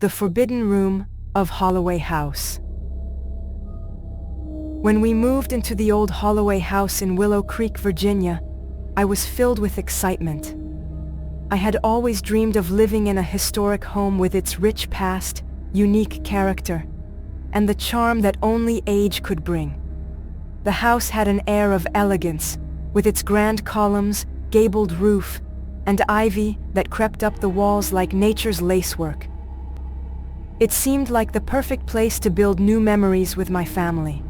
The Forbidden Room of Holloway House. When we moved into the old Holloway house in Willow Creek, Virginia, I was filled with excitement. I had always dreamed of living in a historic home with its rich past, unique character, and the charm that only age could bring. The house had an air of elegance, with its grand columns, gabled roof, and ivy that crept up the walls like nature's lacework. It seemed like the perfect place to build new memories with my family.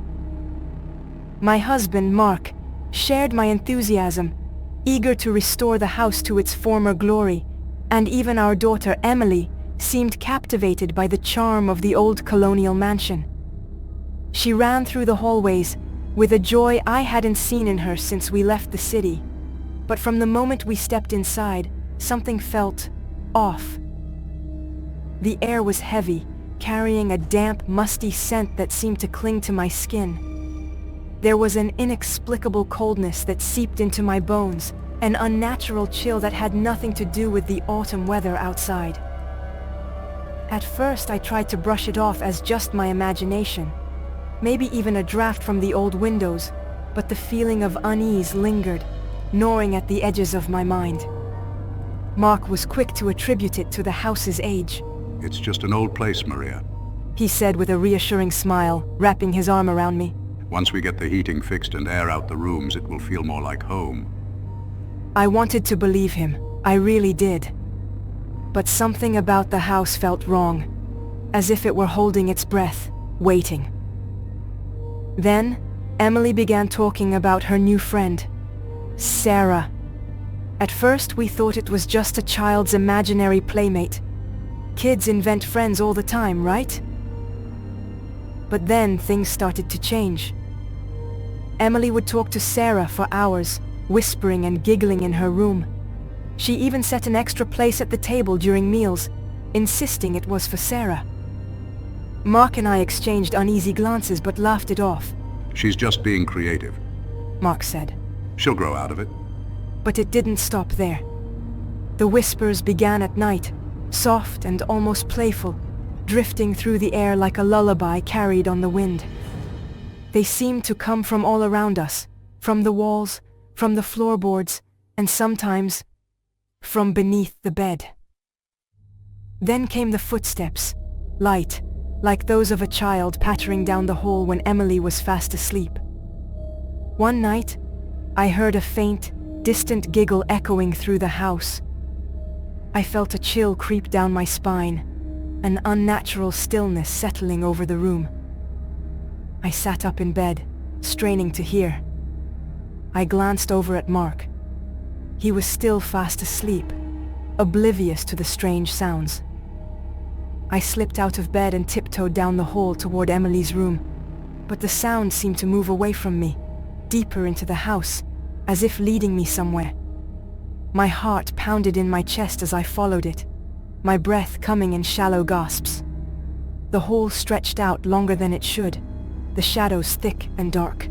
My husband, Mark, shared my enthusiasm, eager to restore the house to its former glory, and even our daughter, Emily, seemed captivated by the charm of the old colonial mansion. She ran through the hallways with a joy I hadn't seen in her since we left the city. But from the moment we stepped inside, something felt off. The air was heavy, carrying a damp, musty scent that seemed to cling to my skin. There was an inexplicable coldness that seeped into my bones, an unnatural chill that had nothing to do with the autumn weather outside. At first I tried to brush it off as just my imagination, maybe even a draft from the old windows, but the feeling of unease lingered, gnawing at the edges of my mind. Mark was quick to attribute it to the house's age. It's just an old place, Maria. He said with a reassuring smile, wrapping his arm around me. Once we get the heating fixed and air out the rooms, it will feel more like home. I wanted to believe him. I really did. But something about the house felt wrong, as if it were holding its breath, waiting. Then, Emily began talking about her new friend, Sarah. At first we thought it was just a child's imaginary playmate. Kids invent friends all the time, right? But then things started to change. Emily would talk to Sarah for hours, whispering and giggling in her room. She even set an extra place at the table during meals, insisting it was for Sarah. Mark and I exchanged uneasy glances but laughed it off. She's just being creative, Mark said. She'll grow out of it. But it didn't stop there. The whispers began at night, soft and almost playful, drifting through the air like a lullaby carried on the wind. They seemed to come from all around us, from the walls, from the floorboards, and sometimes from beneath the bed. Then came the footsteps, light, like those of a child pattering down the hall when Emily was fast asleep. One night, I heard a faint, distant giggle echoing through the house. I felt a chill creep down my spine, an unnatural stillness settling over the room. I sat up in bed, straining to hear. I glanced over at Mark. He was still fast asleep, oblivious to the strange sounds. I slipped out of bed and tiptoed down the hall toward Emily's room, but the sound seemed to move away from me, deeper into the house, as if leading me somewhere. My heart pounded in my chest as I followed it, my breath coming in shallow gasps. The hall stretched out longer than it should, the shadows thick and dark.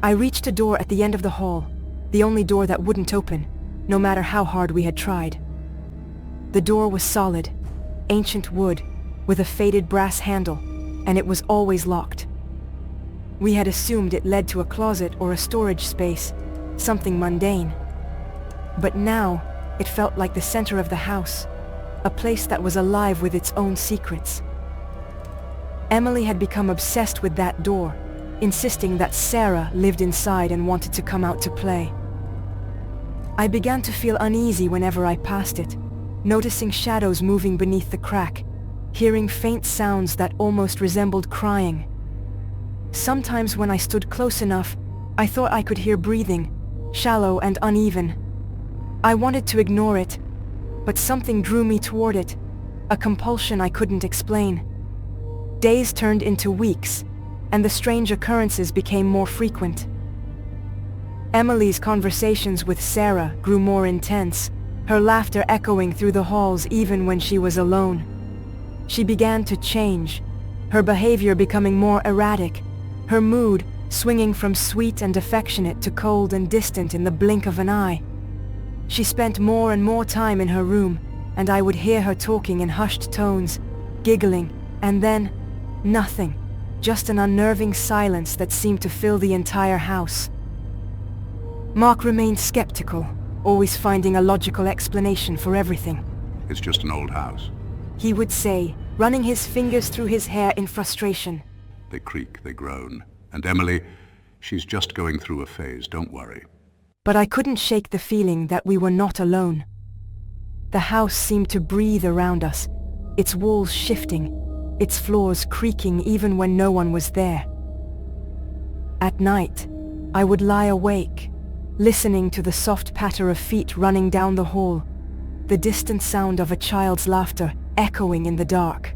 I reached a door at the end of the hall, the only door that wouldn't open, no matter how hard we had tried. The door was solid, ancient wood, with a faded brass handle, and it was always locked. We had assumed it led to a closet or a storage space, something mundane. But now, it felt like the center of the house, a place that was alive with its own secrets. Emily had become obsessed with that door, insisting that Sarah lived inside and wanted to come out to play. I began to feel uneasy whenever I passed it, noticing shadows moving beneath the crack, hearing faint sounds that almost resembled crying. Sometimes when I stood close enough, I thought I could hear breathing, shallow and uneven. I wanted to ignore it, but something drew me toward it, a compulsion I couldn't explain. Days turned into weeks, and the strange occurrences became more frequent. Emily's conversations with Sarah grew more intense, her laughter echoing through the halls even when she was alone. She began to change, her behavior becoming more erratic, her mood swinging from sweet and affectionate to cold and distant in the blink of an eye. She spent more and more time in her room, and I would hear her talking in hushed tones, giggling, and then nothing, just an unnerving silence that seemed to fill the entire house. Mark remained skeptical, always finding a logical explanation for everything. It's just an old house. He would say, running his fingers through his hair in frustration. They creak, they groan. And Emily, she's just going through a phase, don't worry. But I couldn't shake the feeling that we were not alone. The house seemed to breathe around us, its walls shifting, its floors creaking even when no one was there. At night, I would lie awake, listening to the soft patter of feet running down the hall, the distant sound of a child's laughter echoing in the dark.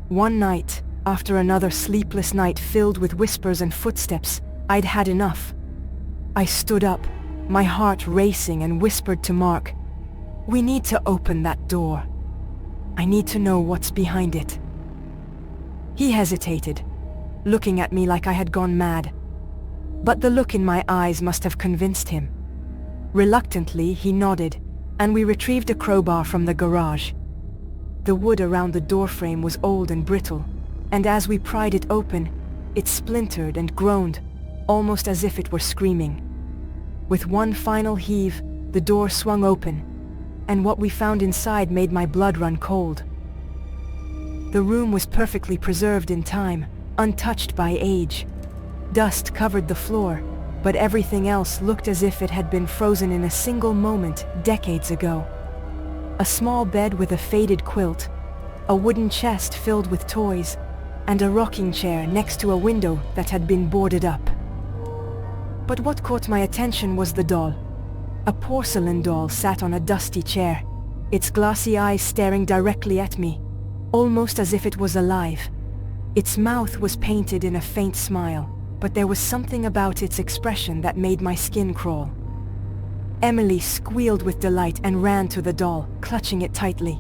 One night, after another sleepless night filled with whispers and footsteps, I'd had enough. I stood up, my heart racing, and whispered to Mark, "We need to open that door. I need to know what's behind it." He hesitated, looking at me like I had gone mad. But the look in my eyes must have convinced him. Reluctantly, he nodded, and we retrieved a crowbar from the garage. The wood around the doorframe was old and brittle, and as we pried it open, it splintered and groaned, almost as if it were screaming. With one final heave, the door swung open, and what we found inside made my blood run cold. The room was perfectly preserved in time, untouched by age. Dust covered the floor, but everything else looked as if it had been frozen in a single moment decades ago. A small bed with a faded quilt, a wooden chest filled with toys, and a rocking chair next to a window that had been boarded up. But what caught my attention was the doll. A porcelain doll sat on a dusty chair, its glassy eyes staring directly at me, almost as if it was alive. Its mouth was painted in a faint smile, but there was something about its expression that made my skin crawl. Emily squealed with delight and ran to the doll, clutching it tightly.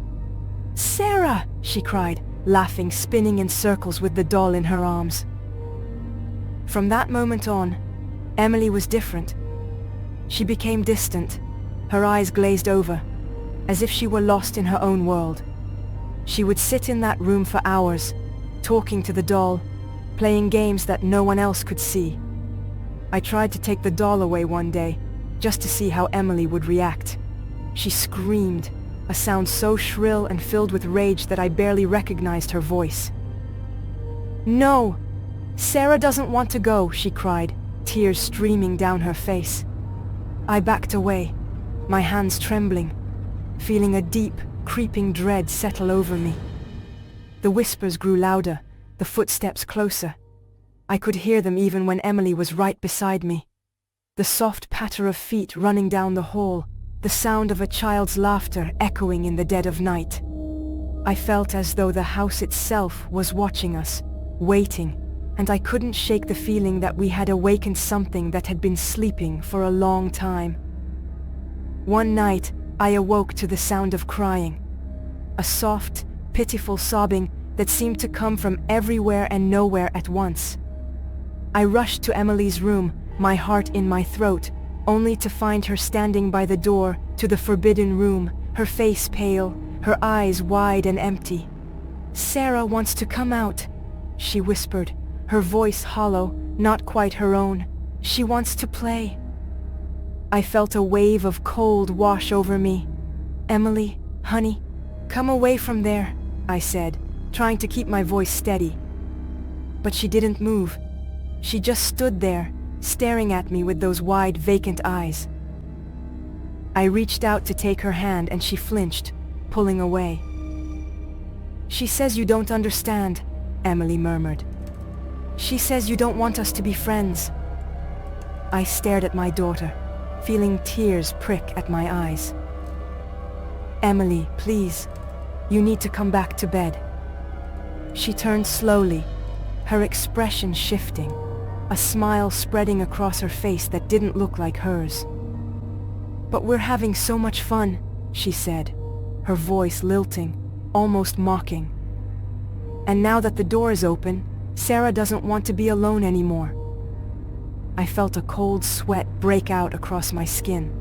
"Sarah!" she cried, laughing, spinning in circles with the doll in her arms. From that moment on, Emily was different. She became distant, her eyes glazed over, as if she were lost in her own world. She would sit in that room for hours, talking to the doll, playing games that no one else could see. I tried to take the doll away one day, just to see how Emily would react. She screamed, a sound so shrill and filled with rage that I barely recognized her voice. "No! Sarah doesn't want to go," she cried, tears streaming down her face. I backed away, my hands trembling, feeling a deep, creeping dread settle over me. The whispers grew louder, the footsteps closer. I could hear them even when Emily was right beside me. The soft patter of feet running down the hall, the sound of a child's laughter echoing in the dead of night. I felt as though the house itself was watching us, waiting, and I couldn't shake the feeling that we had awakened something that had been sleeping for a long time. One night, I awoke to the sound of crying. A soft, pitiful sobbing that seemed to come from everywhere and nowhere at once. I rushed to Emily's room, my heart in my throat, only to find her standing by the door to the forbidden room, her face pale, her eyes wide and empty. "Sarah wants to come out," she whispered, her voice hollow, not quite her own. "She wants to play." I felt a wave of cold wash over me. "Emily, honey, come away from there," I said, trying to keep my voice steady. But she didn't move. She just stood there, staring at me with those wide, vacant eyes. I reached out to take her hand and she flinched, pulling away. "She says you don't understand," Emily murmured. "She says you don't want us to be friends." I stared at my daughter, feeling tears prick at my eyes. "Emily, please, you need to come back to bed." She turned slowly, her expression shifting, a smile spreading across her face that didn't look like hers. "But we're having so much fun," she said, her voice lilting, almost mocking. "And now that the door is open, Sarah doesn't want to be alone anymore." I felt a cold sweat break out across my skin.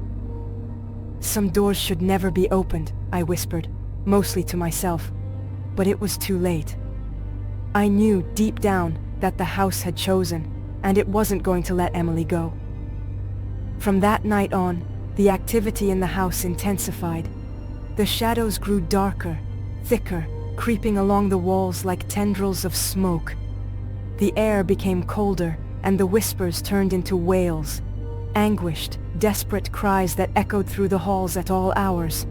"Some doors should never be opened," I whispered, mostly to myself, but it was too late. I knew deep down that the house had chosen, and it wasn't going to let Emily go. From that night on, the activity in the house intensified. The shadows grew darker, thicker, creeping along the walls like tendrils of smoke. The air became colder, and the whispers turned into wails, anguished, desperate cries that echoed through the halls at all hours.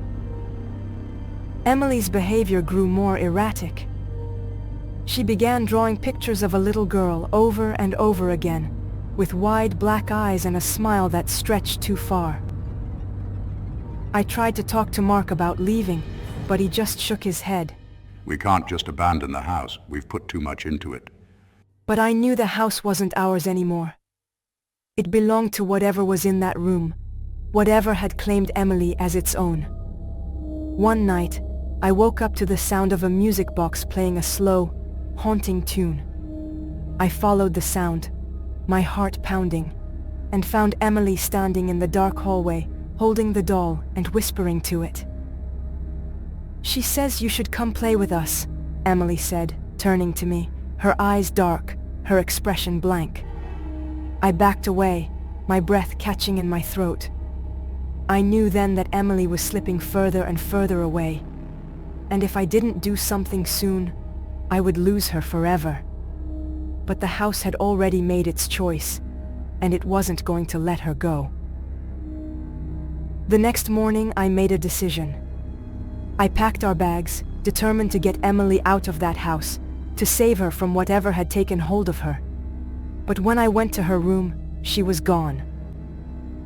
Emily's behavior grew more erratic. She began drawing pictures of a little girl over and over again, with wide black eyes and a smile that stretched too far. I tried to talk to Mark about leaving, but he just shook his head. We can't just abandon the house. We've put too much into it. But I knew the house wasn't ours anymore. It belonged to whatever was in that room, whatever had claimed Emily as its own. One night, I woke up to the sound of a music box playing a slow, haunting tune. I followed the sound, my heart pounding, and found Emily standing in the dark hallway, holding the doll and whispering to it. "She says you should come play with us," Emily said, turning to me, her eyes dark, her expression blank. I backed away, my breath catching in my throat. I knew then that Emily was slipping further and further away, and if I didn't do something soon, I would lose her forever. But the house had already made its choice, and it wasn't going to let her go. The next morning, I made a decision. I packed our bags, determined to get Emily out of that house, to save her from whatever had taken hold of her. But when I went to her room, she was gone.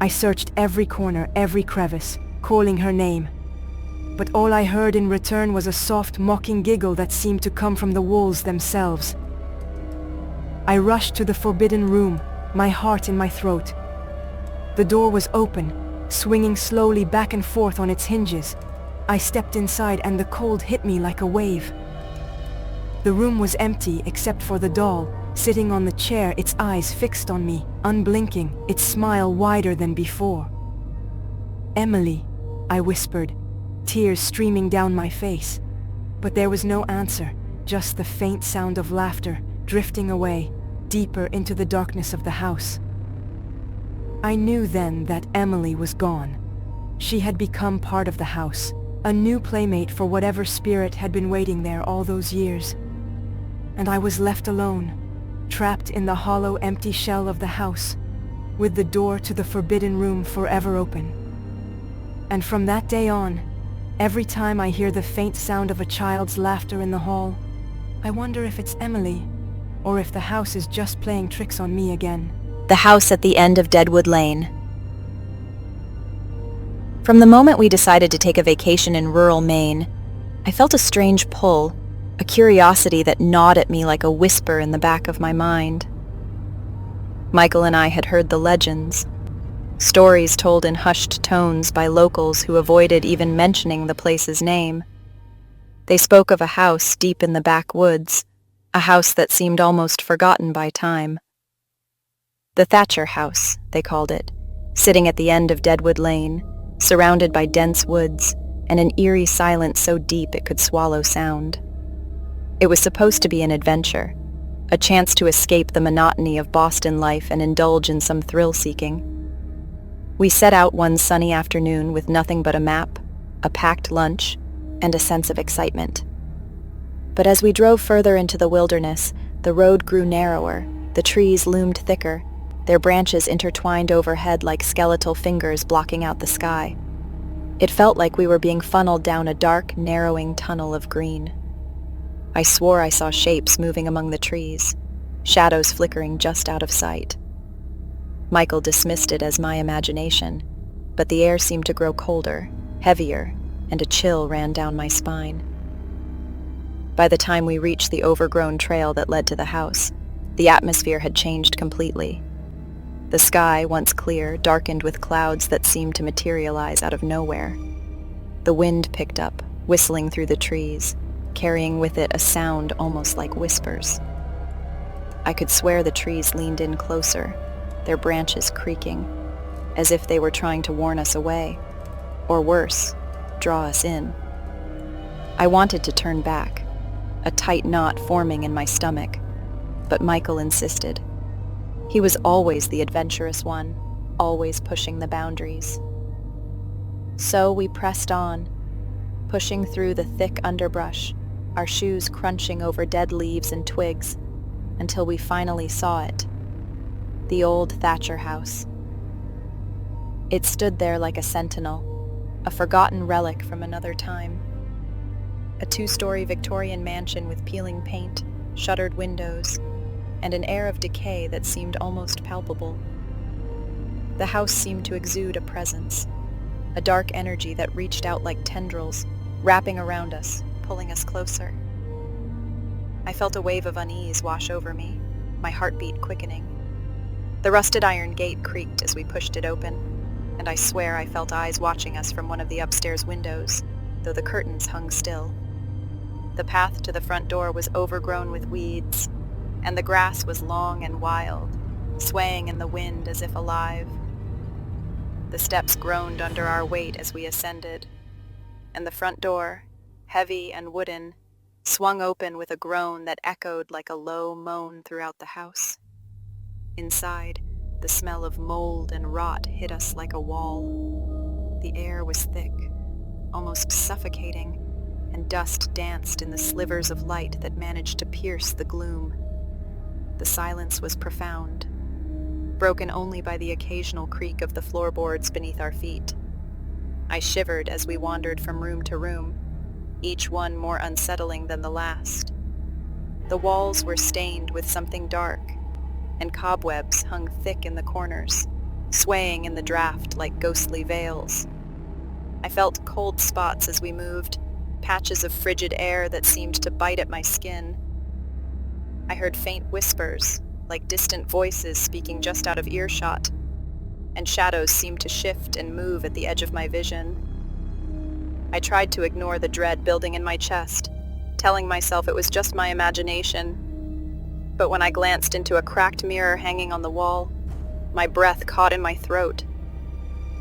I searched every corner, every crevice, calling her name. But all I heard in return was a soft, mocking giggle that seemed to come from the walls themselves. I rushed to the forbidden room, my heart in my throat. The door was open, swinging slowly back and forth on its hinges. I stepped inside and the cold hit me like a wave. The room was empty except for the doll, sitting on the chair, its eyes fixed on me, unblinking, its smile wider than before. "Emily," I whispered, tears streaming down my face. But there was no answer, just the faint sound of laughter, drifting away, deeper into the darkness of the house. I knew then that Emily was gone. She had become part of the house, a new playmate for whatever spirit had been waiting there all those years. And I was left alone, trapped in the hollow, empty shell of the house, with the door to the forbidden room forever open. And from that day on, every time I hear the faint sound of a child's laughter in the hall, I wonder if it's Emily, or if the house is just playing tricks on me again. The house at the end of Deadwood Lane. From the moment we decided to take a vacation in rural Maine, I felt a strange pull, a curiosity that gnawed at me like a whisper in the back of my mind. Michael and I had heard the legends, stories told in hushed tones by locals who avoided even mentioning the place's name. They spoke of a house deep in the backwoods, a house that seemed almost forgotten by time. The Thatcher House, they called it, sitting at the end of Deadwood Lane, surrounded by dense woods and an eerie silence so deep it could swallow sound. It was supposed to be an adventure, a chance to escape the monotony of Boston life and indulge in some thrill-seeking. We set out one sunny afternoon with nothing but a map, a packed lunch, and a sense of excitement. But as we drove further into the wilderness, the road grew narrower, the trees loomed thicker, their branches intertwined overhead like skeletal fingers blocking out the sky. It felt like we were being funneled down a dark, narrowing tunnel of green. I swore I saw shapes moving among the trees, shadows flickering just out of sight. Michael dismissed it as my imagination, but the air seemed to grow colder, heavier, and a chill ran down my spine. By the time we reached the overgrown trail that led to the house, the atmosphere had changed completely. The sky, once clear, darkened with clouds that seemed to materialize out of nowhere. The wind picked up, whistling through the trees, carrying with it a sound almost like whispers. I could swear the trees leaned in closer, their branches creaking, as if they were trying to warn us away, or worse, draw us in. I wanted to turn back, a tight knot forming in my stomach, but Michael insisted. He was always the adventurous one, always pushing the boundaries. So we pressed on, pushing through the thick underbrush, our shoes crunching over dead leaves and twigs, until we finally saw it. The old Thatcher house. It stood there like a sentinel, a forgotten relic from another time. A 2-story Victorian mansion with peeling paint, shuttered windows, and an air of decay that seemed almost palpable. The house seemed to exude a presence, a dark energy that reached out like tendrils, wrapping around us, pulling us closer. I felt a wave of unease wash over me, my heartbeat quickening. The rusted iron gate creaked as we pushed it open, and I swear I felt eyes watching us from one of the upstairs windows, though the curtains hung still. The path to the front door was overgrown with weeds, and the grass was long and wild, swaying in the wind as if alive. The steps groaned under our weight as we ascended, and the front door, heavy and wooden, swung open with a groan that echoed like a low moan throughout the house. Inside, the smell of mold and rot hit us like a wall. The air was thick, almost suffocating, and dust danced in the slivers of light that managed to pierce the gloom. The silence was profound, broken only by the occasional creak of the floorboards beneath our feet. I shivered as we wandered from room to room, each one more unsettling than the last. The walls were stained with something dark, and cobwebs hung thick in the corners, swaying in the draft like ghostly veils. I felt cold spots as we moved, patches of frigid air that seemed to bite at my skin. I heard faint whispers, like distant voices speaking just out of earshot, and shadows seemed to shift and move at the edge of my vision. I tried to ignore the dread building in my chest, telling myself it was just my imagination. But when I glanced into a cracked mirror hanging on the wall, my breath caught in my throat.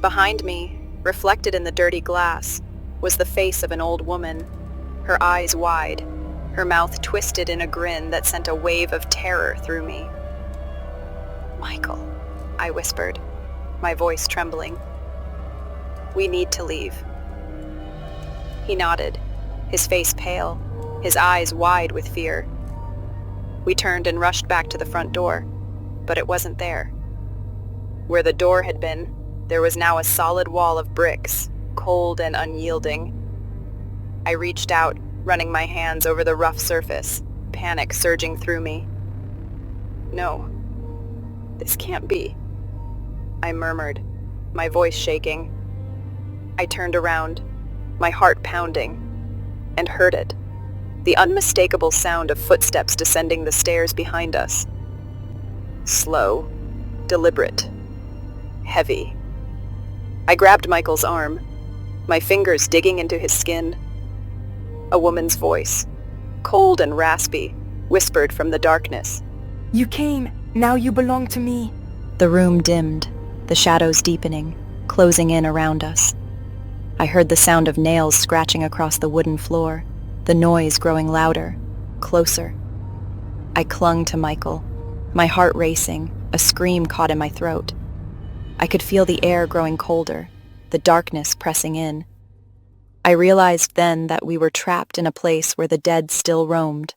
Behind me, reflected in the dirty glass, was the face of an old woman, her eyes wide, her mouth twisted in a grin that sent a wave of terror through me. "Michael," I whispered, my voice trembling. "We need to leave." He nodded, his face pale, his eyes wide with fear. We turned and rushed back to the front door, but it wasn't there. Where the door had been, there was now a solid wall of bricks, cold and unyielding. I reached out, running my hands over the rough surface, panic surging through me. "No, this can't be," I murmured, my voice shaking. I turned around, my heart pounding, and heard it, the unmistakable sound of footsteps descending the stairs behind us. Slow, deliberate, heavy. I grabbed Michael's arm, my fingers digging into his skin. A woman's voice, cold and raspy, whispered from the darkness. "You came. Now you belong to me." The room dimmed, the shadows deepening, closing in around us. I heard the sound of nails scratching across the wooden floor, the noise growing louder, closer. I clung to Michael, my heart racing, a scream caught in my throat. I could feel the air growing colder, the darkness pressing in. I realized then that we were trapped in a place where the dead still roamed,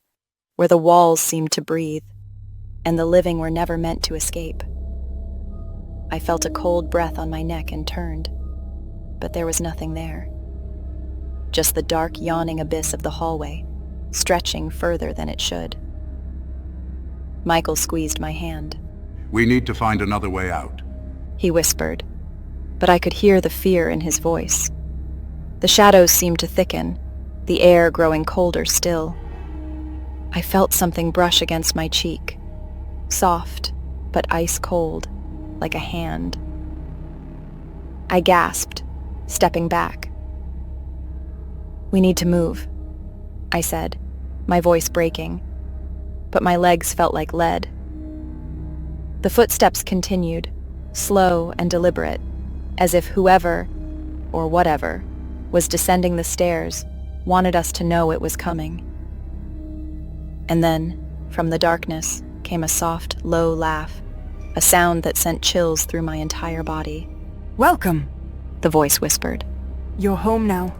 where the walls seemed to breathe, and the living were never meant to escape. I felt a cold breath on my neck and turned, but there was nothing there. Just the dark, yawning abyss of the hallway, stretching further than it should. Michael squeezed my hand. "We need to find another way out." He whispered, but I could hear the fear in his voice. The shadows seemed to thicken, the air growing colder still. I felt something brush against my cheek, soft but ice cold, like a hand. I gasped, stepping back. "We need to move," I said, my voice breaking, but my legs felt like lead. The footsteps continued, slow and deliberate, as if whoever, or whatever, was descending the stairs, wanted us to know it was coming. And then, from the darkness, came a soft, low laugh, a sound that sent chills through my entire body. "Welcome! The voice whispered. You're home now.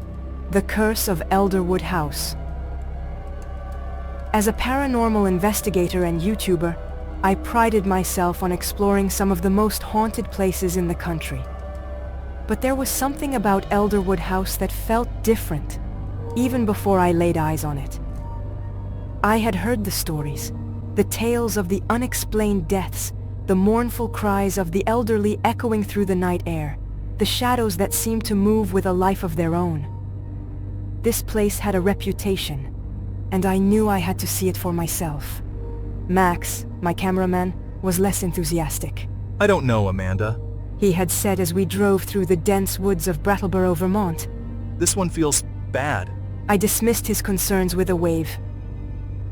The curse of Elderwood House." As a paranormal investigator and YouTuber, I prided myself on exploring some of the most haunted places in the country. But there was something about Elderwood House that felt different, even before I laid eyes on it. I had heard the stories, the tales of the unexplained deaths, the mournful cries of the elderly echoing through the night air, the shadows that seemed to move with a life of their own. This place had a reputation, and I knew I had to see it for myself. Max, my cameraman, was less enthusiastic. "I don't know, Amanda. He had said as we drove through the dense woods of Brattleboro, Vermont. This one feels bad." I dismissed his concerns with a wave.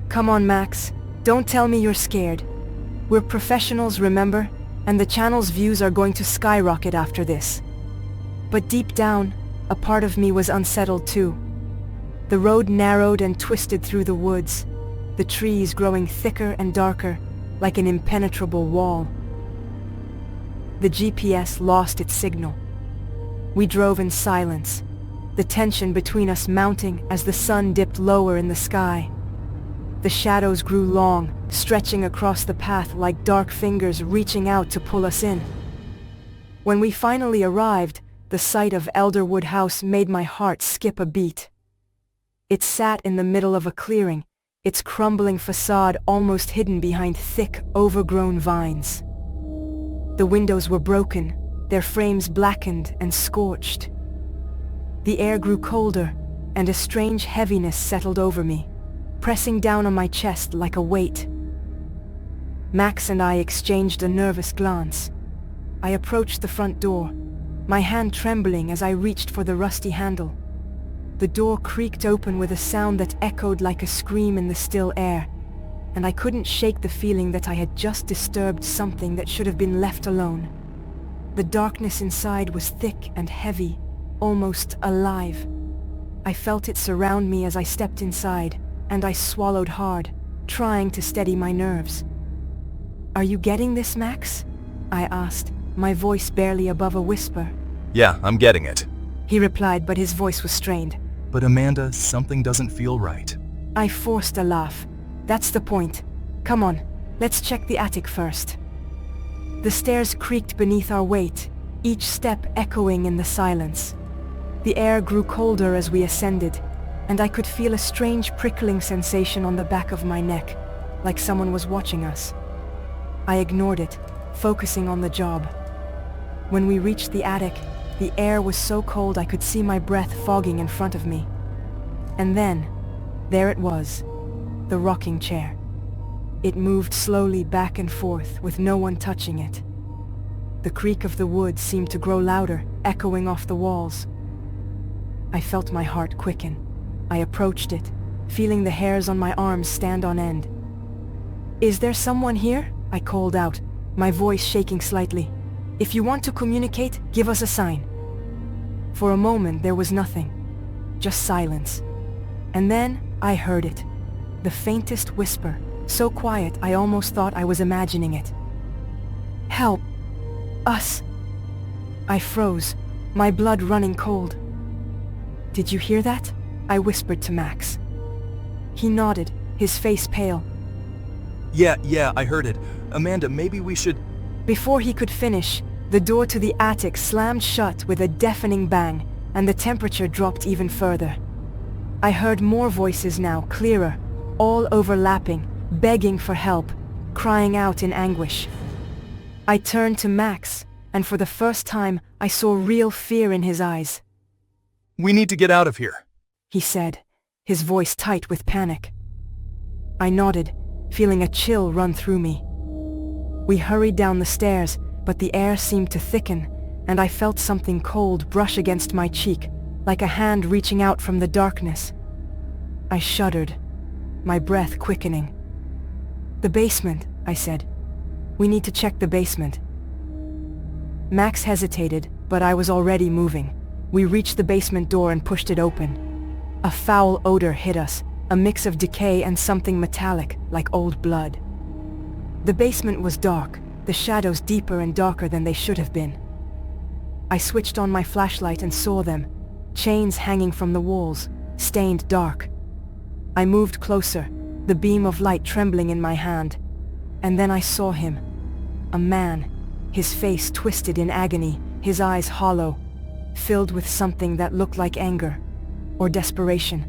"Come on, Max. Don't tell me you're scared. We're professionals, remember? And the channel's views are going to skyrocket after this." But deep down, a part of me was unsettled too. The road narrowed and twisted through the woods, the trees growing thicker and darker, like an impenetrable wall. The GPS lost its signal. We drove in silence, the tension between us mounting as the sun dipped lower in the sky. The shadows grew long, stretching across the path like dark fingers reaching out to pull us in. When we finally arrived, the sight of Elderwood House made my heart skip a beat. It sat in the middle of a clearing, its crumbling facade almost hidden behind thick, overgrown vines. The windows were broken, their frames blackened and scorched. The air grew colder, and a strange heaviness settled over me, pressing down on my chest like a weight. Max and I exchanged a nervous glance. I approached the front door, my hand trembling as I reached for the rusty handle. The door creaked open with a sound that echoed like a scream in the still air, and I couldn't shake the feeling that I had just disturbed something that should have been left alone. The darkness inside was thick and heavy, almost alive. I felt it surround me as I stepped inside, and I swallowed hard, trying to steady my nerves. "Are you getting this, Max?" I asked, my voice barely above a whisper. "Yeah, I'm getting it." He replied, but his voice was strained. "But Amanda, something doesn't feel right." I forced a laugh. "That's the point. Come on, let's check the attic first." The stairs creaked beneath our weight, each step echoing in the silence. The air grew colder as we ascended, and I could feel a strange prickling sensation on the back of my neck, like someone was watching us. I ignored it, focusing on the job. When we reached the attic, the air was so cold I could see my breath fogging in front of me. And then, there it was, the rocking chair. It moved slowly back and forth with no one touching it. The creak of the wood seemed to grow louder, echoing off the walls. I felt my heart quicken. I approached it, feeling the hairs on my arms stand on end. "Is there someone here?" I called out, my voice shaking slightly. "If you want to communicate, give us a sign." For a moment there was nothing, just silence. And then I heard it, the faintest whisper, so quiet I almost thought I was imagining it. "Help! Us!" I froze, my blood running cold. "Did you hear that?" I whispered to Max. He nodded, his face pale. Yeah, I heard it. Amanda, maybe we should..." Before he could finish, the door to the attic slammed shut with a deafening bang, and the temperature dropped even further. I heard more voices now, clearer, all overlapping, begging for help, crying out in anguish. I turned to Max, and for the first time, I saw real fear in his eyes. "We need to get out of here," he said, his voice tight with panic. I nodded, feeling a chill run through me. We hurried down the stairs, but the air seemed to thicken, and I felt something cold brush against my cheek, like a hand reaching out from the darkness. I shuddered, my breath quickening. "The basement," I said. "We need to check the basement." Max hesitated, but I was already moving. We reached the basement door and pushed it open. A foul odor hit us, a mix of decay and something metallic, like old blood. The basement was dark, the shadows deeper and darker than they should have been. I switched on my flashlight and saw them, chains hanging from the walls, stained dark. I moved closer, the beam of light trembling in my hand, and then I saw him. A man, his face twisted in agony, his eyes hollow, filled with something that looked like anger or desperation.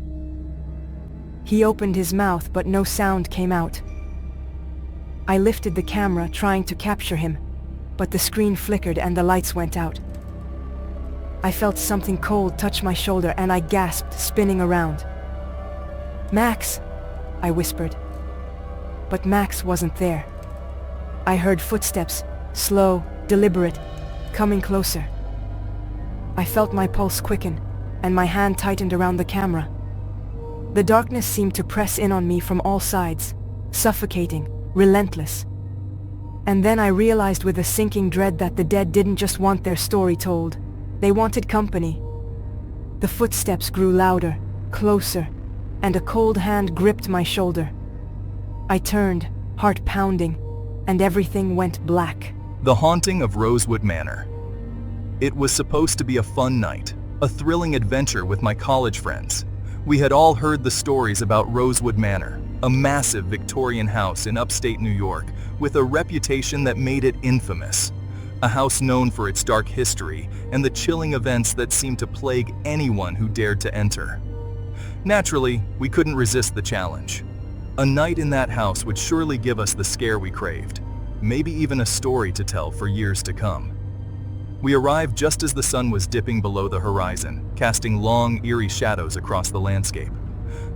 He opened his mouth, but no sound came out. I lifted the camera, trying to capture him, but the screen flickered and the lights went out. I felt something cold touch my shoulder and I gasped, spinning around. "Max," I whispered. But Max wasn't there. I heard footsteps, slow, deliberate, coming closer. I felt my pulse quicken, and my hand tightened around the camera. The darkness seemed to press in on me from all sides, suffocating, relentless. And then I realized with a sinking dread that the dead didn't just want their story told. They wanted company. The footsteps grew louder, closer, and a cold hand gripped my shoulder. I turned, heart pounding, and everything went black. The haunting of Rosewood Manor. It was supposed to be a fun night, a thrilling adventure with my college friends. We had all heard the stories about Rosewood Manor, a massive Victorian house in upstate New York with a reputation that made it infamous. A house known for its dark history and the chilling events that seemed to plague anyone who dared to enter. Naturally, we couldn't resist the challenge. A night in that house would surely give us the scare we craved, maybe even a story to tell for years to come. We arrived just as the sun was dipping below the horizon, casting long, eerie shadows across the landscape.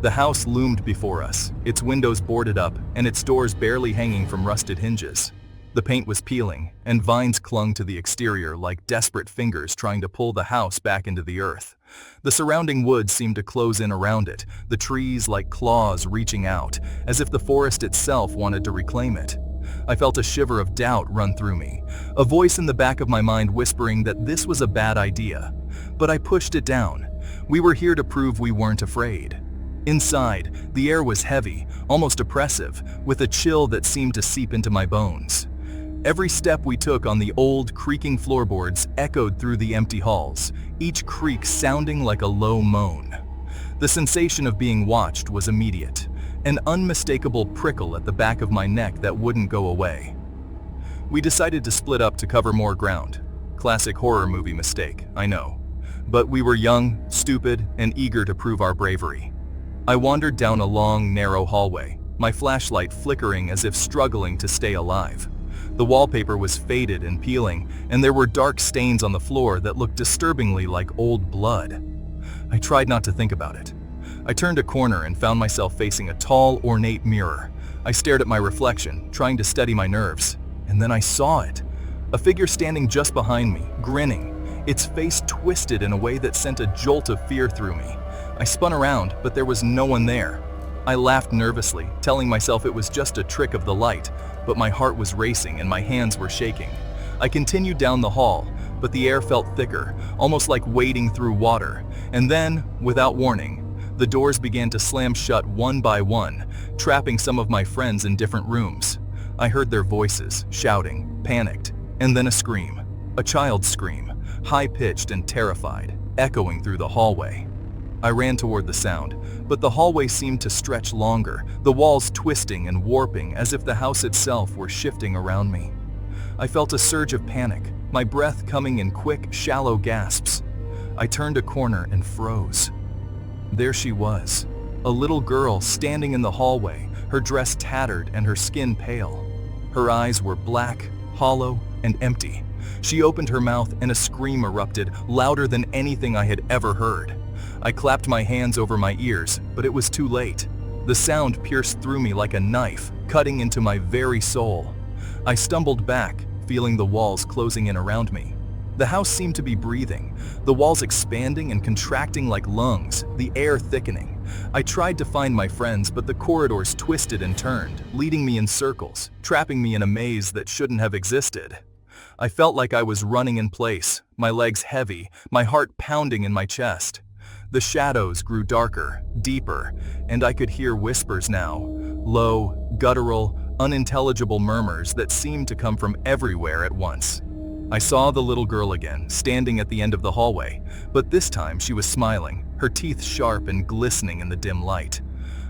The house loomed before us, its windows boarded up and its doors barely hanging from rusted hinges. The paint was peeling, and vines clung to the exterior like desperate fingers trying to pull the house back into the earth. The surrounding woods seemed to close in around it, the trees like claws reaching out, as if the forest itself wanted to reclaim it. I felt a shiver of doubt run through me, a voice in the back of my mind whispering that this was a bad idea. But I pushed it down. We were here to prove we weren't afraid. Inside, the air was heavy, almost oppressive, with a chill that seemed to seep into my bones. Every step we took on the old, creaking floorboards echoed through the empty halls, each creak sounding like a low moan. The sensation of being watched was immediate, an unmistakable prickle at the back of my neck that wouldn't go away. We decided to split up to cover more ground. Classic horror movie mistake, I know. But we were young, stupid, and eager to prove our bravery. I wandered down a long, narrow hallway, my flashlight flickering as if struggling to stay alive. The wallpaper was faded and peeling, and there were dark stains on the floor that looked disturbingly like old blood. I tried not to think about it. I turned a corner and found myself facing a tall, ornate mirror. I stared at my reflection, trying to steady my nerves, and then I saw it. A figure standing just behind me, grinning, its face twisted in a way that sent a jolt of fear through me. I spun around, but there was no one there. I laughed nervously, telling myself it was just a trick of the light, but my heart was racing and my hands were shaking. I continued down the hall, but the air felt thicker, almost like wading through water. And then, without warning, the doors began to slam shut one by one, trapping some of my friends in different rooms. I heard their voices, shouting, panicked, and then a scream. A child's scream, high-pitched and terrified, echoing through the hallway. I ran toward the sound, but the hallway seemed to stretch longer, the walls twisting and warping as if the house itself were shifting around me. I felt a surge of panic, my breath coming in quick, shallow gasps. I turned a corner and froze. There she was, a little girl standing in the hallway, her dress tattered and her skin pale. Her eyes were black, hollow, and empty. She opened her mouth and a scream erupted, louder than anything I had ever heard. I clapped my hands over my ears, but it was too late. The sound pierced through me like a knife, cutting into my very soul. I stumbled back, feeling the walls closing in around me. The house seemed to be breathing, the walls expanding and contracting like lungs, the air thickening. I tried to find my friends, but the corridors twisted and turned, leading me in circles, trapping me in a maze that shouldn't have existed. I felt like I was running in place, my legs heavy, my heart pounding in my chest. The shadows grew darker, deeper, and I could hear whispers now, low, guttural, unintelligible murmurs that seemed to come from everywhere at once. I saw the little girl again, standing at the end of the hallway, but this time she was smiling, her teeth sharp and glistening in the dim light.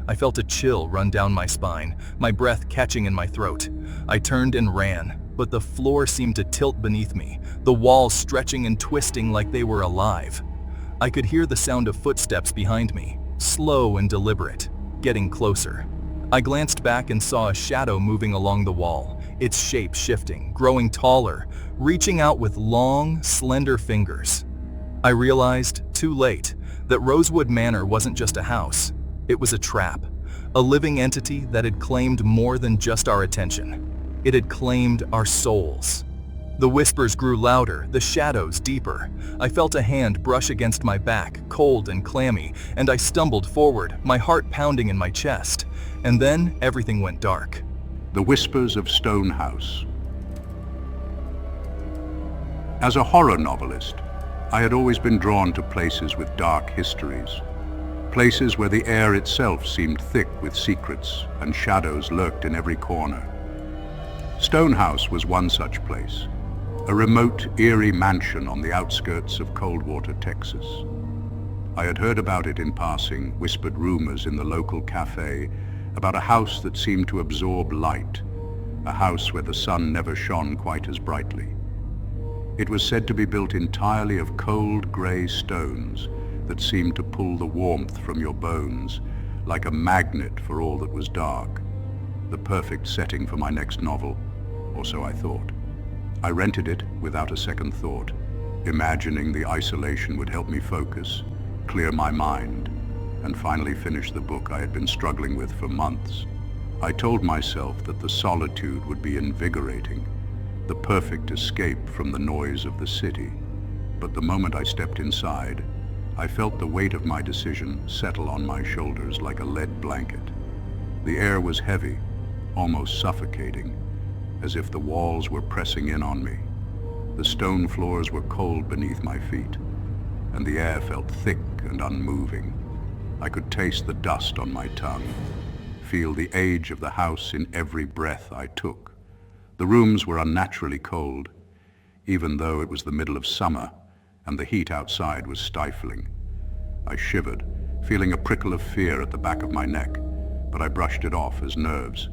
I felt a chill run down my spine, my breath catching in my throat. I turned and ran, but the floor seemed to tilt beneath me, the walls stretching and twisting like they were alive. I could hear the sound of footsteps behind me, slow and deliberate, getting closer. I glanced back and saw a shadow moving along the wall, its shape shifting, growing taller, reaching out with long, slender fingers. I realized, too late, that Rosewood Manor wasn't just a house. It was a trap, a living entity that had claimed more than just our attention. It had claimed our souls. The whispers grew louder, the shadows deeper. I felt a hand brush against my back, cold and clammy, and I stumbled forward, my heart pounding in my chest. And then everything went dark. The Whispers of Stonehouse. As a horror novelist, I had always been drawn to places with dark histories. Places where the air itself seemed thick with secrets and shadows lurked in every corner. Stonehouse was one such place. A remote, eerie mansion on the outskirts of Coldwater, Texas. I had heard about it in passing, whispered rumors in the local cafe about a house that seemed to absorb light, a house where the sun never shone quite as brightly. It was said to be built entirely of cold gray stones that seemed to pull the warmth from your bones like a magnet for all that was dark. The perfect setting for my next novel, or so I thought. I rented it without a second thought, imagining the isolation would help me focus, clear my mind, and finally finish the book I had been struggling with for months. I told myself that the solitude would be invigorating, the perfect escape from the noise of the city. But the moment I stepped inside, I felt the weight of my decision settle on my shoulders like a lead blanket. The air was heavy, almost suffocating, as if the walls were pressing in on me. The stone floors were cold beneath my feet, and the air felt thick and unmoving. I could taste the dust on my tongue, feel the age of the house in every breath I took. The rooms were unnaturally cold, even though it was the middle of summer and the heat outside was stifling. I shivered, feeling a prickle of fear at the back of my neck, but I brushed it off as nerves.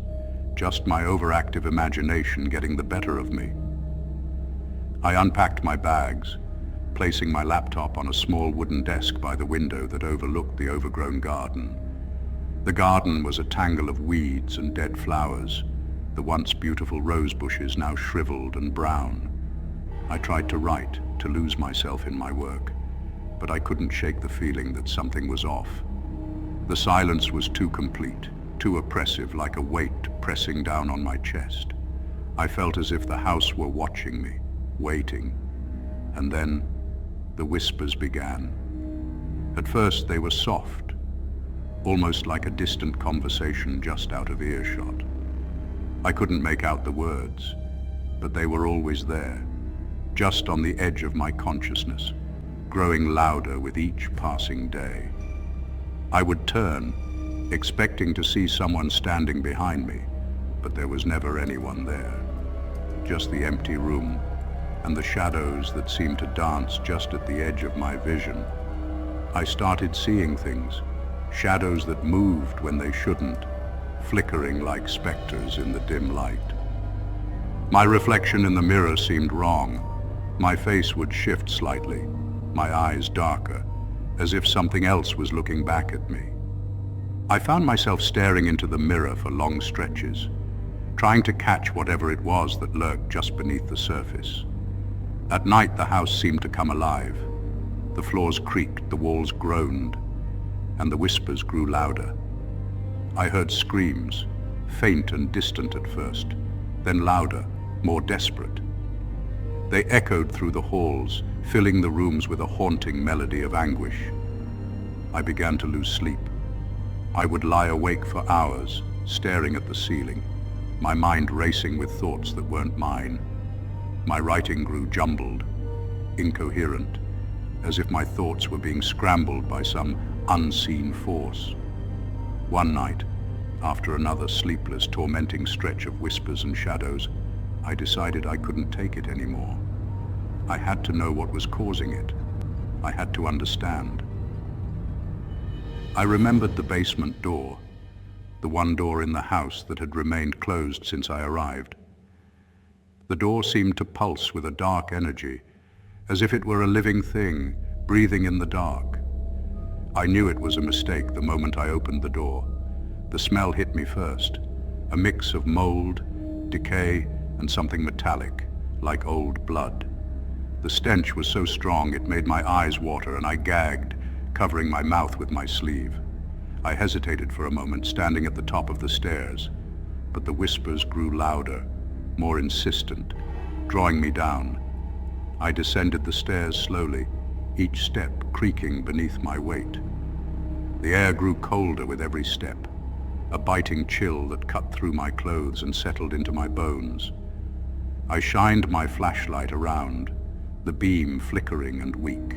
Just my overactive imagination getting the better of me. I unpacked my bags, placing my laptop on a small wooden desk by the window that overlooked the overgrown garden. The garden was a tangle of weeds and dead flowers, the once beautiful rose bushes now shriveled and brown. I tried to write, to lose myself in my work, but I couldn't shake the feeling that something was off. The silence was too complete, too oppressive, like a weight pressing down on my chest. I felt as if the house were watching me, waiting. And then the whispers began. At first they were soft, almost like a distant conversation just out of earshot. I couldn't make out the words, but they were always there, just on the edge of my consciousness, growing louder with each passing day. I would turn, expecting to see someone standing behind me, but there was never anyone there. Just the empty room and the shadows that seemed to dance just at the edge of my vision. I started seeing things, shadows that moved when they shouldn't, flickering like specters in the dim light. My reflection in the mirror seemed wrong. My face would shift slightly, my eyes darker, as if something else was looking back at me. I found myself staring into the mirror for long stretches, trying to catch whatever it was that lurked just beneath the surface. At night, the house seemed to come alive. The floors creaked, the walls groaned, and the whispers grew louder. I heard screams, faint and distant at first, then louder, more desperate. They echoed through the halls, filling the rooms with a haunting melody of anguish. I began to lose sleep. I would lie awake for hours, staring at the ceiling, my mind racing with thoughts that weren't mine. My writing grew jumbled, incoherent, as if my thoughts were being scrambled by some unseen force. One night, after another sleepless, tormenting stretch of whispers and shadows, I decided I couldn't take it anymore. I had to know what was causing it. I had to understand. I remembered the basement door, the one door in the house that had remained closed since I arrived. The door seemed to pulse with a dark energy, as if it were a living thing, breathing in the dark. I knew it was a mistake the moment I opened the door. The smell hit me first, a mix of mold, decay, and something metallic, like old blood. The stench was so strong it made my eyes water, and I gagged, covering my mouth with my sleeve. I hesitated for a moment, standing at the top of the stairs, but the whispers grew louder, more insistent, drawing me down. I descended the stairs slowly, each step creaking beneath my weight. The air grew colder with every step, a biting chill that cut through my clothes and settled into my bones. I shined my flashlight around, the beam flickering and weak.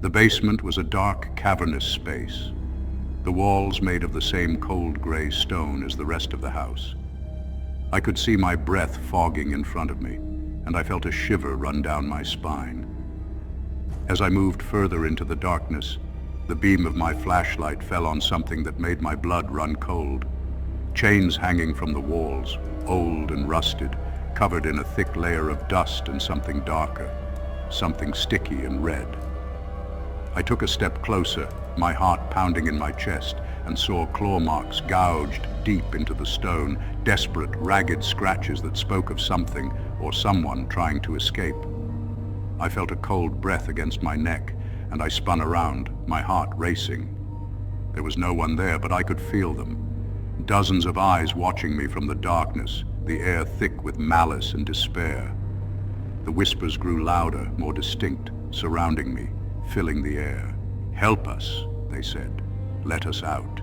The basement was a dark, cavernous space, the walls made of the same cold gray stone as the rest of the house. I could see my breath fogging in front of me, and I felt a shiver run down my spine. As I moved further into the darkness, the beam of my flashlight fell on something that made my blood run cold. Chains hanging from the walls, old and rusted, covered in a thick layer of dust and something darker, something sticky and red. I took a step closer, my heart pounding in my chest, and saw claw marks gouged deep into the stone, desperate, ragged scratches that spoke of something or someone trying to escape. I felt a cold breath against my neck, and I spun around, my heart racing. There was no one there, but I could feel them. Dozens of eyes watching me from the darkness, the air thick with malice and despair. The whispers grew louder, more distinct, surrounding me, filling the air. "Help us," they said. "Let us out."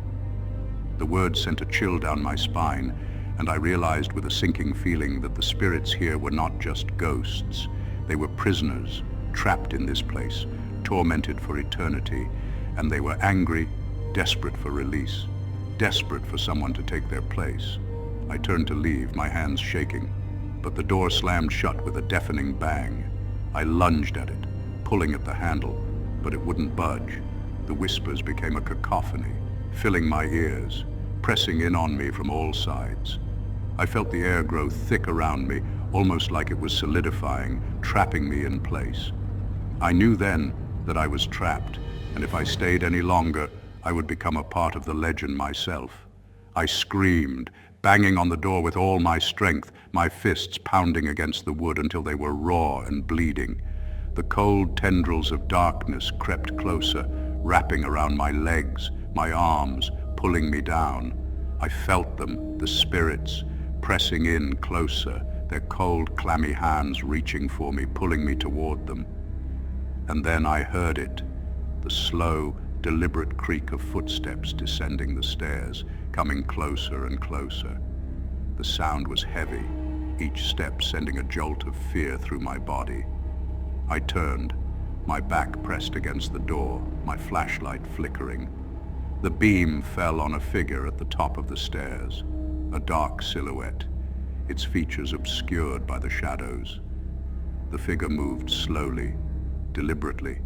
The words sent a chill down my spine, and I realized with a sinking feeling that the spirits here were not just ghosts. They were prisoners, trapped in this place, tormented for eternity, and they were angry, desperate for release, desperate for someone to take their place. I turned to leave, my hands shaking, but the door slammed shut with a deafening bang. I lunged at it, pulling at the handle, but it wouldn't budge. The whispers became a cacophony, filling my ears, pressing in on me from all sides. I felt the air grow thick around me, almost like it was solidifying, trapping me in place. I knew then that I was trapped, and if I stayed any longer, I would become a part of the legend myself. I screamed, banging on the door with all my strength, my fists pounding against the wood until they were raw and bleeding. The cold tendrils of darkness crept closer, wrapping around my legs, my arms, pulling me down. I felt them, the spirits, pressing in closer, their cold, clammy hands reaching for me, pulling me toward them. And then I heard it, the slow, deliberate creak of footsteps descending the stairs, coming closer and closer. The sound was heavy, each step sending a jolt of fear through my body. I turned, my back pressed against the door, my flashlight flickering. The beam fell on a figure at the top of the stairs, a dark silhouette, its features obscured by the shadows. The figure moved slowly, deliberately,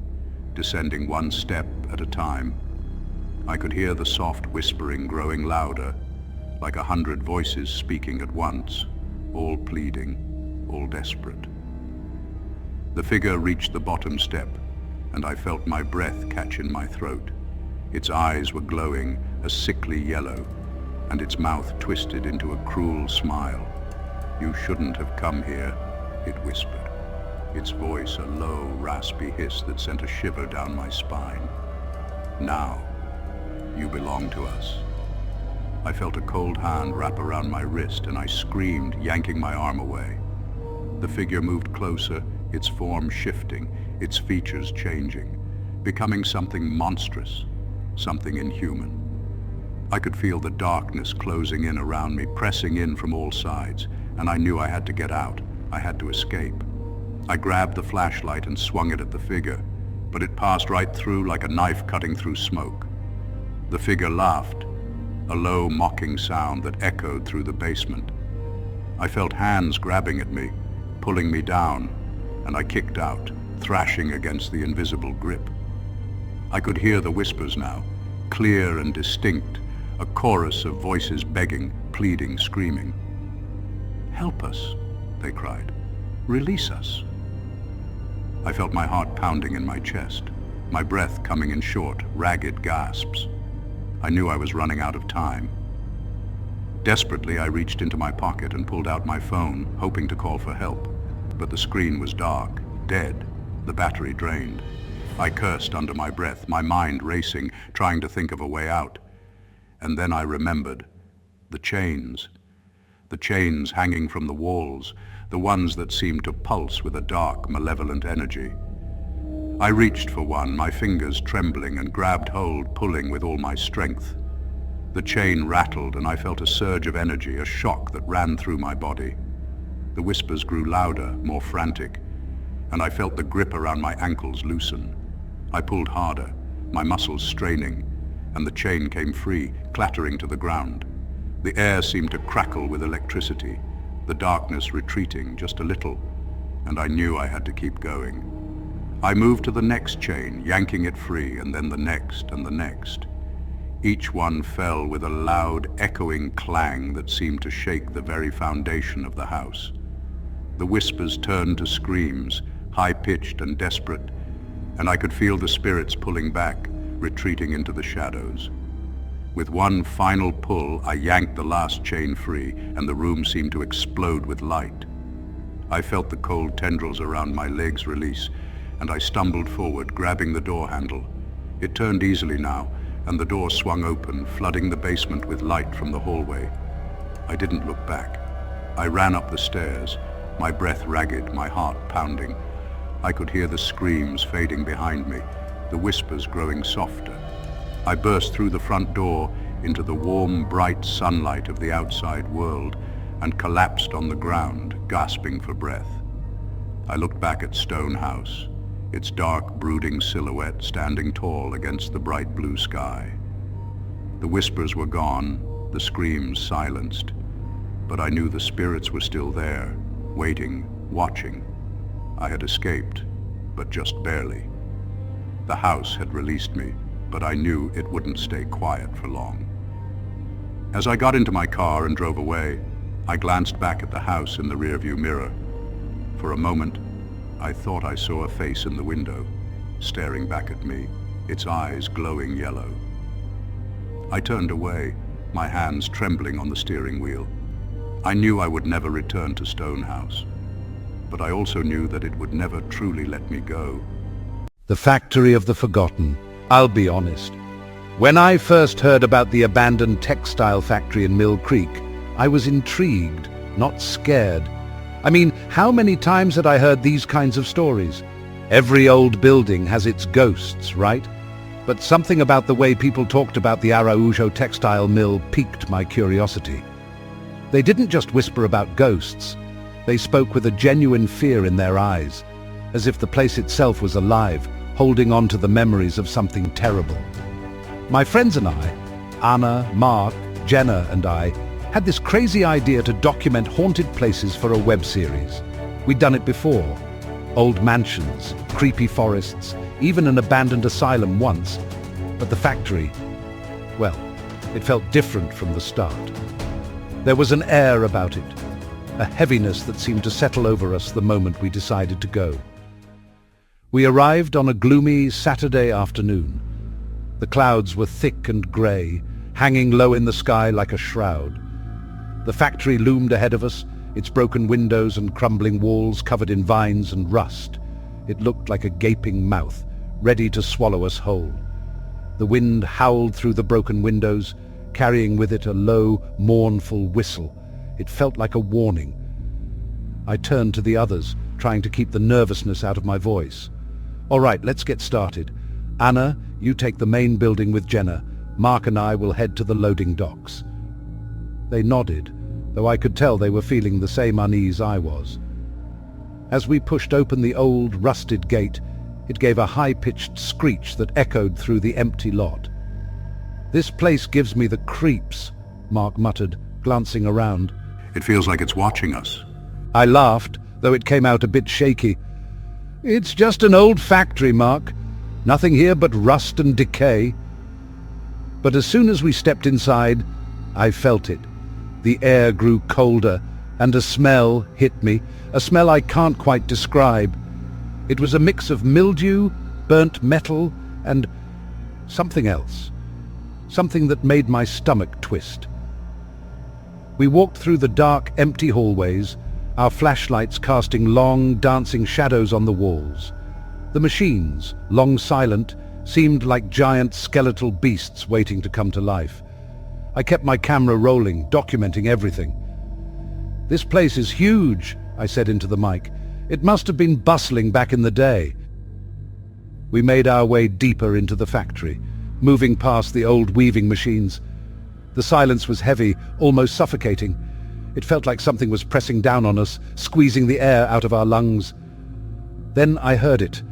descending one step at a time. I could hear the soft whispering growing louder, like 100 voices speaking at once, all pleading, all desperate. The figure reached the bottom step, and I felt my breath catch in my throat. Its eyes were glowing a sickly yellow, and its mouth twisted into a cruel smile. "You shouldn't have come here," it whispered, its voice a low, raspy hiss that sent a shiver down my spine. "Now, you belong to us." I felt a cold hand wrap around my wrist, and I screamed, yanking my arm away. The figure moved closer, its form shifting, its features changing, becoming something monstrous, something inhuman. I could feel the darkness closing in around me, pressing in from all sides, and I knew I had to get out. I had to escape. I grabbed the flashlight and swung it at the figure, but it passed right through like a knife cutting through smoke. The figure laughed, a low, mocking sound that echoed through the basement. I felt hands grabbing at me, pulling me down, and I kicked out, thrashing against the invisible grip. I could hear the whispers now, clear and distinct, a chorus of voices begging, pleading, screaming. "Help us," they cried. "Release us." I felt my heart pounding in my chest, my breath coming in short, ragged gasps. I knew I was running out of time. Desperately, I reached into my pocket and pulled out my phone, hoping to call for help. But the screen was dark, dead, the battery drained. I cursed under my breath, my mind racing, trying to think of a way out. And then I remembered. The chains. The chains hanging from the walls, the ones that seemed to pulse with a dark, malevolent energy. I reached for one, my fingers trembling, and grabbed hold, pulling with all my strength. The chain rattled, and I felt a surge of energy, a shock that ran through my body. The whispers grew louder, more frantic, and I felt the grip around my ankles loosen. I pulled harder, my muscles straining, and the chain came free, clattering to the ground. The air seemed to crackle with electricity, the darkness retreating just a little, and I knew I had to keep going. I moved to the next chain, yanking it free, and then the next and the next. Each one fell with a loud, echoing clang that seemed to shake the very foundation of the house. The whispers turned to screams, high-pitched and desperate, and I could feel the spirits pulling back, retreating into the shadows. With one final pull, I yanked the last chain free, and the room seemed to explode with light. I felt the cold tendrils around my legs release, and I stumbled forward, grabbing the door handle. It turned easily now, and the door swung open, flooding the basement with light from the hallway. I didn't look back. I ran up the stairs, my breath ragged, my heart pounding. I could hear the screams fading behind me, the whispers growing softer. I burst through the front door into the warm, bright sunlight of the outside world and collapsed on the ground, gasping for breath. I looked back at Stonehouse, its dark, brooding silhouette standing tall against the bright blue sky. The whispers were gone, the screams silenced, but I knew the spirits were still there, waiting, watching. I had escaped, but just barely. The house had released me, but I knew it wouldn't stay quiet for long. As I got into my car and drove away, I glanced back at the house in the rearview mirror. For a moment, I thought I saw a face in the window, staring back at me, its eyes glowing yellow. I turned away, my hands trembling on the steering wheel. I knew I would never return to Stonehouse, but I also knew that it would never truly let me go. The Factory of the Forgotten. I'll be honest. When I first heard about the abandoned textile factory in Mill Creek, I was intrigued, not scared. I mean, how many times had I heard these kinds of stories? Every old building has its ghosts, right? But something about the way people talked about the Araujo textile mill piqued my curiosity. They didn't just whisper about ghosts. They spoke with a genuine fear in their eyes, as if the place itself was alive, holding on to the memories of something terrible. My friends and I, Anna, Mark, Jenna and I, had this crazy idea to document haunted places for a web series. We'd done it before. Old mansions, creepy forests, even an abandoned asylum once. But the factory, well, it felt different from the start. There was an air about it, a heaviness that seemed to settle over us the moment we decided to go. We arrived on a gloomy Saturday afternoon. The clouds were thick and grey, hanging low in the sky like a shroud. The factory loomed ahead of us, its broken windows and crumbling walls covered in vines and rust. It looked like a gaping mouth, ready to swallow us whole. The wind howled through the broken windows, carrying with it a low, mournful whistle. It felt like a warning. I turned to the others, trying to keep the nervousness out of my voice. All right, let's get started. Anna, you take the main building with Jenna. Mark and I will head to the loading docks. They nodded, though I could tell they were feeling the same unease I was. As we pushed open the old, rusted gate, It gave a high-pitched screech that echoed through the empty lot. "This place gives me the creeps," Mark muttered, glancing around. It feels like it's watching us. I laughed, though it came out a bit shaky. "It's just an old factory, Mark. Nothing here but rust and decay." But as soon as we stepped inside, I felt it. The air grew colder, and a smell hit me, a smell I can't quite describe. It was a mix of mildew, burnt metal, and something else. Something that made my stomach twist. We walked through the dark, empty hallways, our flashlights casting long, dancing shadows on the walls. The machines, long silent, seemed like giant skeletal beasts waiting to come to life. I kept my camera rolling, documenting everything. "This place is huge," I said into the mic. "It must have been bustling back in the day." We made our way deeper into the factory, moving past the old weaving machines. The silence was heavy, almost suffocating. It felt like something was pressing down on us, squeezing the air out of our lungs. Then I heard it.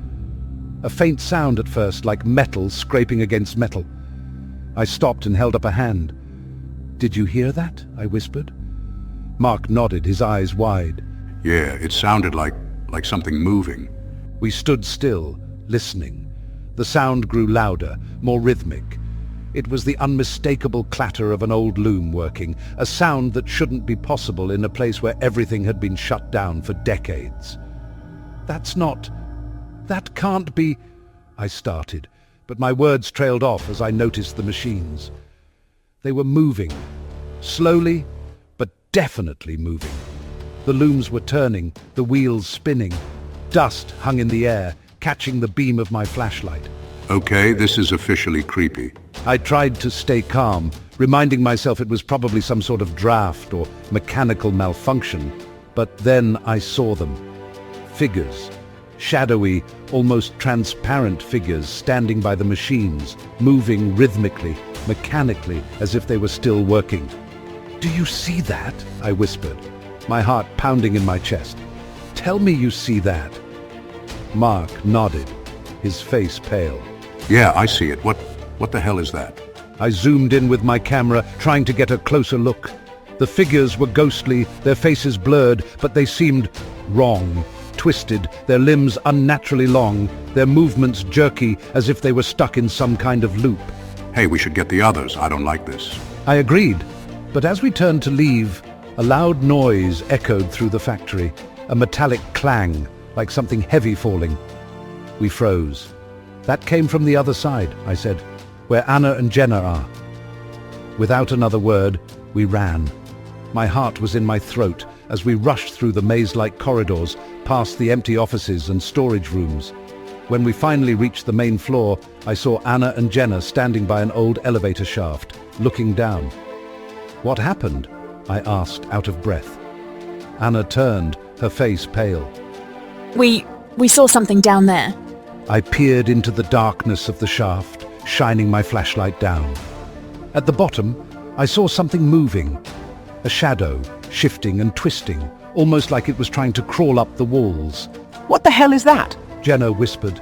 A faint sound at first, like metal scraping against metal. I stopped and held up a hand. "Did you hear that?" I whispered. Mark nodded, his eyes wide. Yeah, it sounded like something moving. We stood still, listening. The sound grew louder, more rhythmic. It was the unmistakable clatter of an old loom working, a sound that shouldn't be possible in a place where everything had been shut down for decades. That can't be," I started, but my words trailed off as I noticed the machines. They were moving, slowly, but definitely moving. The looms were turning, the wheels spinning. Dust hung in the air, catching the beam of my flashlight. Okay, this is officially creepy. I tried to stay calm, reminding myself it was probably some sort of draft or mechanical malfunction, but then I saw them. Figures. Shadowy, almost transparent figures standing by the machines, moving rhythmically, mechanically, as if they were still working. "Do you see that?" I whispered, my heart pounding in my chest. "Tell me you see that." Mark nodded, his face pale. Yeah, I see it. What the hell is that? I zoomed in with my camera, trying to get a closer look. The figures were ghostly, their faces blurred, but they seemed wrong. Twisted, their limbs unnaturally long, their movements jerky, as if they were stuck in some kind of loop. Hey, we should get the others. I don't like this. I agreed, but as we turned to leave, a loud noise echoed through the factory, a metallic clang, like something heavy falling. We froze. "That came from the other side," I said, "where Anna and Jenna are." Without another word, we ran. My heart was in my throat as we rushed through the maze-like corridors, past the empty offices and storage rooms. When we finally reached the main floor, I saw Anna and Jenna standing by an old elevator shaft, looking down. "What happened?" I asked, out of breath. Anna turned, her face pale. We saw something down there. I peered into the darkness of the shaft, shining my flashlight down. At the bottom, I saw something moving. A shadow, shifting and twisting, almost like it was trying to crawl up the walls. "What the hell is that?" Jenna whispered.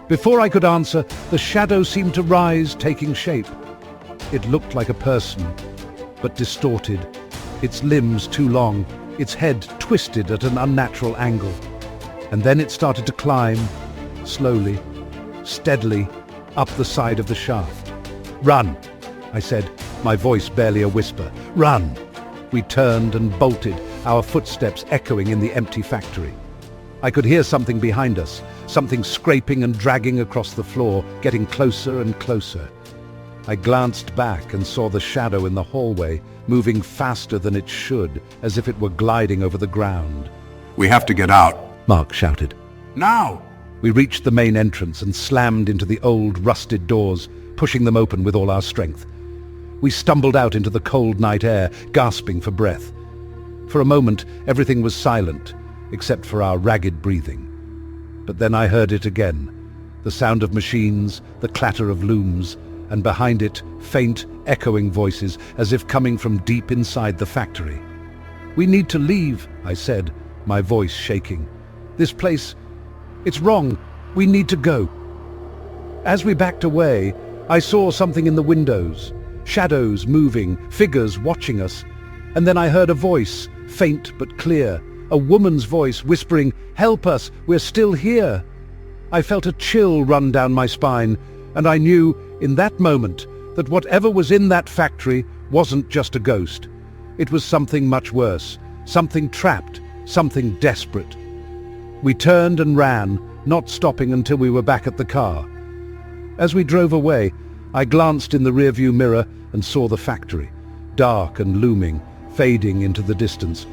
Before I could answer, the shadow seemed to rise, taking shape. It looked like a person, but distorted, its limbs too long, its head twisted at an unnatural angle. And then it started to climb, slowly, steadily, up the side of the shaft. "Run," I said, my voice barely a whisper. "Run!" We turned and bolted, our footsteps echoing in the empty factory. I could hear something behind us, something scraping and dragging across the floor, getting closer and closer. I glanced back and saw the shadow in the hallway, moving faster than it should, as if it were gliding over the ground. We have to get out. Mark shouted. Now! We reached the main entrance and slammed into the old, rusted doors, pushing them open with all our strength. We stumbled out into the cold night air, gasping for breath. For a moment, everything was silent, except for our ragged breathing. But then I heard it again, the sound of machines, the clatter of looms, and behind it, faint, echoing voices, as if coming from deep inside the factory. "We need to leave," I said, my voice shaking. "This place, it's wrong. We need to go." As we backed away, I saw something in the windows. Shadows moving, figures watching us. And then I heard a voice, faint but clear. A woman's voice whispering, "Help us, we're still here." I felt a chill run down my spine, and I knew, in that moment, that whatever was in that factory wasn't just a ghost. It was something much worse, something trapped, something desperate. We turned and ran, not stopping until we were back at the car. As we drove away, I glanced in the rearview mirror and saw the factory, dark and looming, fading into the distance,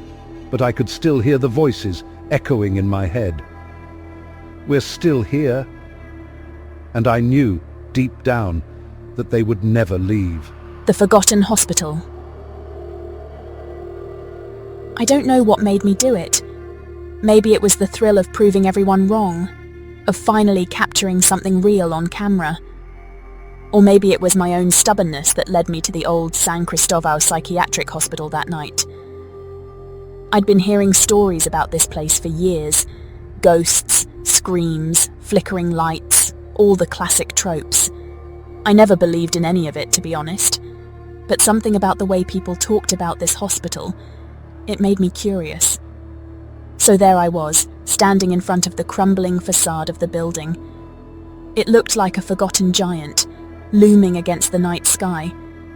but I could still hear the voices echoing in my head. We're still here. And I knew, deep down, that they would never leave. The Forgotten Hospital. I don't know what made me do it. Maybe it was the thrill of proving everyone wrong, of finally capturing something real on camera. Or maybe it was my own stubbornness that led me to the old San Christoval Psychiatric Hospital that night. I'd been hearing stories about this place for years. Ghosts, screams, flickering lights, all the classic tropes. I never believed in any of it, to be honest. But something about the way people talked about this hospital, it made me curious. So there I was, standing in front of the crumbling facade of the building. It looked like a forgotten giant, looming against the night sky,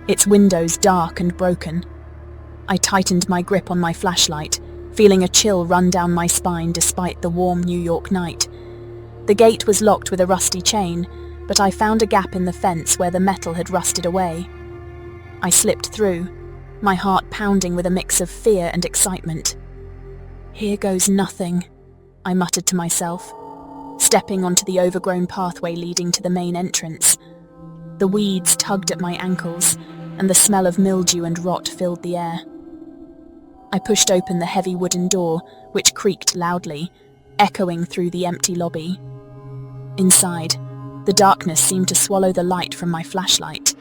its windows dark and broken. I tightened my grip on my flashlight, feeling a chill run down my spine despite the warm New York night. The gate was locked with a rusty chain, but I found a gap in the fence where the metal had rusted away. I slipped through, my heart pounding with a mix of fear and excitement. "Here goes nothing," I muttered to myself, stepping onto the overgrown pathway leading to the main entrance. The weeds tugged at my ankles, and the smell of mildew and rot filled the air. I pushed open the heavy wooden door, which creaked loudly, echoing through the empty lobby. Inside, the darkness seemed to swallow the light from my flashlight.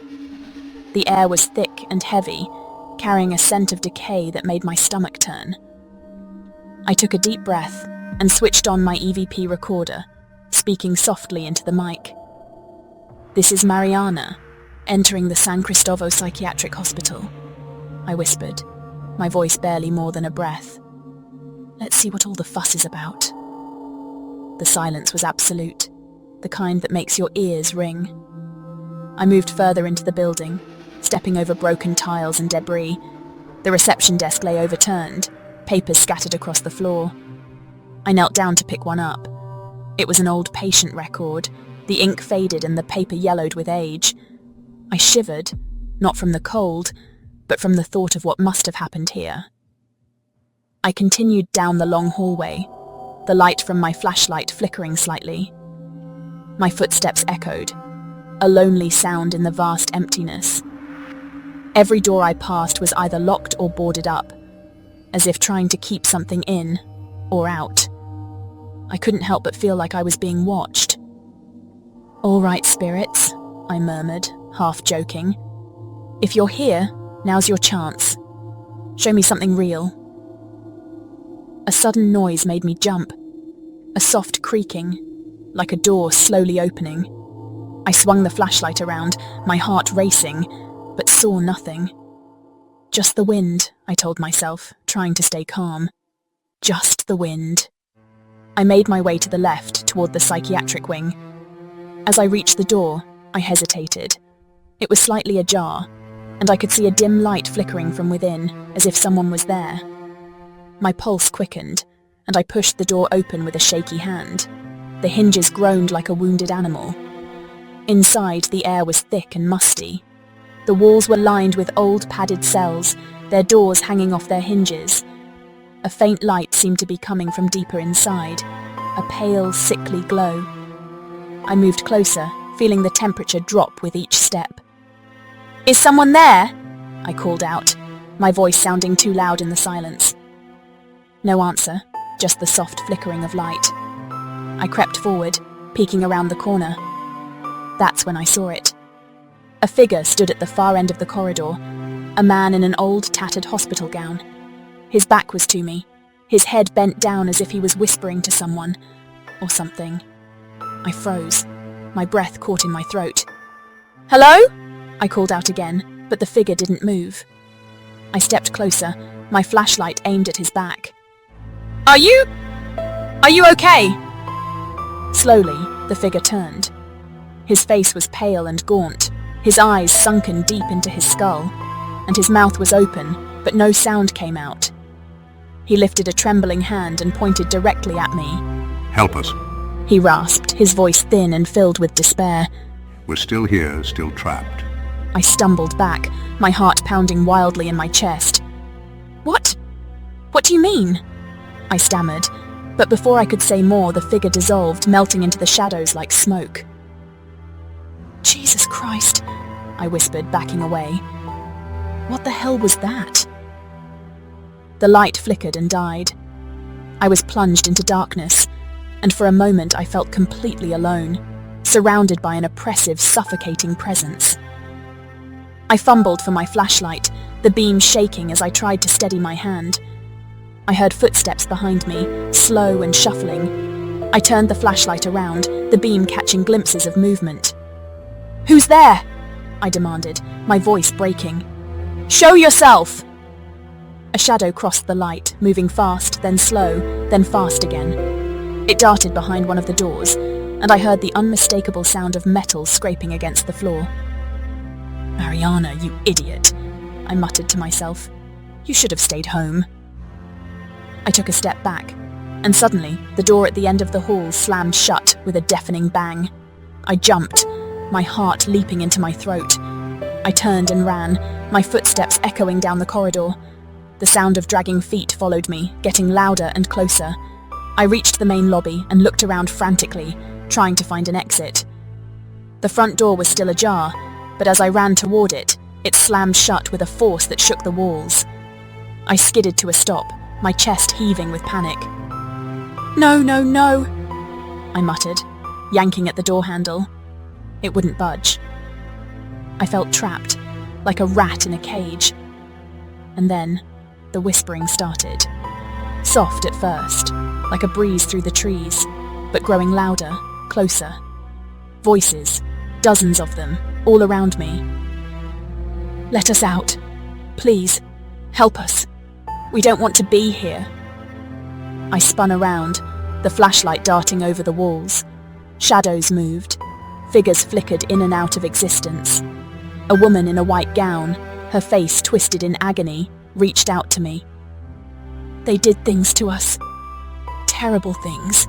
The air was thick and heavy, carrying a scent of decay that made my stomach turn. I took a deep breath and switched on my EVP recorder, speaking softly into the mic. "This is Mariana, entering the San Christoval Psychiatric Hospital," I whispered, my voice barely more than a breath. "Let's see what all the fuss is about." The silence was absolute, the kind that makes your ears ring. I moved further into the building, stepping over broken tiles and debris. The reception desk lay overturned, papers scattered across the floor. I knelt down to pick one up. It was an old patient record, the ink faded and the paper yellowed with age. I shivered, not from the cold, but from the thought of what must have happened here. I continued down the long hallway, the light from my flashlight flickering slightly. My footsteps echoed, a lonely sound in the vast emptiness. Every door I passed was either locked or boarded up, as if trying to keep something in or out. I couldn't help but feel like I was being watched. "All right, spirits," I murmured, half joking. "If you're here, now's your chance. Show me something real." A sudden noise made me jump, a soft creaking, like a door slowly opening. I swung the flashlight around, my heart racing, but saw nothing. "Just the wind," I told myself, trying to stay calm. Just the wind. I made my way to the left, toward the psychiatric wing. As I reached the door, I hesitated. It was slightly ajar, and I could see a dim light flickering from within, as if someone was there. My pulse quickened, and I pushed the door open with a shaky hand. The hinges groaned like a wounded animal. Inside, the air was thick and musty. The walls were lined with old padded cells, their doors hanging off their hinges. A faint light seemed to be coming from deeper inside, a pale, sickly glow. I moved closer, feeling the temperature drop with each step. "Is someone there?" I called out, my voice sounding too loud in the silence. No answer, just the soft flickering of light. I crept forward, peeking around the corner. That's when I saw it. A figure stood at the far end of the corridor, a man in an old, tattered hospital gown. His back was to me, his head bent down as if he was whispering to someone, or something. I froze. My breath caught in my throat. "Hello?" I called out again, but the figure didn't move. I stepped closer, my flashlight aimed at his back. Are you okay?" Slowly, the figure turned. His face was pale and gaunt, his eyes sunken deep into his skull, and his mouth was open, but no sound came out. He lifted a trembling hand and pointed directly at me. Help us. He rasped, his voice thin and filled with despair. We're still here, still trapped. I stumbled back, my heart pounding wildly in my chest. What? What do you mean?" I stammered, but before I could say more, the figure dissolved, melting into the shadows like smoke. "Jesus Christ," I whispered, backing away. What the hell was that? The light flickered and died. I was plunged into darkness, and for a moment I felt completely alone, surrounded by an oppressive, suffocating presence. I fumbled for my flashlight, the beam shaking as I tried to steady my hand. I heard footsteps behind me, slow and shuffling. I turned the flashlight around, the beam catching glimpses of movement. "Who's there?" I demanded, my voice breaking. "Show yourself!" A shadow crossed the light, moving fast, then slow, then fast again. It darted behind one of the doors, and I heard the unmistakable sound of metal scraping against the floor. "Mariana, you idiot," I muttered to myself. "You should have stayed home." I took a step back, and suddenly the door at the end of the hall slammed shut with a deafening bang. I jumped, my heart leaping into my throat. I turned and ran, my footsteps echoing down the corridor. The sound of dragging feet followed me, getting louder and closer. I reached the main lobby and looked around frantically, trying to find an exit. The front door was still ajar, but as I ran toward it, it slammed shut with a force that shook the walls. I skidded to a stop, my chest heaving with panic. "No, no, no," I muttered, yanking at the door handle. It wouldn't budge. I felt trapped, like a rat in a cage. And then, the whispering started. Soft at first, like a breeze through the trees, but growing louder, closer. Voices, dozens of them, all around me. "Let us out. Please, help us. We don't want to be here." I spun around, the flashlight darting over the walls. Shadows moved. Figures flickered in and out of existence. A woman in a white gown, her face twisted in agony, reached out to me. "They did things to us. Terrible things."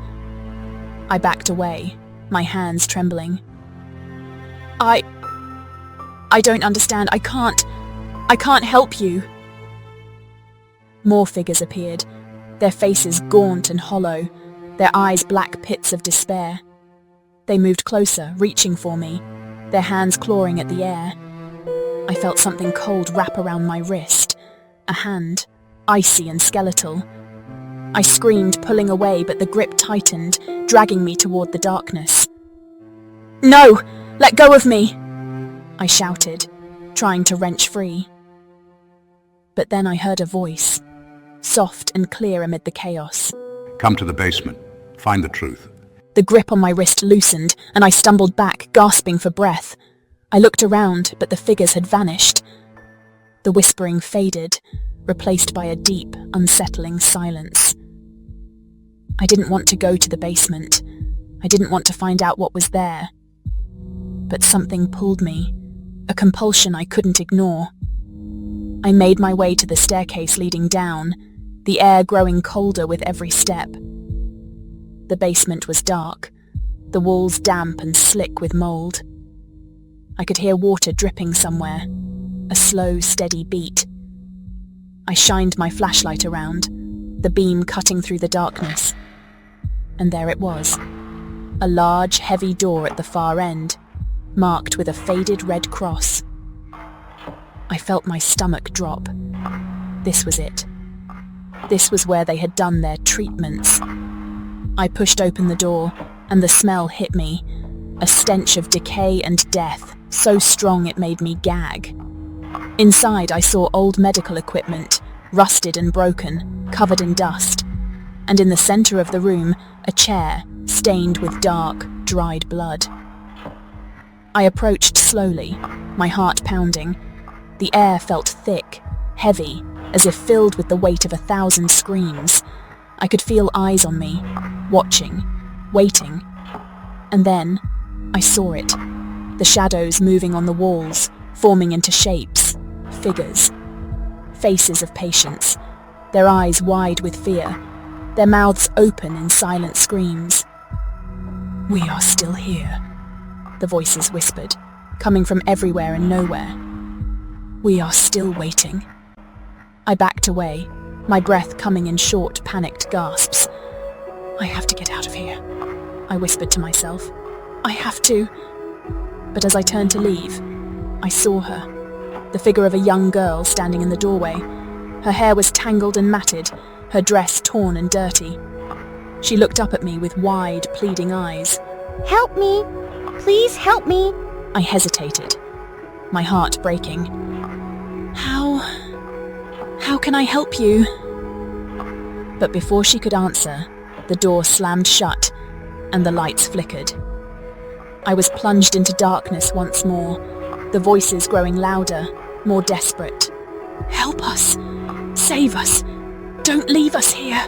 I backed away, my hands trembling. I don't understand. I can't help you." More figures appeared, their faces gaunt and hollow, their eyes black pits of despair. They moved closer, reaching for me, their hands clawing at the air. I felt something cold wrap around my wrist, a hand, icy and skeletal. I screamed, pulling away, but the grip tightened, dragging me toward the darkness. "No! Let go of me!" I shouted, trying to wrench free. But then I heard a voice, soft and clear amid the chaos. Come to the basement. Find the truth. The grip on my wrist loosened, and I stumbled back, gasping for breath. I looked around, but the figures had vanished. The whispering faded, replaced by a deep, unsettling silence. I didn't want to go to the basement. I didn't want to find out what was there. But something pulled me, a compulsion I couldn't ignore. I made my way to the staircase leading down, the air growing colder with every step. The basement was dark, the walls damp and slick with mold. I could hear water dripping somewhere, a slow, steady beat. I shined my flashlight around, the beam cutting through the darkness. And there it was, a large, heavy door at the far end, marked with a faded red cross. I felt my stomach drop. This was it. This was where they had done their treatments. I pushed open the door, and the smell hit me, a stench of decay and death, so strong it made me gag. Inside I saw old medical equipment, rusted and broken, covered in dust. and in the center of the room, a chair stained with dark, dried blood. I approached slowly, my heart pounding. The air felt thick, heavy, as if filled with the weight of 1,000 screams. I could feel eyes on me, watching, waiting. And then, I saw it. The shadows moving on the walls, forming into shapes, figures. Faces of patients, their eyes wide with fear, their mouths open in silent screams. "We are still here," the voices whispered, coming from everywhere and nowhere. "We are still waiting." I backed away, my breath coming in short, panicked gasps. "I have to get out of here," I whispered to myself. "I have to." But as I turned to leave, I saw her, the figure of a young girl standing in the doorway. Her hair was tangled and matted, her dress torn and dirty. She looked up at me with wide, pleading eyes. "Help me! Please help me!" I hesitated, my heart breaking. How can I help you?" But before she could answer, the door slammed shut and the lights flickered. I was plunged into darkness once more, the voices growing louder, more desperate. "Help us! Save us! Don't leave us here!"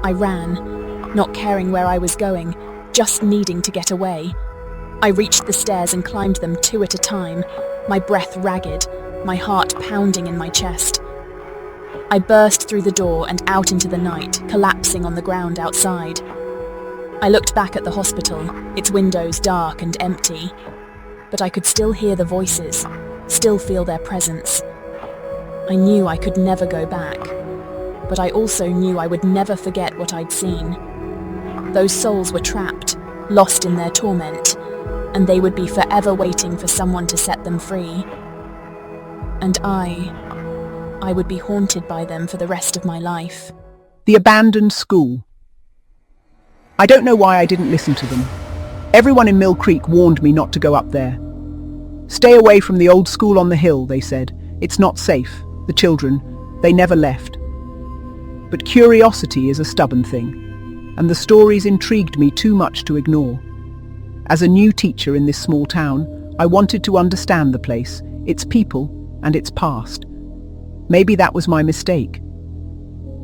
I ran, not caring where I was going, just needing to get away. I reached the stairs and climbed them 2 at a time, my breath ragged, my heart pounding in my chest. I burst through the door and out into the night, collapsing on the ground outside. I looked back at the hospital, its windows dark and empty. But I could still hear the voices, still feel their presence. I knew I could never go back, but I also knew I would never forget what I'd seen. Those souls were trapped, lost in their torment, and they would be forever waiting for someone to set them free. And I would be haunted by them for the rest of my life. The abandoned school. I don't know why I didn't listen to them. Everyone in Mill Creek warned me not to go up there. "Stay away from the old school on the hill," they said. "It's not safe. The children, they never left." But curiosity is a stubborn thing, and the stories intrigued me too much to ignore. As a new teacher in this small town, I wanted to understand the place, its people, and its past. Maybe that was my mistake.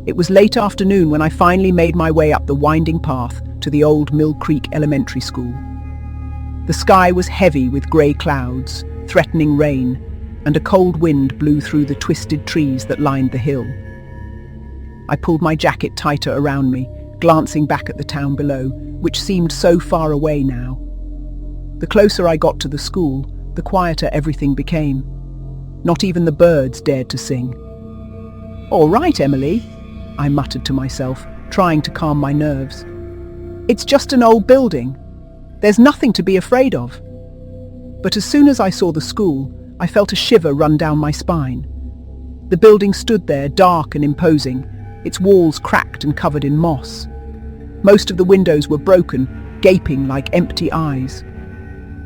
It was late afternoon when I finally made my way up the winding path to the old Mill Creek Elementary School. The sky was heavy with grey clouds, threatening rain, and a cold wind blew through the twisted trees that lined the hill. I pulled my jacket tighter around me, glancing back at the town below, which seemed so far away now. The closer I got to the school, the quieter everything became. Not even the birds dared to sing. "All right, Emily," I muttered to myself, trying to calm my nerves. "It's just an old building. There's nothing to be afraid of." But as soon as I saw the school, I felt a shiver run down my spine. The building stood there, dark and imposing, its walls cracked and covered in moss. Most of the windows were broken, gaping like empty eyes.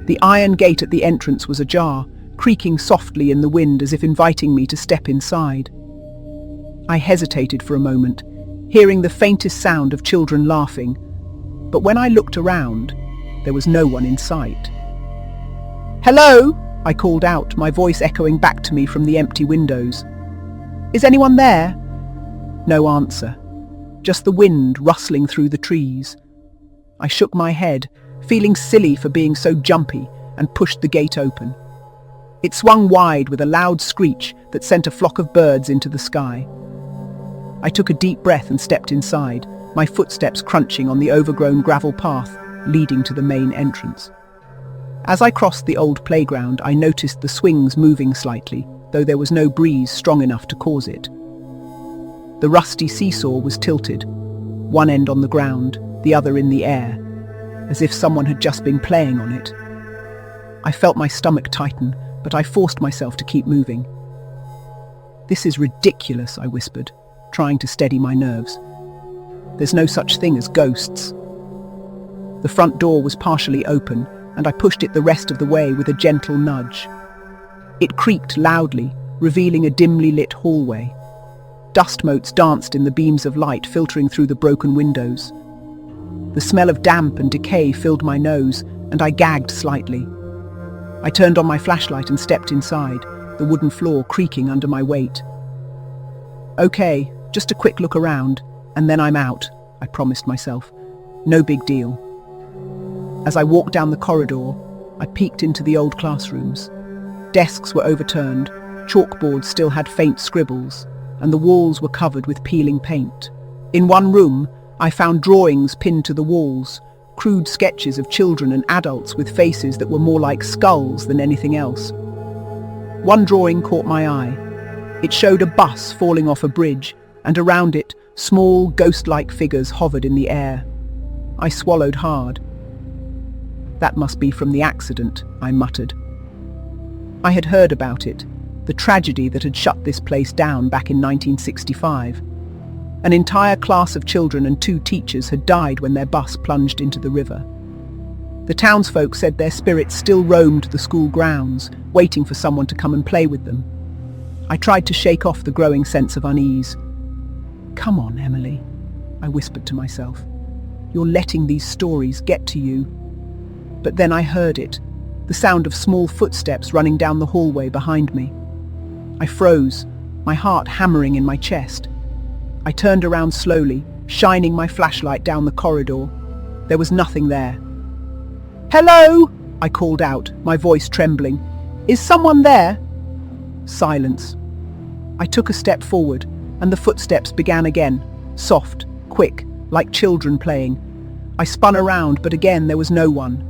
The iron gate at the entrance was ajar, creaking softly in the wind as if inviting me to step inside. I hesitated for a moment, hearing the faintest sound of children laughing, but when I looked around, there was no one in sight. "Hello!" I called out, my voice echoing back to me from the empty windows. "Is anyone there?" No answer, just the wind rustling through the trees. I shook my head, feeling silly for being so jumpy, and pushed the gate open. It swung wide with a loud screech that sent a flock of birds into the sky. I took a deep breath and stepped inside, my footsteps crunching on the overgrown gravel path leading to the main entrance. As I crossed the old playground, I noticed the swings moving slightly, though there was no breeze strong enough to cause it. The rusty seesaw was tilted, one end on the ground, the other in the air, as if someone had just been playing on it. I felt my stomach tighten, but I forced myself to keep moving. "This is ridiculous," I whispered, trying to steady my nerves. "There's no such thing as ghosts." The front door was partially open, and I pushed it the rest of the way with a gentle nudge. It creaked loudly, revealing a dimly lit hallway. Dust motes danced in the beams of light filtering through the broken windows. The smell of damp and decay filled my nose, and I gagged slightly. I turned on my flashlight and stepped inside, the wooden floor creaking under my weight. Okay, just a quick look around, and then I'm out, I promised myself. No big deal. As I walked down the corridor, I peeked into the old classrooms. Desks were overturned, chalkboards still had faint scribbles, and the walls were covered with peeling paint. In one room, I found drawings pinned to the walls, crude sketches of children and adults with faces that were more like skulls than anything else. One drawing caught my eye. It showed a bus falling off a bridge, and around it, small, ghost-like figures hovered in the air. I swallowed hard. That must be from the accident, I muttered. I had heard about it, the tragedy that had shut this place down back in 1965. An entire class of children and 2 teachers had died when their bus plunged into the river. The townsfolk said their spirits still roamed the school grounds, waiting for someone to come and play with them. I tried to shake off the growing sense of unease. "Come on, Emily," I whispered to myself. "You're letting these stories get to you." But then I heard it, the sound of small footsteps running down the hallway behind me. I froze, my heart hammering in my chest. I turned around slowly, shining my flashlight down the corridor. There was nothing there. "Hello!" I called out, my voice trembling. "Is someone there?" Silence. I took a step forward, and the footsteps began again, soft, quick, like children playing. I spun around, but again there was no one.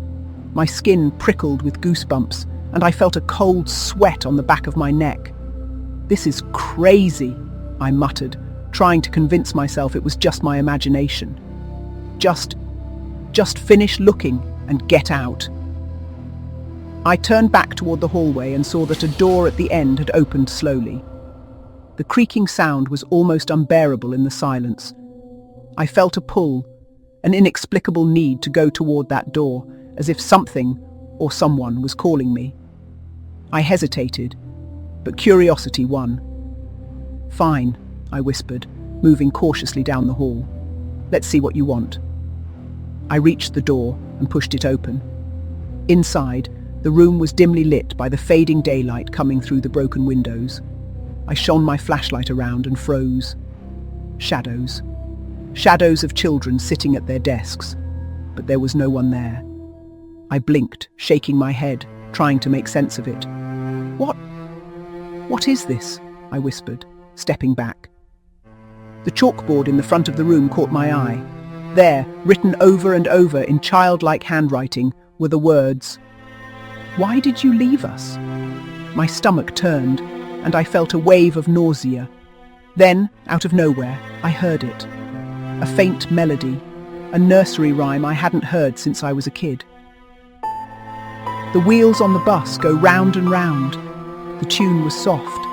My skin prickled with goosebumps, and I felt a cold sweat on the back of my neck. "This is crazy," I muttered, trying to convince myself it was just my imagination. Just finish looking and get out. I turned back toward the hallway and saw that a door at the end had opened slowly. The creaking sound was almost unbearable in the silence. I felt a pull, an inexplicable need to go toward that door, as if something or someone was calling me. I hesitated, but curiosity won. "Fine," I whispered, moving cautiously down the hall. "Let's see what you want." I reached the door and pushed it open. Inside, the room was dimly lit by the fading daylight coming through the broken windows. I shone my flashlight around and froze. Shadows. Shadows of children sitting at their desks, but there was no one there. I blinked, shaking my head, trying to make sense of it. What is this?" I whispered, stepping back. The chalkboard in the front of the room caught my eye. There, written over and over in childlike handwriting, were the words, "Why did you leave us?" My stomach turned, and I felt a wave of nausea. Then, out of nowhere, I heard it. A faint melody, a nursery rhyme I hadn't heard since I was a kid. The wheels on the bus go round and round. The tune was soft,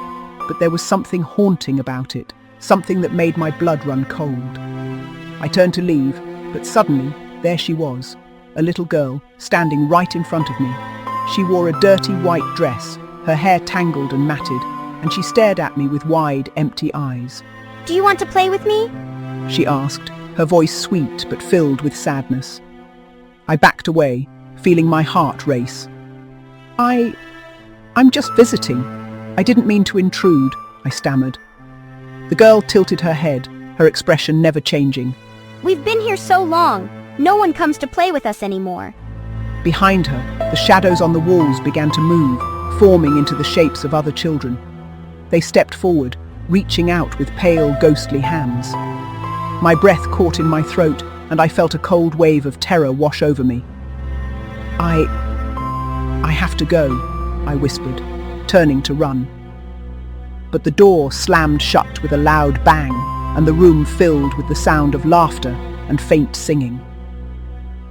but there was something haunting about it, something that made my blood run cold. I turned to leave, but suddenly, there she was, a little girl, standing right in front of me. She wore a dirty white dress, her hair tangled and matted, and she stared at me with wide, empty eyes. Do you want to play with me? She asked, her voice sweet but filled with sadness. I backed away, feeling my heart race. I'm just visiting. I didn't mean to intrude, I stammered. The girl tilted her head, her expression never changing. We've been here so long. No one comes to play with us anymore. Behind her, the shadows on the walls began to move, forming into the shapes of other children. They stepped forward, reaching out with pale, ghostly hands. My breath caught in my throat, and I felt a cold wave of terror wash over me. I have to go, I whispered, turning to run. But the door slammed shut with a loud bang, and the room filled with the sound of laughter and faint singing.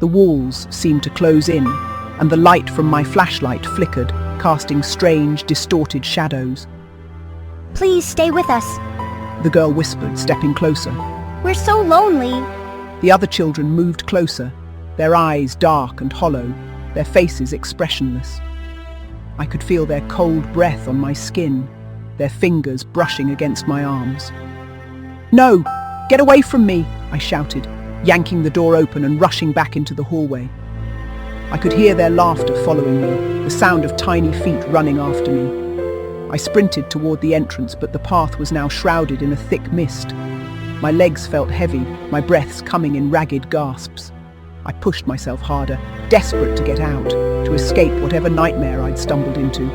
The walls seemed to close in, and the light from my flashlight flickered, casting strange, distorted shadows. Please stay with us. The girl whispered, stepping closer. We're so lonely. The other children moved closer, their eyes dark and hollow, their faces expressionless. I could feel their cold breath on my skin, their fingers brushing against my arms. "No! Get away from me!" I shouted, yanking the door open and rushing back into the hallway. I could hear their laughter following me, the sound of tiny feet running after me. I sprinted toward the entrance, but the path was now shrouded in a thick mist. My legs felt heavy, my breaths coming in ragged gasps. I pushed myself harder, desperate to get out, to escape whatever nightmare I'd stumbled into.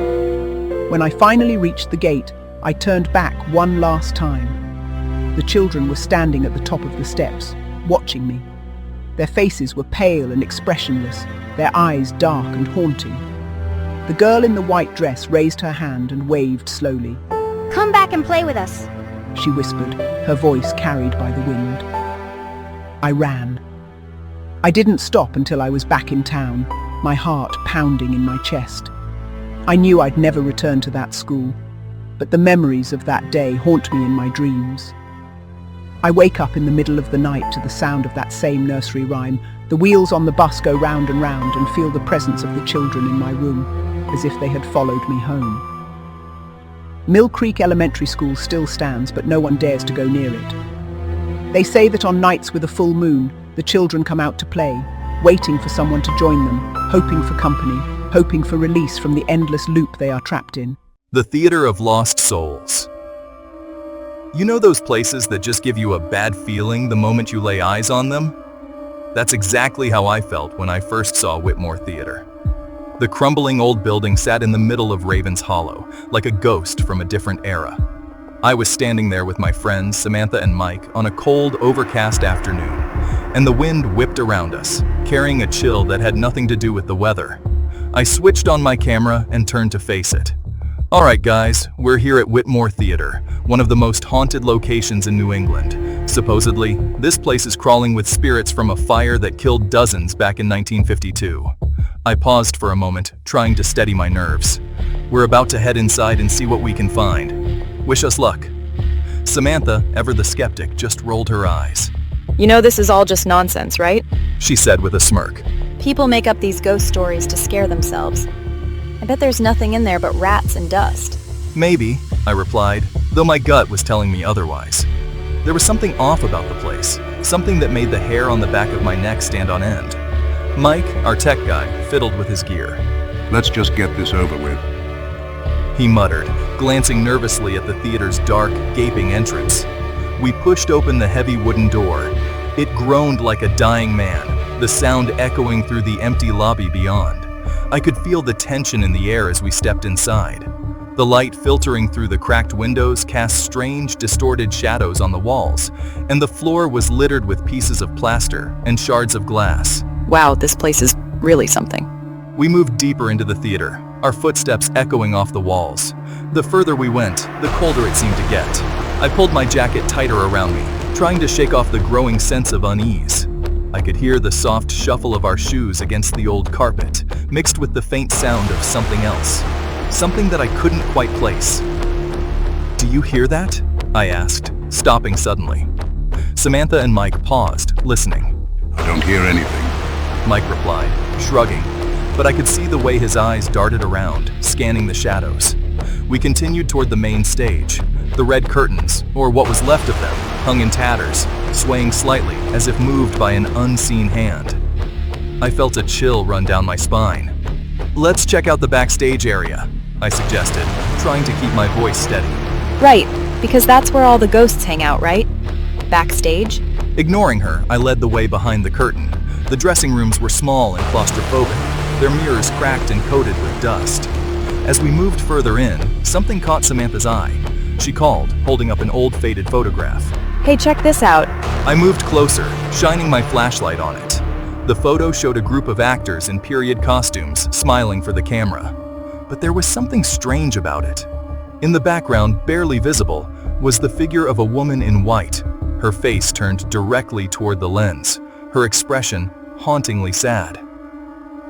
When I finally reached the gate, I turned back one last time. The children were standing at the top of the steps, watching me. Their faces were pale and expressionless, their eyes dark and haunting. The girl in the white dress raised her hand and waved slowly. Come back and play with us. She whispered, her voice carried by the wind. I ran. I didn't stop until I was back in town, my heart pounding in my chest. I knew I'd never return to that school, but the memories of that day haunt me in my dreams. I wake up in the middle of the night to the sound of that same nursery rhyme. The wheels on the bus go round and feel the presence of the children in my room, as if they had followed me home. Mill Creek Elementary School still stands, but no one dares to go near it. They say that on nights with a full moon, the children come out to play, waiting for someone to join them, hoping for company, hoping for release from the endless loop they are trapped in. The Theater of Lost Souls. You know those places that just give you a bad feeling the moment you lay eyes on them? That's exactly how I felt when I first saw Whitmore Theater. The crumbling old building sat in the middle of Raven's Hollow, like a ghost from a different era. I was standing there with my friends, Samantha and Mike, on a cold, overcast afternoon, and the wind whipped around us, carrying a chill that had nothing to do with the weather. I switched on my camera and turned to face it. Alright guys, we're here at Whitmore Theater, one of the most haunted locations in New England. Supposedly, this place is crawling with spirits from a fire that killed dozens back in 1952. I paused for a moment, trying to steady my nerves. We're about to head inside and see what we can find. Wish us luck. Samantha, ever the skeptic, just rolled her eyes. You know this is all just nonsense, right? She said with a smirk. People make up these ghost stories to scare themselves. I bet there's nothing in there but rats and dust. Maybe, I replied, though my gut was telling me otherwise. There was something off about the place, something that made the hair on the back of my neck stand on end. Mike, our tech guy, fiddled with his gear. Let's just get this over with. He muttered, glancing nervously at the theater's dark, gaping entrance. We pushed open the heavy wooden door. It groaned like a dying man, the sound echoing through the empty lobby beyond. I could feel the tension in the air as we stepped inside. The light filtering through the cracked windows cast strange, distorted shadows on the walls, and the floor was littered with pieces of plaster and shards of glass. Wow, this place is really something. We moved deeper into the theater, our footsteps echoing off the walls. The further we went, the colder it seemed to get. I pulled my jacket tighter around me, trying to shake off the growing sense of unease. I could hear the soft shuffle of our shoes against the old carpet, mixed with the faint sound of something else. Something that I couldn't quite place. Do you hear that? I asked, stopping suddenly. Samantha and Mike paused, listening. I don't hear anything. Mike replied, shrugging, but I could see the way his eyes darted around, scanning the shadows. We continued toward the main stage. The red curtains, or what was left of them, hung in tatters, swaying slightly as if moved by an unseen hand. I felt a chill run down my spine. Let's check out the backstage area, I suggested, trying to keep my voice steady. Right, because that's where all the ghosts hang out, right? Backstage? Ignoring her, I led the way behind the curtain. The dressing rooms were small and claustrophobic, their mirrors cracked and coated with dust. As we moved further in, something caught Samantha's eye. She called, holding up an old faded photograph. Hey, check this out. I moved closer, shining my flashlight on it. The photo showed a group of actors in period costumes, smiling for the camera. But there was something strange about it. In the background, barely visible, was the figure of a woman in white, her face turned directly toward the lens, her expression hauntingly sad.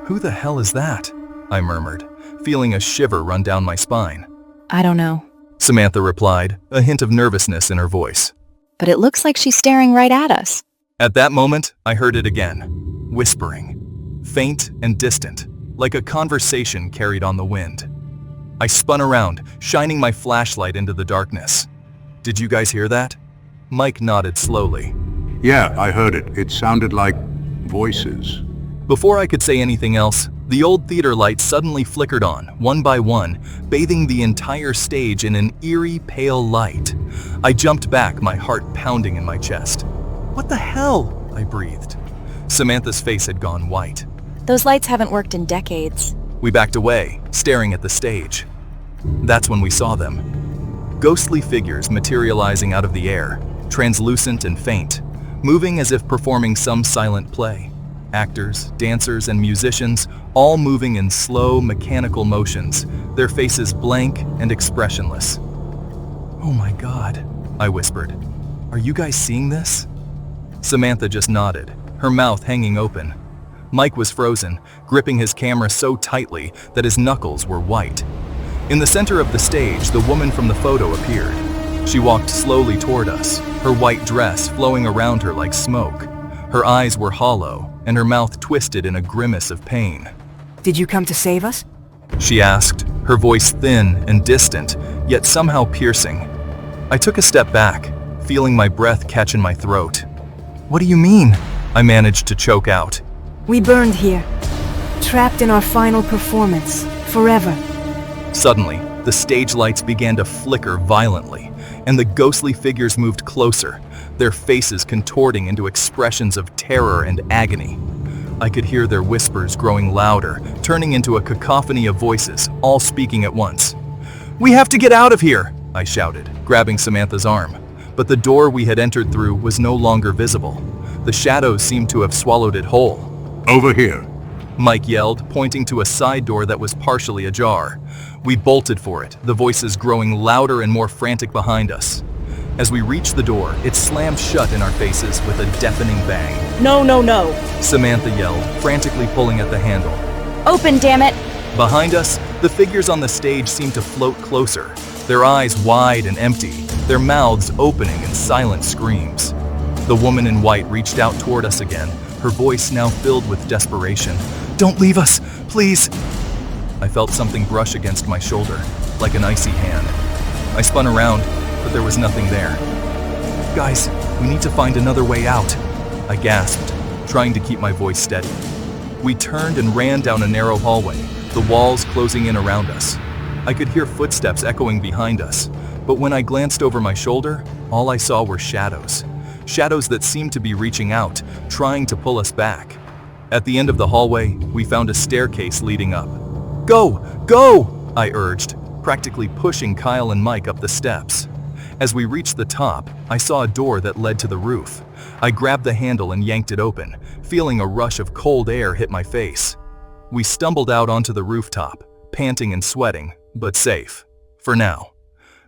Who the hell is that? I murmured, feeling a shiver run down my spine. I don't know. Samantha replied, a hint of nervousness in her voice. But it looks like she's staring right at us. At that moment, I heard it again, whispering, faint and distant, like a conversation carried on the wind. I spun around, shining my flashlight into the darkness. Did you guys hear that? Mike nodded slowly. Yeah, I heard it. It sounded like voices. Before I could say anything else, the old theater lights suddenly flickered on, one by one, bathing the entire stage in an eerie, pale light. I jumped back, my heart pounding in my chest. "What the hell?" I breathed. Samantha's face had gone white. Those lights haven't worked in decades. We backed away, staring at the stage. That's when we saw them. Ghostly figures materializing out of the air, translucent and faint, moving as if performing some silent play. Actors, dancers, and musicians, all moving in slow, mechanical motions, their faces blank and expressionless. "Oh my God," I whispered. "Are you guys seeing this?" Samantha just nodded, her mouth hanging open. Mike was frozen, gripping his camera so tightly that his knuckles were white. In the center of the stage, the woman from the photo appeared. She walked slowly toward us, her white dress flowing around her like smoke. Her eyes were hollow, and her mouth twisted in a grimace of pain. Did you come to save us? She asked, her voice thin and distant, yet somehow piercing. I took a step back, feeling my breath catch in my throat. "What do you mean?" I managed to choke out. We burned here, trapped in our final performance, forever. Suddenly, the stage lights began to flicker violently, and the ghostly figures moved closer, their faces contorting into expressions of terror and agony. I could hear their whispers growing louder, turning into a cacophony of voices, all speaking at once. "We have to get out of here!" I shouted, grabbing Samantha's arm. But the door we had entered through was no longer visible. The shadows seemed to have swallowed it whole. Over here. Mike yelled, pointing to a side door that was partially ajar. We bolted for it, the voices growing louder and more frantic behind us. As we reached the door, it slammed shut in our faces with a deafening bang. "No, no, no!" Samantha yelled, frantically pulling at the handle. Open, damn it! Behind us, the figures on the stage seemed to float closer, their eyes wide and empty, their mouths opening in silent screams. The woman in white reached out toward us again, her voice now filled with desperation. "Don't leave us, please!" I felt something brush against my shoulder, like an icy hand. I spun around, but there was nothing there. "Guys, we need to find another way out," I gasped, trying to keep my voice steady. We turned and ran down a narrow hallway, the walls closing in around us. I could hear footsteps echoing behind us, but when I glanced over my shoulder, all I saw were shadows. Shadows that seemed to be reaching out, trying to pull us back. At the end of the hallway, we found a staircase leading up. "Go! Go!" I urged, practically pushing Kyle and Mike up the steps. As we reached the top, I saw a door that led to the roof. I grabbed the handle and yanked it open, feeling a rush of cold air hit my face. We stumbled out onto the rooftop, panting and sweating, but safe. For now.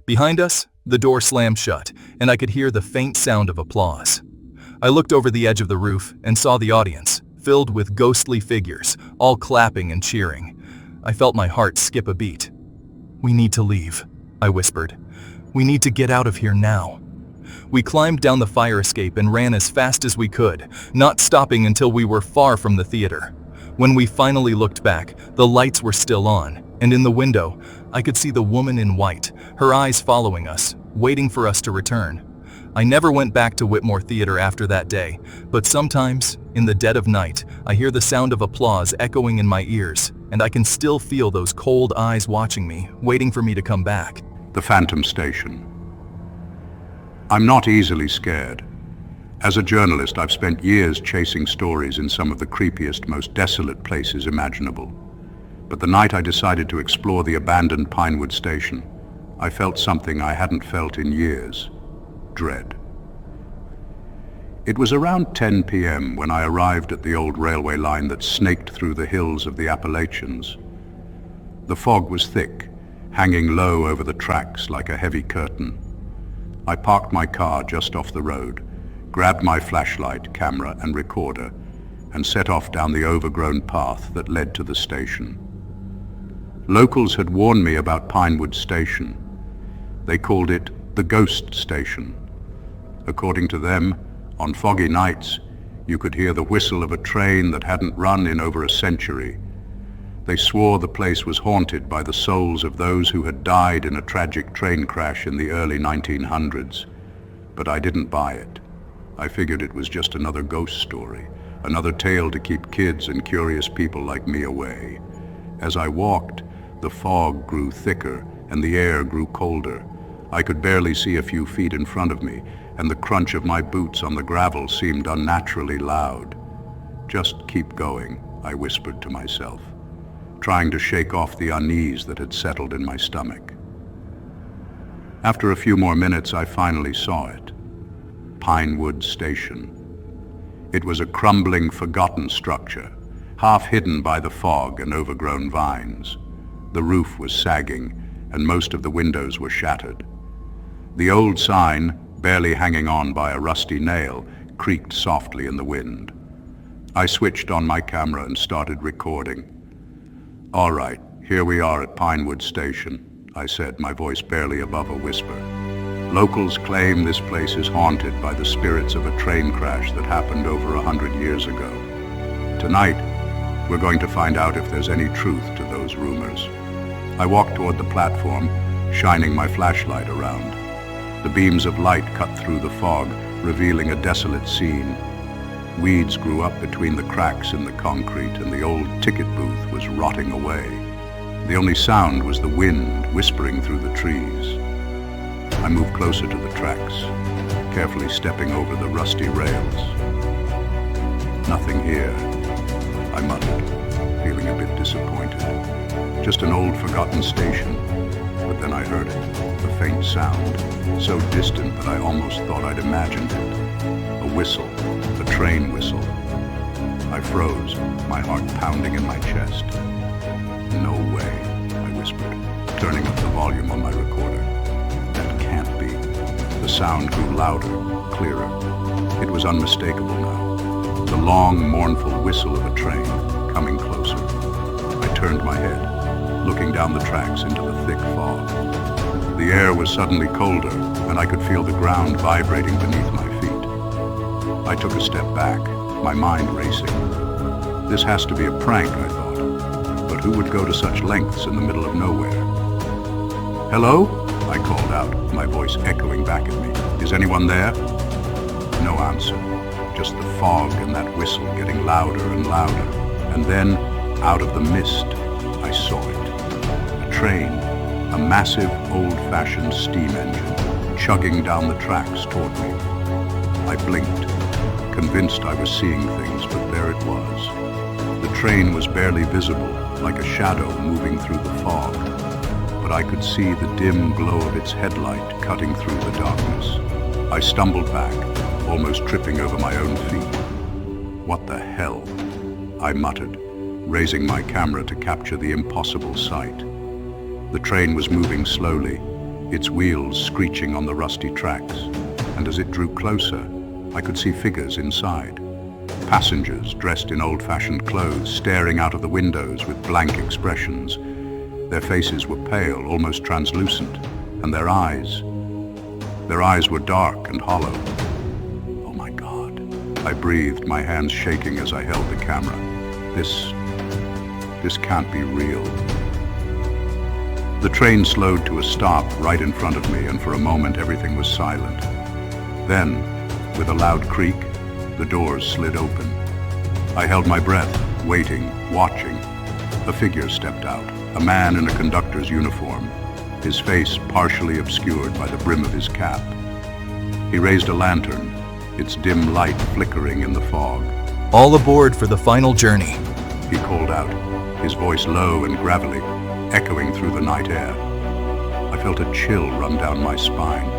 Behind us, the door slammed shut, and I could hear the faint sound of applause. I looked over the edge of the roof and saw the audience, filled with ghostly figures, all clapping and cheering. I felt my heart skip a beat. "We need to leave," I whispered. "We need to get out of here now." We climbed down the fire escape and ran as fast as we could, not stopping until we were far from the theater. When we finally looked back, the lights were still on, and in the window, I could see the woman in white, her eyes following us, waiting for us to return. I never went back to Whitmore Theater after that day, but sometimes, in the dead of night, I hear the sound of applause echoing in my ears, and I can still feel those cold eyes watching me, waiting for me to come back. The Phantom Station. I'm not easily scared. As a journalist, I've spent years chasing stories in some of the creepiest, most desolate places imaginable. But the night I decided to explore the abandoned Pinewood Station, I felt something I hadn't felt in years. Dread. It was around 10 p.m. when I arrived at the old railway line that snaked through the hills of the Appalachians. The fog was thick, hanging low over the tracks like a heavy curtain. I parked my car just off the road, grabbed my flashlight, camera, and recorder, and set off down the overgrown path that led to the station. Locals had warned me about Pinewood Station. They called it the Ghost Station. According to them, on foggy nights, you could hear the whistle of a train that hadn't run in over a century. They swore the place was haunted by the souls of those who had died in a tragic train crash in the early 1900s. but I didn't buy it. I figured it was just another ghost story, another tale to keep kids and curious people like me away. As I walked, the fog grew thicker and the air grew colder. I could barely see a few feet in front of me, and the crunch of my boots on the gravel seemed unnaturally loud. "Just keep going," I whispered to myself, trying to shake off the unease that had settled in my stomach. After a few more minutes, I finally saw it. Pinewood Station. It was a crumbling, forgotten structure, half hidden by the fog and overgrown vines. The roof was sagging, and most of the windows were shattered. The old sign, barely hanging on by a rusty nail, creaked softly in the wind. I switched on my camera and started recording. "All right, here we are at Pinewood Station," I said, my voice barely above a whisper. "Locals claim this place is haunted by the spirits of a train crash that happened over 100 years ago. Tonight, we're going to find out if there's any truth to those rumors." I walked toward the platform, shining my flashlight around. The beams of light cut through the fog, revealing a desolate scene. Weeds grew up between the cracks in the concrete, and the old ticket booth was rotting away. The only sound was the wind whispering through the trees. I moved closer to the tracks, carefully stepping over the rusty rails. "Nothing here," I muttered, feeling a bit disappointed. "Just an old forgotten station." But then I heard it, a faint sound, so distant that I almost thought I'd imagined it. A whistle, a train whistle. I froze, my heart pounding in my chest. "No way," I whispered, turning up the volume on my recorder. "That can't be." The sound grew louder, clearer. It was unmistakable now. The long, mournful whistle of a train, coming closer. I turned my head, looking down the tracks into the thick fog. The air was suddenly colder, and I could feel the ground vibrating beneath my feet. I took a step back, my mind racing. This has to be a prank, I thought. But who would go to such lengths in the middle of nowhere? "Hello?" I called out, my voice echoing back at me. "Is anyone there?" No answer, just the fog and that whistle getting louder and louder. And then, out of the mist, I saw it. A train, a massive, old-fashioned steam engine, chugging down the tracks toward me. I blinked, convinced I was seeing things, but there it was. The train was barely visible, like a shadow moving through the fog, but I could see the dim glow of its headlight cutting through the darkness. I stumbled back, almost tripping over my own feet. "What the hell?" I muttered, raising my camera to capture the impossible sight. The train was moving slowly, its wheels screeching on the rusty tracks, and as it drew closer, I could see figures inside. Passengers dressed in old-fashioned clothes staring out of the windows with blank expressions. Their faces were pale, almost translucent, and their eyes were dark and hollow. "Oh my God," I breathed, my hands shaking as I held the camera. This can't be real." The train slowed to a stop right in front of me, and for a moment everything was silent. Then, with a loud creak, the doors slid open. I held my breath, waiting, watching. A figure stepped out, a man in a conductor's uniform, his face partially obscured by the brim of his cap. He raised a lantern, its dim light flickering in the fog. "All aboard for the final journey," he called out, his voice low and gravelly, echoing through the night air. I felt a chill run down my spine.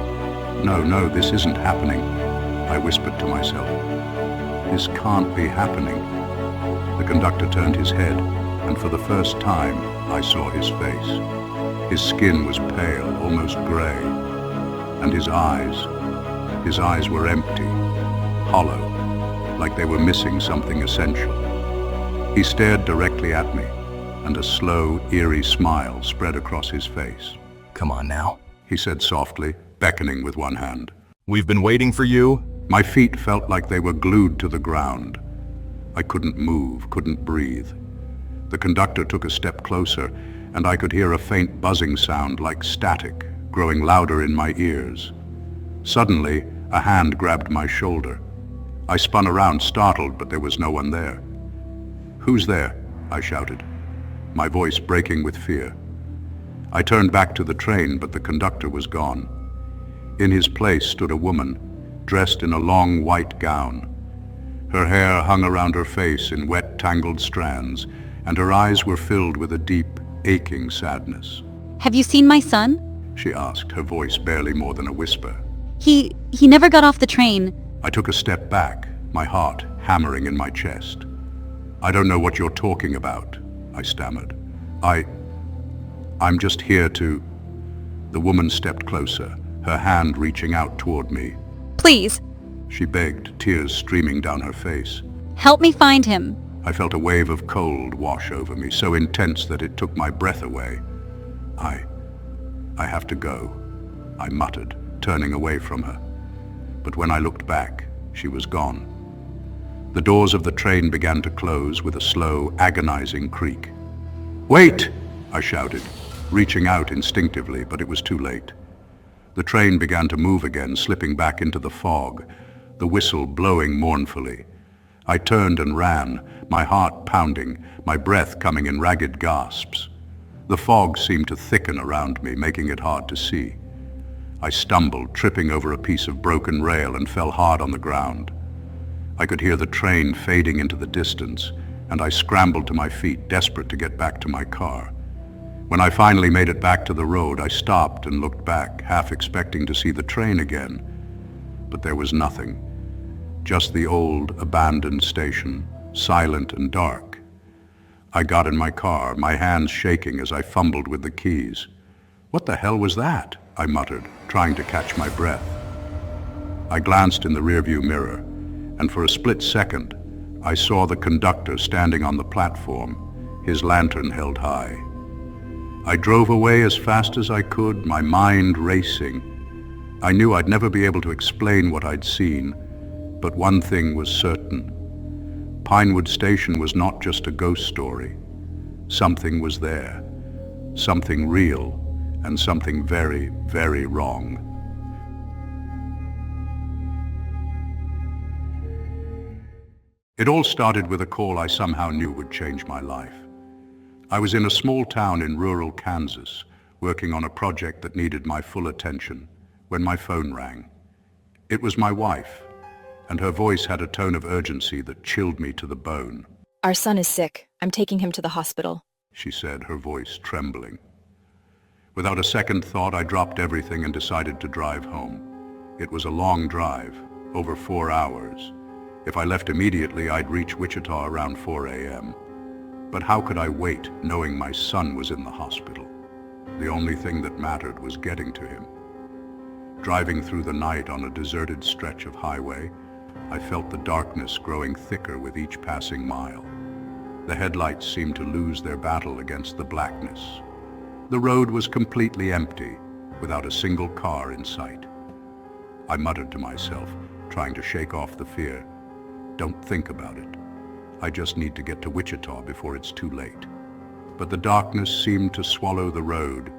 No, this isn't happening," I whispered to myself. "This can't be happening." The conductor turned his head, and for the first time, I saw his face. His skin was pale, almost gray, and his eyes were empty, hollow, like they were missing something essential. He stared directly at me, and a slow, eerie smile spread across his face. "Come on now," he said softly, beckoning with one hand. "We've been waiting for you." My feet felt like they were glued to the ground. I couldn't move, couldn't breathe. The conductor took a step closer, and I could hear a faint buzzing sound like static, growing louder in my ears. Suddenly, A hand grabbed my shoulder. I spun around, startled, but there was no one there. "Who's there?" I shouted, my voice breaking with fear. I turned back to the train, but the conductor was gone. In his place stood a woman, dressed in a long white gown. Her hair hung around her face in wet, tangled strands, and her eyes were filled with a deep, aching sadness. "Have you seen my son?" she asked, her voice barely more than a whisper. He never got off the train." I took a step back, my heart hammering in my chest. "I don't know what you're talking about," I stammered. I'm just here to..." The woman stepped closer, her hand reaching out toward me. "Please, She begged, tears streaming down her face. help me find him." I felt a wave of cold wash over me, so intense that it took my breath away. I have to go," I muttered, turning away from her. But when I looked back, she was gone. The doors of the train began to close with a slow, agonizing creak. "Wait!" I shouted, reaching out instinctively, but it was too late. The train began to move again, slipping back into the fog, the whistle blowing mournfully. I turned and ran, my heart pounding, my breath coming in ragged gasps. The fog seemed to thicken around me, making it hard to see. I stumbled, tripping over a piece of broken rail, and fell hard on the ground. I could hear the train fading into the distance, and I scrambled to my feet, desperate to get back to my car. When I finally made it back to the road, I stopped and looked back, half expecting to see the train again. But there was nothing. Just the old, abandoned station, silent and dark. I got in my car, my hands shaking as I fumbled with the keys. "What the hell was that?" I muttered, trying to catch my breath. I glanced in the rearview mirror, and for a split second, I saw the conductor standing on the platform, his lantern held high. I drove away as fast as I could, my mind racing. I knew I'd never be able to explain what I'd seen, but one thing was certain. Pinewood Station was not just a ghost story. Something was there, something real, and something very, very wrong. It all started with a call I somehow knew would change my life. I was in a small town in rural Kansas, working on a project that needed my full attention, when my phone rang. It was my wife, and her voice had a tone of urgency that chilled me to the bone. "Our son is sick. I'm taking him to the hospital," she said, her voice trembling. Without a second thought, I dropped everything and decided to drive home. It was a long drive, over 4 hours. If I left immediately, I'd reach Wichita around 4 a.m. But how could I wait, knowing my son was in the hospital? The only thing that mattered was getting to him. Driving through the night on a deserted stretch of highway, I felt the darkness growing thicker with each passing mile. The headlights seemed to lose their battle against the blackness. The road was completely empty, without a single car in sight. I muttered to myself, trying to shake off the fear. Don't think about it. I just need to get to Wichita before it's too late. But the darkness seemed to swallow the road,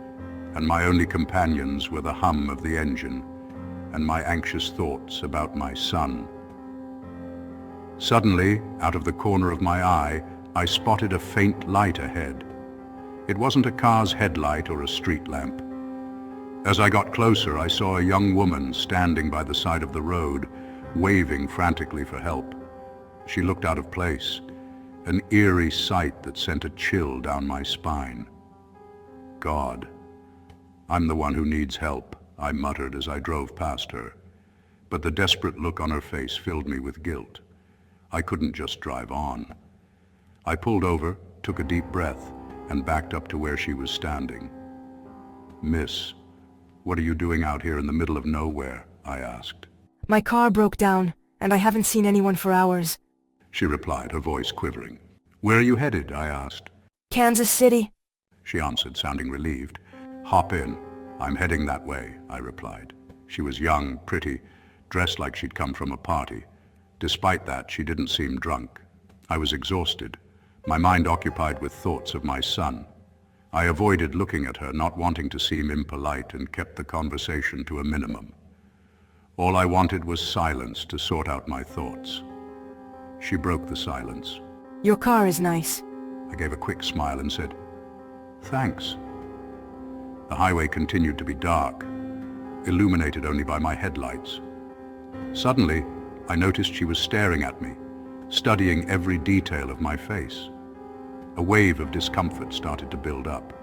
and my only companions were the hum of the engine and my anxious thoughts about my son. Suddenly, out of the corner of my eye, I spotted a faint light ahead. It wasn't a car's headlight or a street lamp. As I got closer, I saw a young woman standing by the side of the road, waving frantically for help. She looked out of place, an eerie sight that sent a chill down my spine. God, I'm the one who needs help, I muttered as I drove past her. But the desperate look on her face filled me with guilt. I couldn't just drive on. I pulled over, took a deep breath, and backed up to where she was standing. "Miss, what are you doing out here in the middle of nowhere?" I asked. My car broke down, and I haven't seen anyone for hours. She replied, her voice quivering. "Where are you headed?" I asked. Kansas City. She answered, sounding relieved. "Hop in. I'm heading that way," I replied. She was young, pretty, dressed like she'd come from a party. Despite that, she didn't seem drunk. I was exhausted, my mind occupied with thoughts of my son. I avoided looking at her, not wanting to seem impolite, and kept the conversation to a minimum. All I wanted was silence to sort out my thoughts. She broke the silence. Your car is nice. I gave a quick smile and said, "Thanks." The highway continued to be dark, illuminated only by my headlights. Suddenly, I noticed she was staring at me, studying every detail of my face. A wave of discomfort started to build up.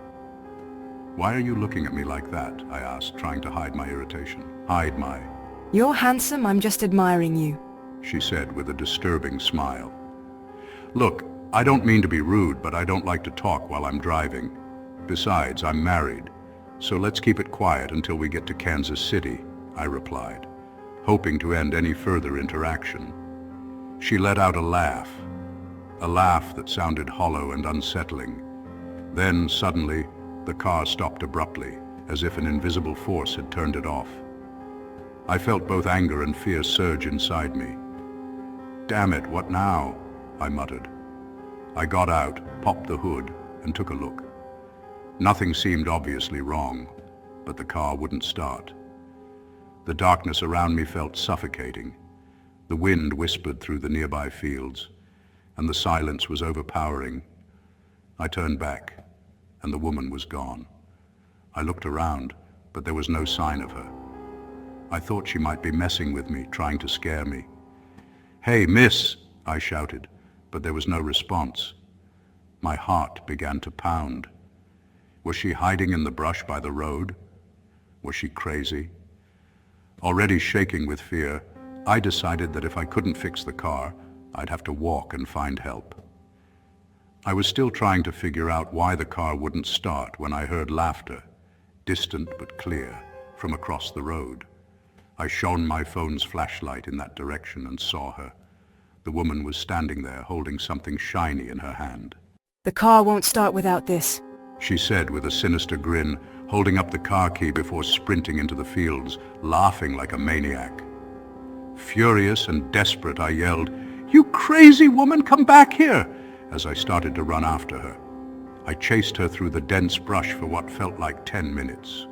"Why are you looking at me like that?" I asked, trying to hide my irritation. You're handsome, I'm just admiring you. She said with a disturbing smile. "Look, I don't mean to be rude, but I don't like to talk while I'm driving. Besides, I'm married, so let's keep it quiet until we get to Kansas City," I replied, hoping to end any further interaction. She let out a laugh that sounded hollow and unsettling. Then, suddenly, the car stopped abruptly, as if an invisible force had turned it off. I felt both anger and fear surge inside me. "Damn it, what now?" I muttered. I got out, popped the hood, and took a look. Nothing seemed obviously wrong, but the car wouldn't start. The darkness around me felt suffocating. The wind whispered through the nearby fields, and the silence was overpowering. I turned back, and the woman was gone. I looked around, but there was no sign of her. I thought she might be messing with me, trying to scare me. "Hey, miss!" I shouted, but there was no response. My heart began to pound. Was she hiding in the brush by the road? Was she crazy? Already shaking with fear, I decided that if I couldn't fix the car, I'd have to walk and find help. I was still trying to figure out why the car wouldn't start when I heard laughter, distant but clear, from across the road. I shone my phone's flashlight in that direction and saw her. The woman was standing there holding something shiny in her hand. The car won't start without this, she said with a sinister grin, holding up the car key before sprinting into the fields, laughing like a maniac. Furious and desperate, I yelled, "You crazy woman, come back here!" as I started to run after her. I chased her through the dense brush for what felt like 10 minutes.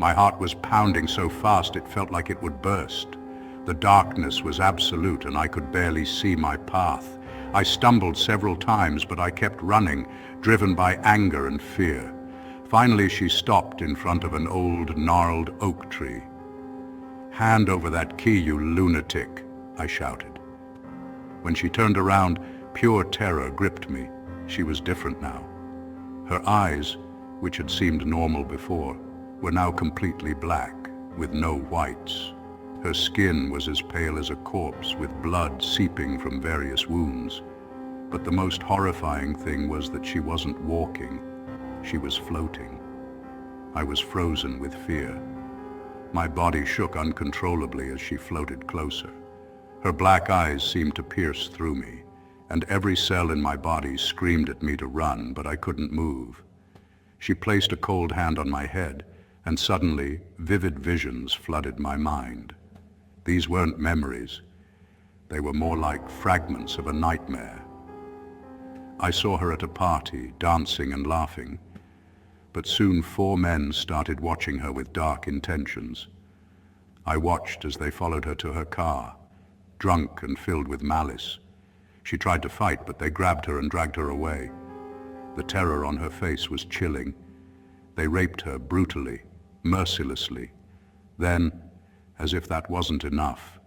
My heart was pounding so fast it felt like it would burst. The darkness was absolute and I could barely see my path. I stumbled several times, but I kept running, driven by anger and fear. Finally, she stopped in front of an old, gnarled oak tree. "Hand over that key, you lunatic," I shouted. When she turned around, pure terror gripped me. She was different now. Her eyes, which had seemed normal before, were now completely black, with no whites. Her skin was as pale as a corpse, with blood seeping from various wounds. But the most horrifying thing was that she wasn't walking, she was floating. I was frozen with fear. My body shook uncontrollably as she floated closer. Her black eyes seemed to pierce through me, and every cell in my body screamed at me to run, but I couldn't move. She placed a cold hand on my head, and suddenly vivid visions flooded my mind. These weren't memories. They were more like fragments of a nightmare. I saw her at a party, dancing and laughing, but soon 4 men started watching her with dark intentions. I watched as they followed her to her car, drunk and filled with malice. She tried to fight, but they grabbed her and dragged her away. The terror on her face was chilling. They raped her brutally, mercilessly. Then, as if that wasn't enough,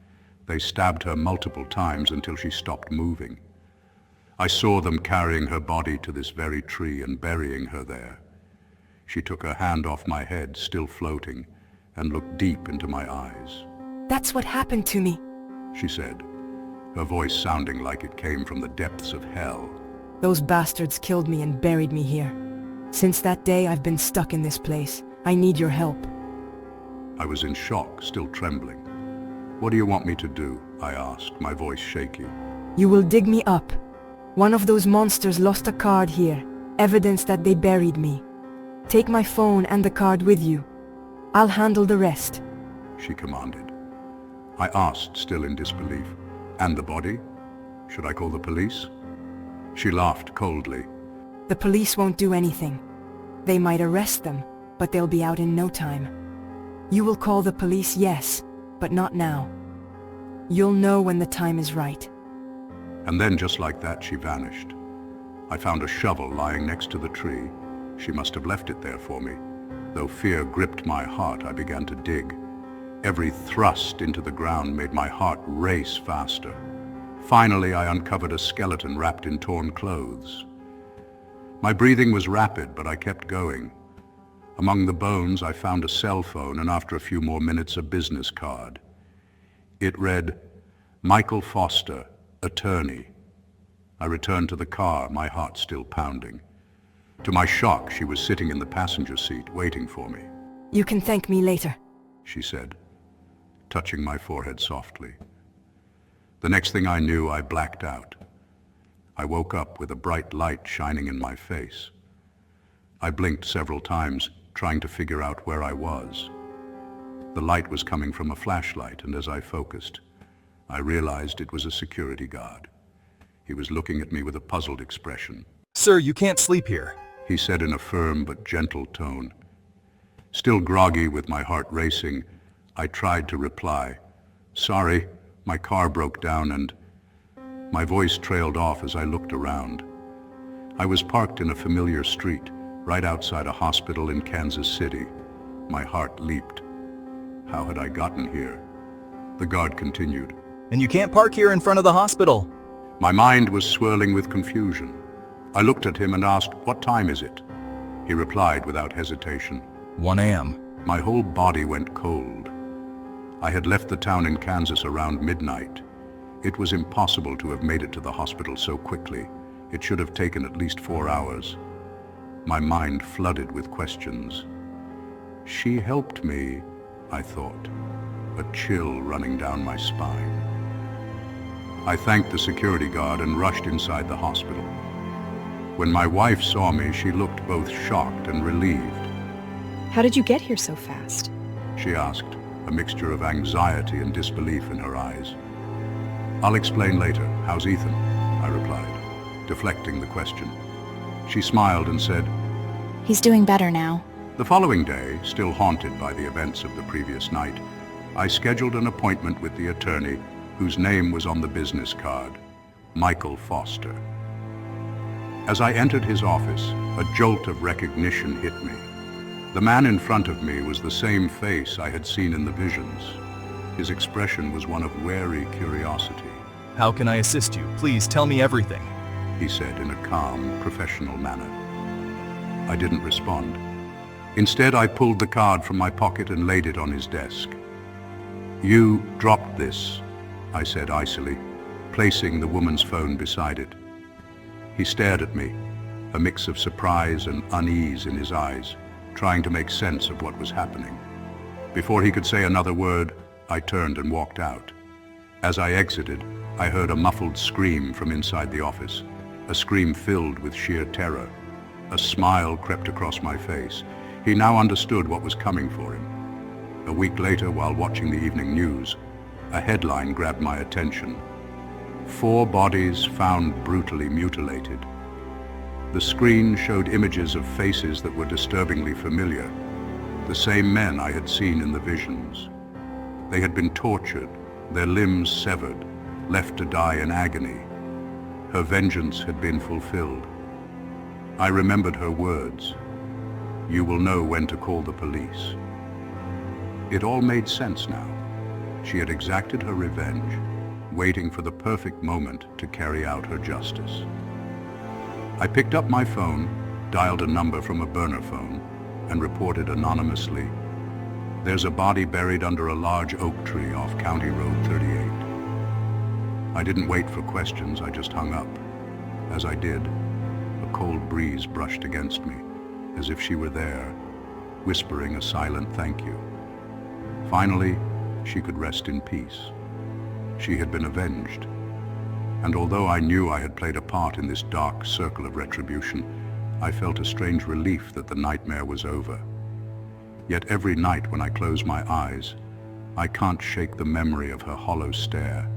they stabbed her multiple times until she stopped moving. I saw them carrying her body to this very tree and burying her there. She took her hand off my head, still floating, and looked deep into my eyes. "That's what happened to me," she said, her voice sounding like it came from the depths of hell. "Those bastards killed me and buried me here. Since that day, I've been stuck in this place. I need your help." I was in shock, still trembling. "What do you want me to do?" I asked, my voice shaky. "You will dig me up. One of those monsters lost a card here, evidence that they buried me. Take my phone and the card with you. I'll handle the rest," she commanded. I asked, still in disbelief, "And the body? Should I call the police?" She laughed coldly. "The police won't do anything. They might arrest them, but they'll be out in no time. You will call the police, yes, but not now. You'll know when the time is right. And then, just like that, she vanished. I found a shovel lying next to the tree. She must have left it there for me. Though fear gripped my heart, I began to dig. Every thrust into the ground made my heart race faster. Finally, I uncovered a skeleton wrapped in torn clothes. My breathing was rapid, but I kept going. Among the bones, I found a cell phone, and after a few more minutes, a business card. It read, "Michael Foster, attorney." I returned to the car, my heart still pounding. To my shock, she was sitting in the passenger seat, waiting for me. You can thank me later, she said, touching my forehead softly. The next thing I knew, I blacked out. I woke up with a bright light shining in my face. I blinked several times, trying to figure out where I was. The light was coming from a flashlight, and as I focused, I realized it was a security guard. He was looking at me with a puzzled expression. "Sir, you can't sleep here," he said in a firm but gentle tone. Still groggy, with my heart racing, I tried to reply, "Sorry, my car broke down," and my voice trailed off as I looked around. I was parked in a familiar street, right outside a hospital in Kansas City. My heart leaped. How had I gotten here? The guard continued, "And you can't park here in front of the hospital." My mind was swirling with confusion. I looked at him and asked, "What time is it?" He replied without hesitation, 1 a.m. My whole body went cold. I had left the town in Kansas around midnight. It was impossible to have made it to the hospital so quickly. It should have taken at least 4 hours. My mind flooded with questions. She helped me, I thought, a chill running down my spine. I thanked the security guard and rushed inside the hospital. When my wife saw me, she looked both shocked and relieved. How did you get here so fast? She asked, a mixture of anxiety and disbelief in her eyes. "I'll explain later. How's Ethan?" I replied, deflecting the question. She smiled and said, He's doing better now. The following day, still haunted by the events of the previous night, I scheduled an appointment with the attorney whose name was on the business card, Michael Foster. As I entered his office, a jolt of recognition hit me. The man in front of me was the same face I had seen in the visions. His expression was one of wary curiosity. "How can I assist you? Please tell me everything," he said in a calm, professional manner. I didn't respond. Instead, I pulled the card from my pocket and laid it on his desk. "You dropped this," I said icily, placing the woman's phone beside it. He stared at me, a mix of surprise and unease in his eyes, trying to make sense of what was happening. Before he could say another word, I turned and walked out. As I exited, I heard a muffled scream from inside the office, a scream filled with sheer terror. A smile crept across my face. He now understood what was coming for him. A week later, while watching the evening news, a headline grabbed my attention. 4 bodies found brutally mutilated. The screen showed images of faces that were disturbingly familiar, the same men I had seen in the visions. They had been tortured, their limbs severed, left to die in agony. Her vengeance had been fulfilled. I remembered her words, "You will know when to call the police." It all made sense now. She had exacted her revenge, waiting for the perfect moment to carry out her justice. I picked up my phone, dialed a number from a burner phone, and reported anonymously, "There's a body buried under a large oak tree off County Road 38. I didn't wait for questions, I just hung up. As I did, a cold breeze brushed against me, as if she were there, whispering a silent thank you. Finally, she could rest in peace. She had been avenged. And although I knew I had played a part in this dark circle of retribution, I felt a strange relief that the nightmare was over. Yet every night when I close my eyes, I can't shake the memory of her hollow stare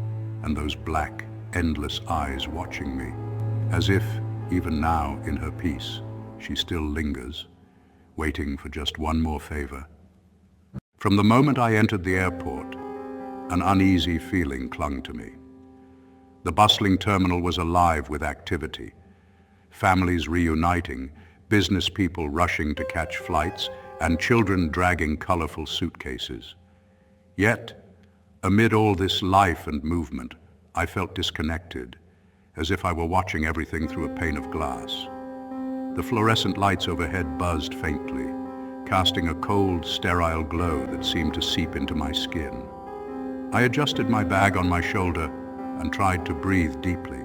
and those black, endless eyes watching me, as if, even now in her peace, she still lingers, waiting for just one more favor. From the moment I entered the airport, An uneasy feeling clung to me. The bustling terminal was alive with activity. Families reuniting, business people rushing to catch flights, and children dragging colorful suitcases. Yet, amid all this life and movement, I felt disconnected, as if I were watching everything through a pane of glass. The fluorescent lights overhead buzzed faintly, casting a cold, sterile glow that seemed to seep into my skin. I adjusted my bag on my shoulder and tried to breathe deeply,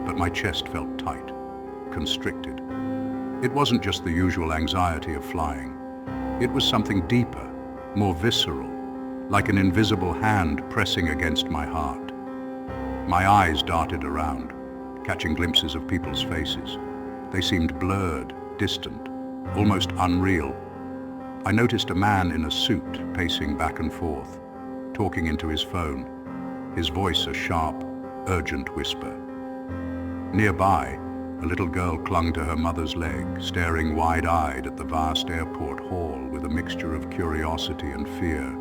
but my chest felt tight, constricted. It wasn't just the usual anxiety of flying. It was something deeper, more visceral, like an invisible hand pressing against my heart. My eyes darted around, catching glimpses of people's faces. They seemed blurred, distant, almost unreal. I noticed a man in a suit pacing back and forth, talking into his phone, his voice a sharp, urgent whisper. Nearby, a little girl clung to her mother's leg, staring wide-eyed at the vast airport hall with a mixture of curiosity and fear.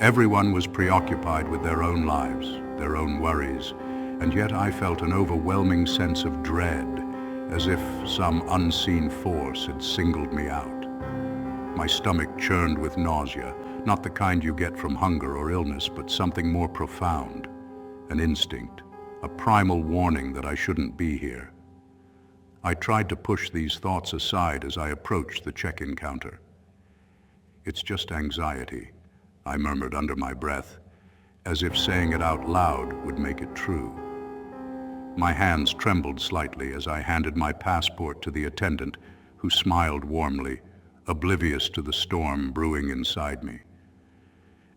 Everyone was preoccupied with their own lives, their own worries, and yet I felt an overwhelming sense of dread, as if some unseen force had singled me out. My stomach churned with nausea, not the kind you get from hunger or illness, but something more profound, an instinct, a primal warning that I shouldn't be here. I tried to push these thoughts aside as I approached the check-in counter. "It's just anxiety," I murmured under my breath, as if saying it out loud would make it true. My hands trembled slightly as I handed my passport to the attendant, who smiled warmly, oblivious to the storm brewing inside me.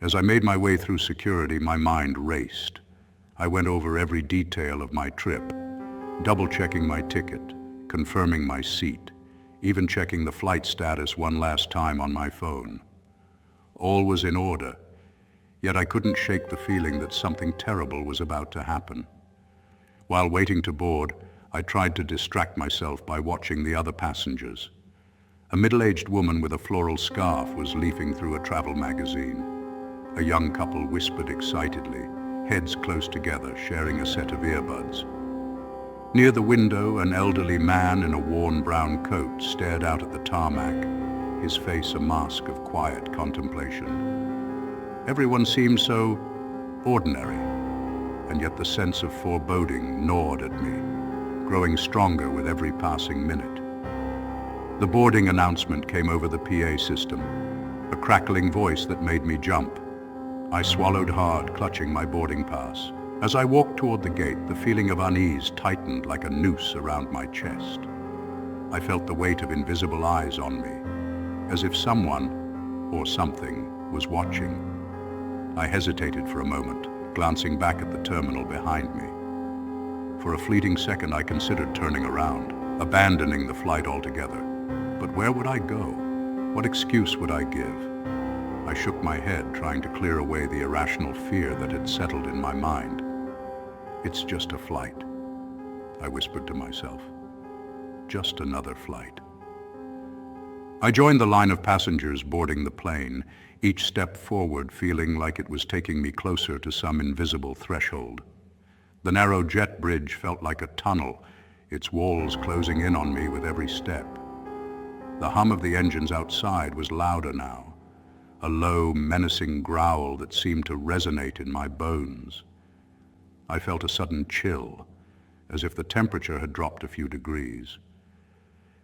As I made my way through security, my mind raced. I went over every detail of my trip, double-checking my ticket, confirming my seat, even checking the flight status one last time on my phone. All was in order, yet I couldn't shake the feeling that something terrible was about to happen. While waiting to board, I tried to distract myself by watching the other passengers. A middle-aged woman with a floral scarf was leafing through a travel magazine. A young couple whispered excitedly, heads close together, sharing a set of earbuds. Near the window, an elderly man in a worn brown coat stared out at the tarmac, his face a mask of quiet contemplation. Everyone seemed so ordinary, and yet the sense of foreboding gnawed at me, growing stronger with every passing minute. The boarding announcement came over the PA system, a crackling voice that made me jump. I swallowed hard, clutching my boarding pass. As I walked toward the gate, the feeling of unease tightened like a noose around my chest. I felt the weight of invisible eyes on me, as if someone, or something, was watching. I hesitated for a moment, glancing back at the terminal behind me. For a fleeting second, I considered turning around, abandoning the flight altogether. But where would I go? What excuse would I give? I shook my head, trying to clear away the irrational fear that had settled in my mind. "It's just a flight," I whispered to myself. "Just another flight." I joined the line of passengers boarding the plane, each step forward feeling like it was taking me closer to some invisible threshold. The narrow jet bridge felt like a tunnel, its walls closing in on me with every step. The hum of the engines outside was louder now, a low, menacing growl that seemed to resonate in my bones. I felt a sudden chill, as if the temperature had dropped a few degrees.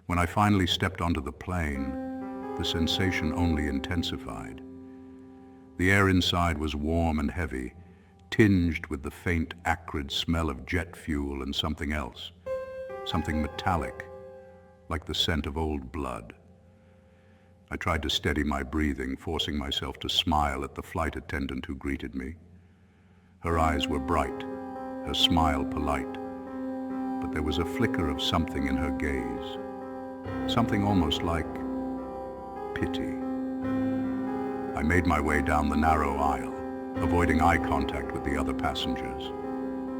When I finally stepped onto the plane, the sensation only intensified. The air inside was warm and heavy, tinged with the faint, acrid smell of jet fuel and something else, something metallic, like the scent of old blood. I tried to steady my breathing, forcing myself to smile at the flight attendant who greeted me. Her eyes were bright, her smile polite, but there was a flicker of something in her gaze, something almost like pity. I made my way down the narrow aisle, avoiding eye contact with the other passengers.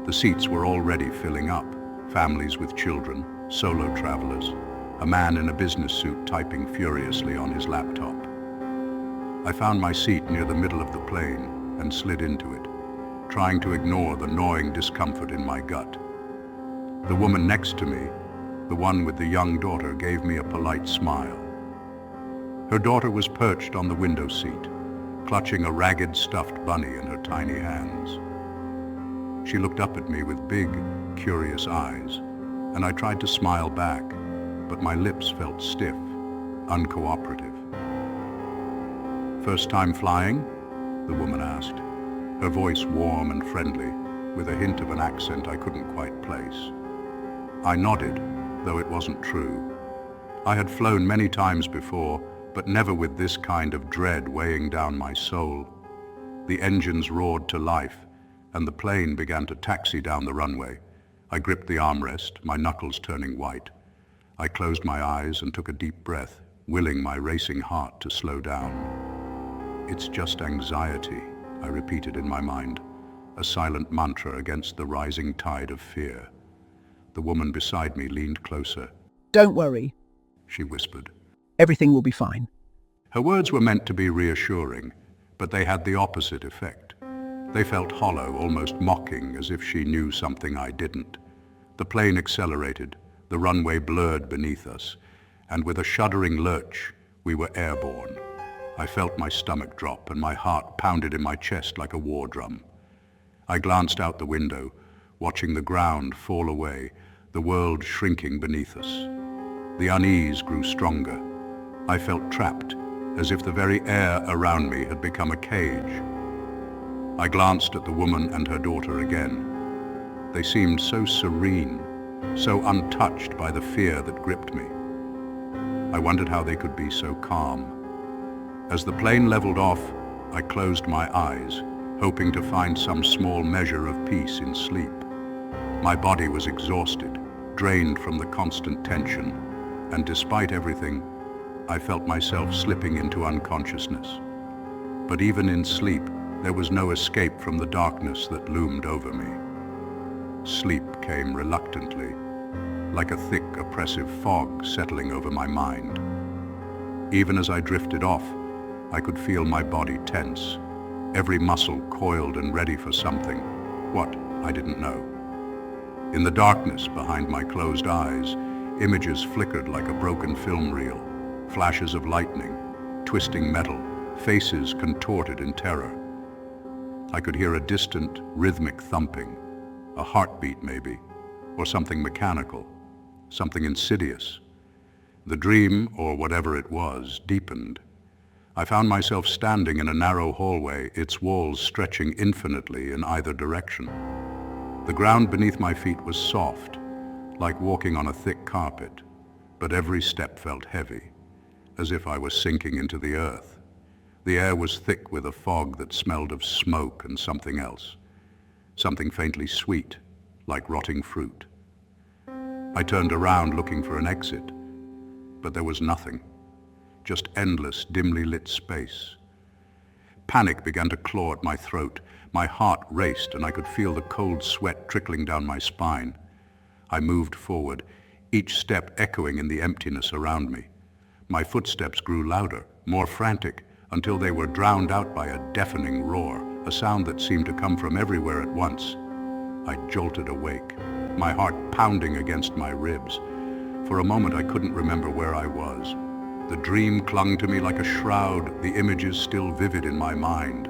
The seats were already filling up, families with children, solo travelers, a man in a business suit typing furiously on his laptop. I found my seat near the middle of the plane, and slid into it, trying to ignore the gnawing discomfort in my gut. The woman next to me, the one with the young daughter, gave me a polite smile. Her daughter was perched on the window seat, clutching a ragged stuffed bunny in her tiny hands. She looked up at me with big, curious eyes, and I tried to smile back, but my lips felt stiff, uncooperative. "First time flying?" the woman asked, her voice warm and friendly, with a hint of an accent I couldn't quite place. I nodded, though it wasn't true. I had flown many times before, but never with this kind of dread weighing down my soul. The engines roared to life, and the plane began to taxi down the runway. I gripped the armrest, my knuckles turning white. I closed my eyes and took a deep breath, willing my racing heart to slow down. "It's just anxiety," I repeated in my mind, a silent mantra against the rising tide of fear. The woman beside me leaned closer. Don't worry, she whispered. Everything will be fine. Her words were meant to be reassuring, but they had the opposite effect. They felt hollow, almost mocking, as if she knew something I didn't. The plane accelerated, the runway blurred beneath us, and with a shuddering lurch, we were airborne. I felt my stomach drop and my heart pounded in my chest like a war drum. I glanced out the window, watching the ground fall away, the world shrinking beneath us. The unease grew stronger. I felt trapped, as if the very air around me had become a cage. I glanced at the woman and her daughter again. They seemed so serene, so untouched by the fear that gripped me. I wondered how they could be so calm. As the plane leveled off, I closed my eyes, hoping to find some small measure of peace in sleep. My body was exhausted, drained from the constant tension, and despite everything, I felt myself slipping into unconsciousness. But even in sleep, there was no escape from the darkness that loomed over me. Sleep came reluctantly, like a thick, oppressive fog settling over my mind. Even as I drifted off, I could feel my body tense, every muscle coiled and ready for something. What, I didn't know. In the darkness behind my closed eyes, images flickered like a broken film reel, flashes of lightning, twisting metal, faces contorted in terror. I could hear a distant, rhythmic thumping, a heartbeat maybe, or something mechanical, something insidious. The dream, or whatever it was, deepened. I found myself standing in a narrow hallway, its walls stretching infinitely in either direction. The ground beneath my feet was soft, like walking on a thick carpet, but every step felt heavy, as if I was sinking into the earth. The air was thick with a fog that smelled of smoke and something else, something faintly sweet, like rotting fruit. I turned around looking for an exit, but there was nothing, just endless, dimly lit space. Panic began to claw at my throat. My heart raced and I could feel the cold sweat trickling down my spine. I moved forward, each step echoing in the emptiness around me. My footsteps grew louder, more frantic, until they were drowned out by a deafening roar, a sound that seemed to come from everywhere at once. I jolted awake, my heart pounding against my ribs. For a moment I couldn't remember where I was. The dream clung to me like a shroud, the images still vivid in my mind.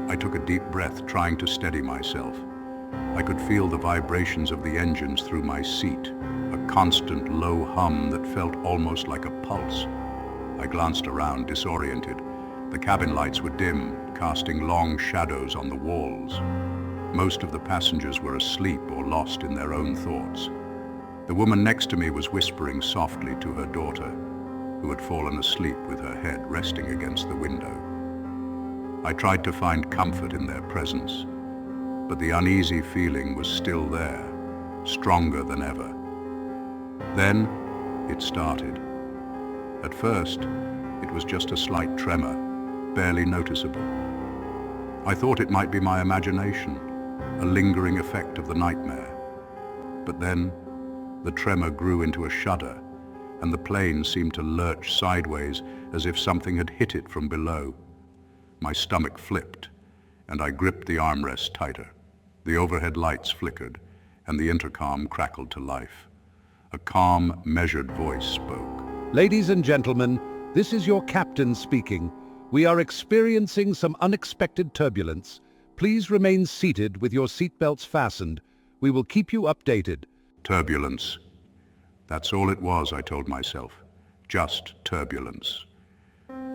I took a deep breath, trying to steady myself. I could feel the vibrations of the engines through my seat, a constant low hum that felt almost like a pulse. I glanced around, disoriented. The cabin lights were dim, casting long shadows on the walls. Most of the passengers were asleep or lost in their own thoughts. The woman next to me was whispering softly to her daughter, who had fallen asleep with her head resting against the window. I tried to find comfort in their presence, but the uneasy feeling was still there, stronger than ever. Then it started. At first, it was just a slight tremor, barely noticeable. I thought it might be my imagination, a lingering effect of the nightmare. But then, the tremor grew into a shudder, and the plane seemed to lurch sideways as if something had hit it from below. My stomach flipped. and I gripped the armrest tighter. The overhead lights flickered, and the intercom crackled to life. A calm, measured voice spoke. Ladies and gentlemen, this is your captain speaking. We are experiencing some unexpected turbulence. Please remain seated with your seatbelts fastened. We will keep you updated. Turbulence. That's all it was, I told myself. Just turbulence.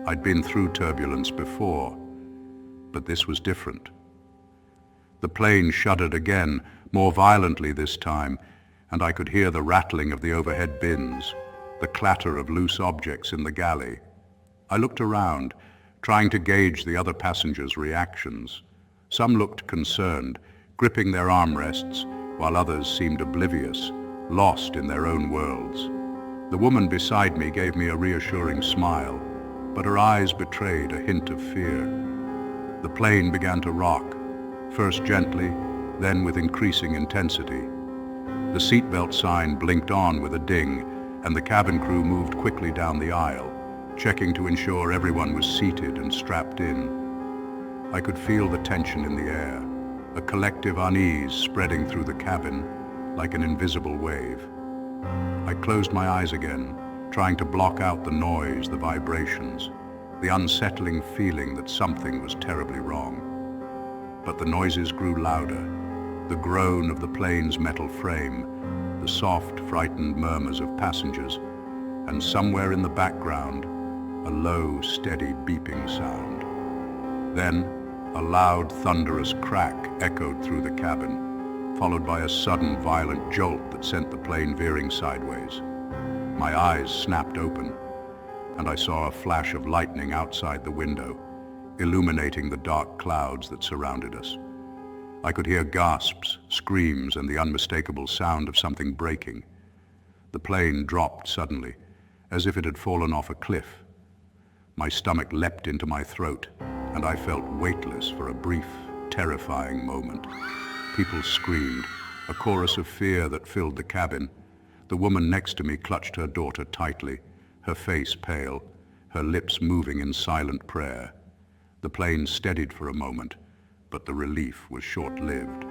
I'd been through turbulence before, but this was different. The plane shuddered again, more violently this time, and I could hear the rattling of the overhead bins, the clatter of loose objects in the galley. I looked around, trying to gauge the other passengers' reactions. Some looked concerned, gripping their armrests, while others seemed oblivious, lost in their own worlds. The woman beside me gave me a reassuring smile, but her eyes betrayed a hint of fear. The plane began to rock, first gently, then with increasing intensity. The seatbelt sign blinked on with a ding, and the cabin crew moved quickly down the aisle, checking to ensure everyone was seated and strapped in. I could feel the tension in the air, a collective unease spreading through the cabin like an invisible wave. I closed my eyes again, trying to block out the noise, the vibrations, the unsettling feeling that something was terribly wrong. But the noises grew louder, the groan of the plane's metal frame, the soft, frightened murmurs of passengers, and somewhere in the background, a low, steady beeping sound. Then, a loud, thunderous crack echoed through the cabin, followed by a sudden, violent jolt that sent the plane veering sideways. My eyes snapped open, and I saw a flash of lightning outside the window, illuminating the dark clouds that surrounded us. I could hear gasps, screams, and the unmistakable sound of something breaking. The plane dropped suddenly, as if it had fallen off a cliff. My stomach leapt into my throat, and I felt weightless for a brief, terrifying moment. People screamed, a chorus of fear that filled the cabin. The woman next to me clutched her daughter tightly, her face pale, her lips moving in silent prayer. The plane steadied for a moment, but the relief was short-lived.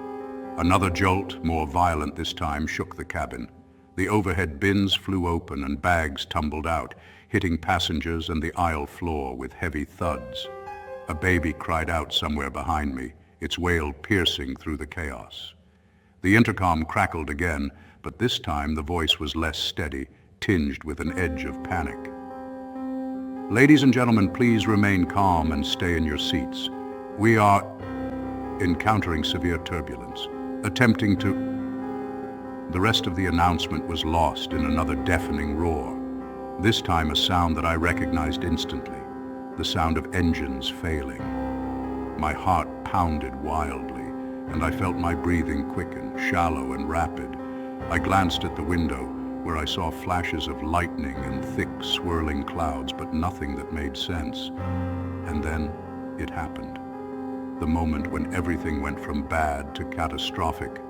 Another jolt, more violent this time, shook the cabin. The overhead bins flew open and bags tumbled out, hitting passengers and the aisle floor with heavy thuds. A baby cried out somewhere behind me, its wail piercing through the chaos. The intercom crackled again, but this time the voice was less steady, tinged with an edge of panic. Ladies and gentlemen, please remain calm and stay in your seats. We are encountering severe turbulence, attempting to... The rest of the announcement was lost in another deafening roar. This time a sound that I recognized instantly, the sound of engines failing. My heart pounded wildly, and I felt my breathing quicken, shallow and rapid. I glanced at the window, where I saw flashes of lightning and thick, swirling clouds, but nothing that made sense. And then it happened. The moment when everything went from bad to catastrophic.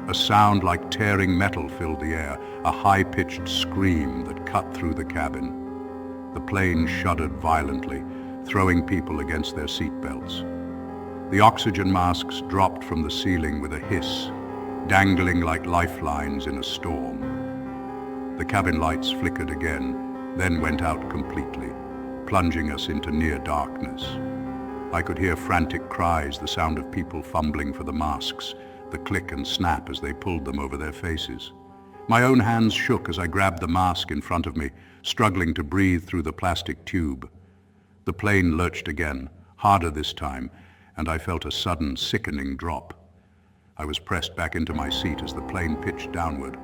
A sound like tearing metal filled the air, a high-pitched scream that cut through the cabin. The plane shuddered violently, throwing people against their seatbelts. The oxygen masks dropped from the ceiling with a hiss, dangling like lifelines in a storm. The cabin lights flickered again, then went out completely, plunging us into near darkness. I could hear frantic cries, the sound of people fumbling for the masks, the click and snap as they pulled them over their faces. My own hands shook as I grabbed the mask in front of me, struggling to breathe through the plastic tube. The plane lurched again, harder this time, and I felt a sudden, sickening drop. I was pressed back into my seat as the plane pitched downward.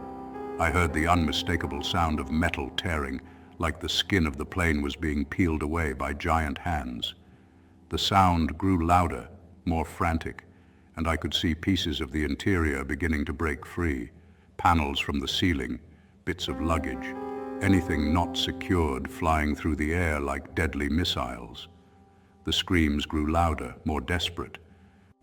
I heard the unmistakable sound of metal tearing, like the skin of the plane was being peeled away by giant hands. The sound grew louder, more frantic, and I could see pieces of the interior beginning to break free, panels from the ceiling, bits of luggage, anything not secured flying through the air like deadly missiles. The screams grew louder, more desperate.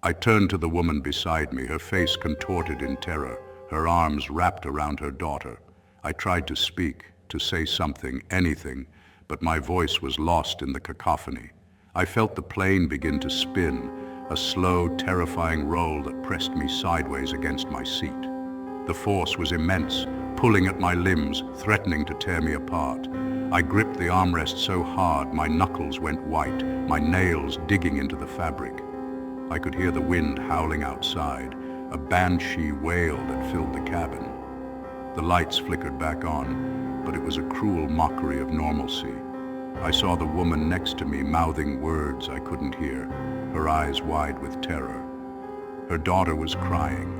I turned to the woman beside me, her face contorted in terror, her arms wrapped around her daughter. I tried to speak, to say something, anything, but my voice was lost in the cacophony. I felt the plane begin to spin, a slow, terrifying roll that pressed me sideways against my seat. The force was immense, pulling at my limbs, threatening to tear me apart. I gripped the armrest so hard my knuckles went white, my nails digging into the fabric. I could hear the wind howling outside, a banshee wail that filled the cabin. The lights flickered back on, but it was a cruel mockery of normalcy. I saw the woman next to me mouthing words I couldn't hear, her eyes wide with terror. Her daughter was crying,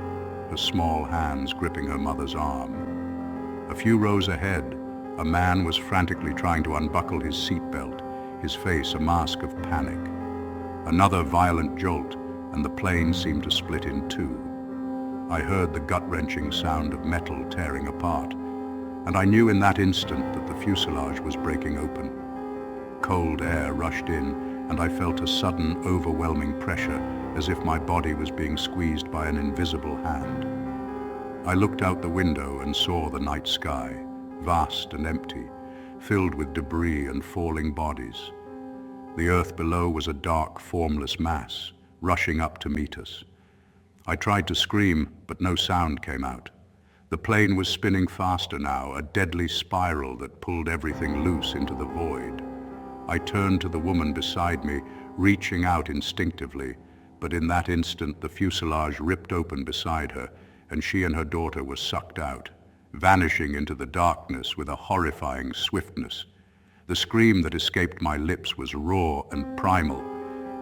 her small hands gripping her mother's arm. A few rows ahead, a man was frantically trying to unbuckle his seatbelt, his face a mask of panic. Another violent jolt, and the plane seemed to split in two. I heard the gut-wrenching sound of metal tearing apart, and I knew in that instant that the fuselage was breaking open. Cold air rushed in, and I felt a sudden, overwhelming pressure, as if my body was being squeezed by an invisible hand. I looked out the window and saw the night sky, vast and empty, filled with debris and falling bodies. The earth below was a dark, formless mass, rushing up to meet us. I tried to scream, but no sound came out. The plane was spinning faster now, a deadly spiral that pulled everything loose into the void. I turned to the woman beside me, reaching out instinctively, but in that instant the fuselage ripped open beside her, and she and her daughter were sucked out, vanishing into the darkness with a horrifying swiftness. The scream that escaped my lips was raw and primal,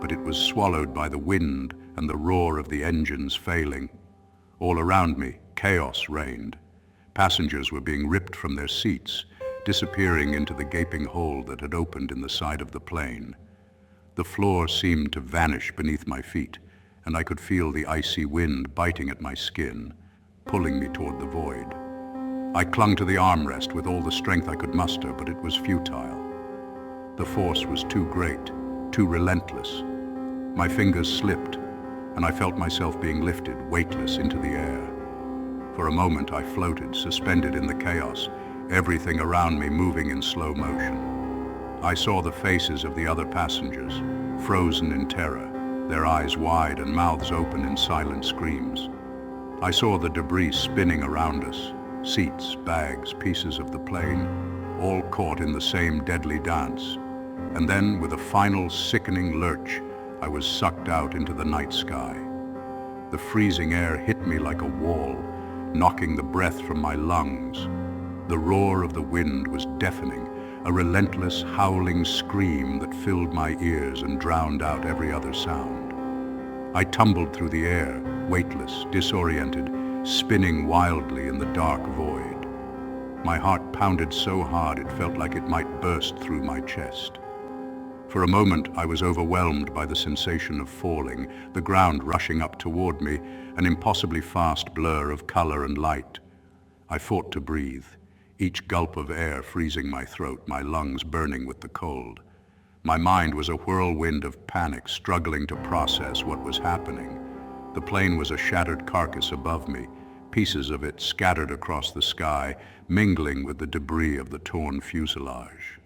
but it was swallowed by the wind and the roar of the engines failing. All around me, chaos reigned. Passengers were being ripped from their seats, disappearing into the gaping hole that had opened in the side of the plane. The floor seemed to vanish beneath my feet, and I could feel the icy wind biting at my skin, pulling me toward the void. I clung to the armrest with all the strength I could muster, but it was futile. The force was too great, too relentless. My fingers slipped, and I felt myself being lifted, weightless, into the air. For a moment I floated, suspended in the chaos, everything around me moving in slow motion. I saw the faces of the other passengers, frozen in terror, their eyes wide and mouths open in silent screams. I saw the debris spinning around us, seats, bags, pieces of the plane, all caught in the same deadly dance. And then, with a final sickening lurch, I was sucked out into the night sky. The freezing air hit me like a wall, knocking the breath from my lungs. The roar of the wind was deafening, a relentless, howling scream that filled my ears and drowned out every other sound. I tumbled through the air, weightless, disoriented, spinning wildly in the dark void. My heart pounded so hard it felt like it might burst through my chest. For a moment, I was overwhelmed by the sensation of falling, the ground rushing up toward me, an impossibly fast blur of color and light. I fought to breathe, each gulp of air freezing my throat, my lungs burning with the cold. My mind was a whirlwind of panic, struggling to process what was happening. The plane was a shattered carcass above me, pieces of it scattered across the sky, mingling with the debris of the torn fuselage.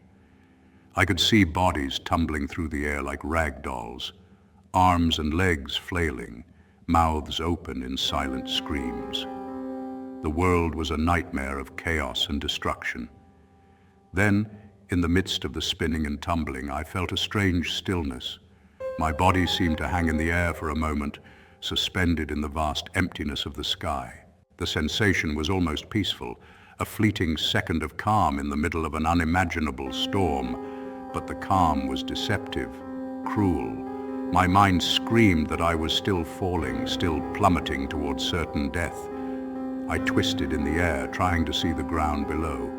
I could see bodies tumbling through the air like rag dolls, arms and legs flailing, mouths open in silent screams. The world was a nightmare of chaos and destruction. Then, in the midst of the spinning and tumbling, I felt a strange stillness. My body seemed to hang in the air for a moment, suspended in the vast emptiness of the sky. The sensation was almost peaceful, a fleeting second of calm in the middle of an unimaginable storm. But the calm was deceptive, cruel. My mind screamed that I was still falling, still plummeting towards certain death. I twisted in the air, trying to see the ground below,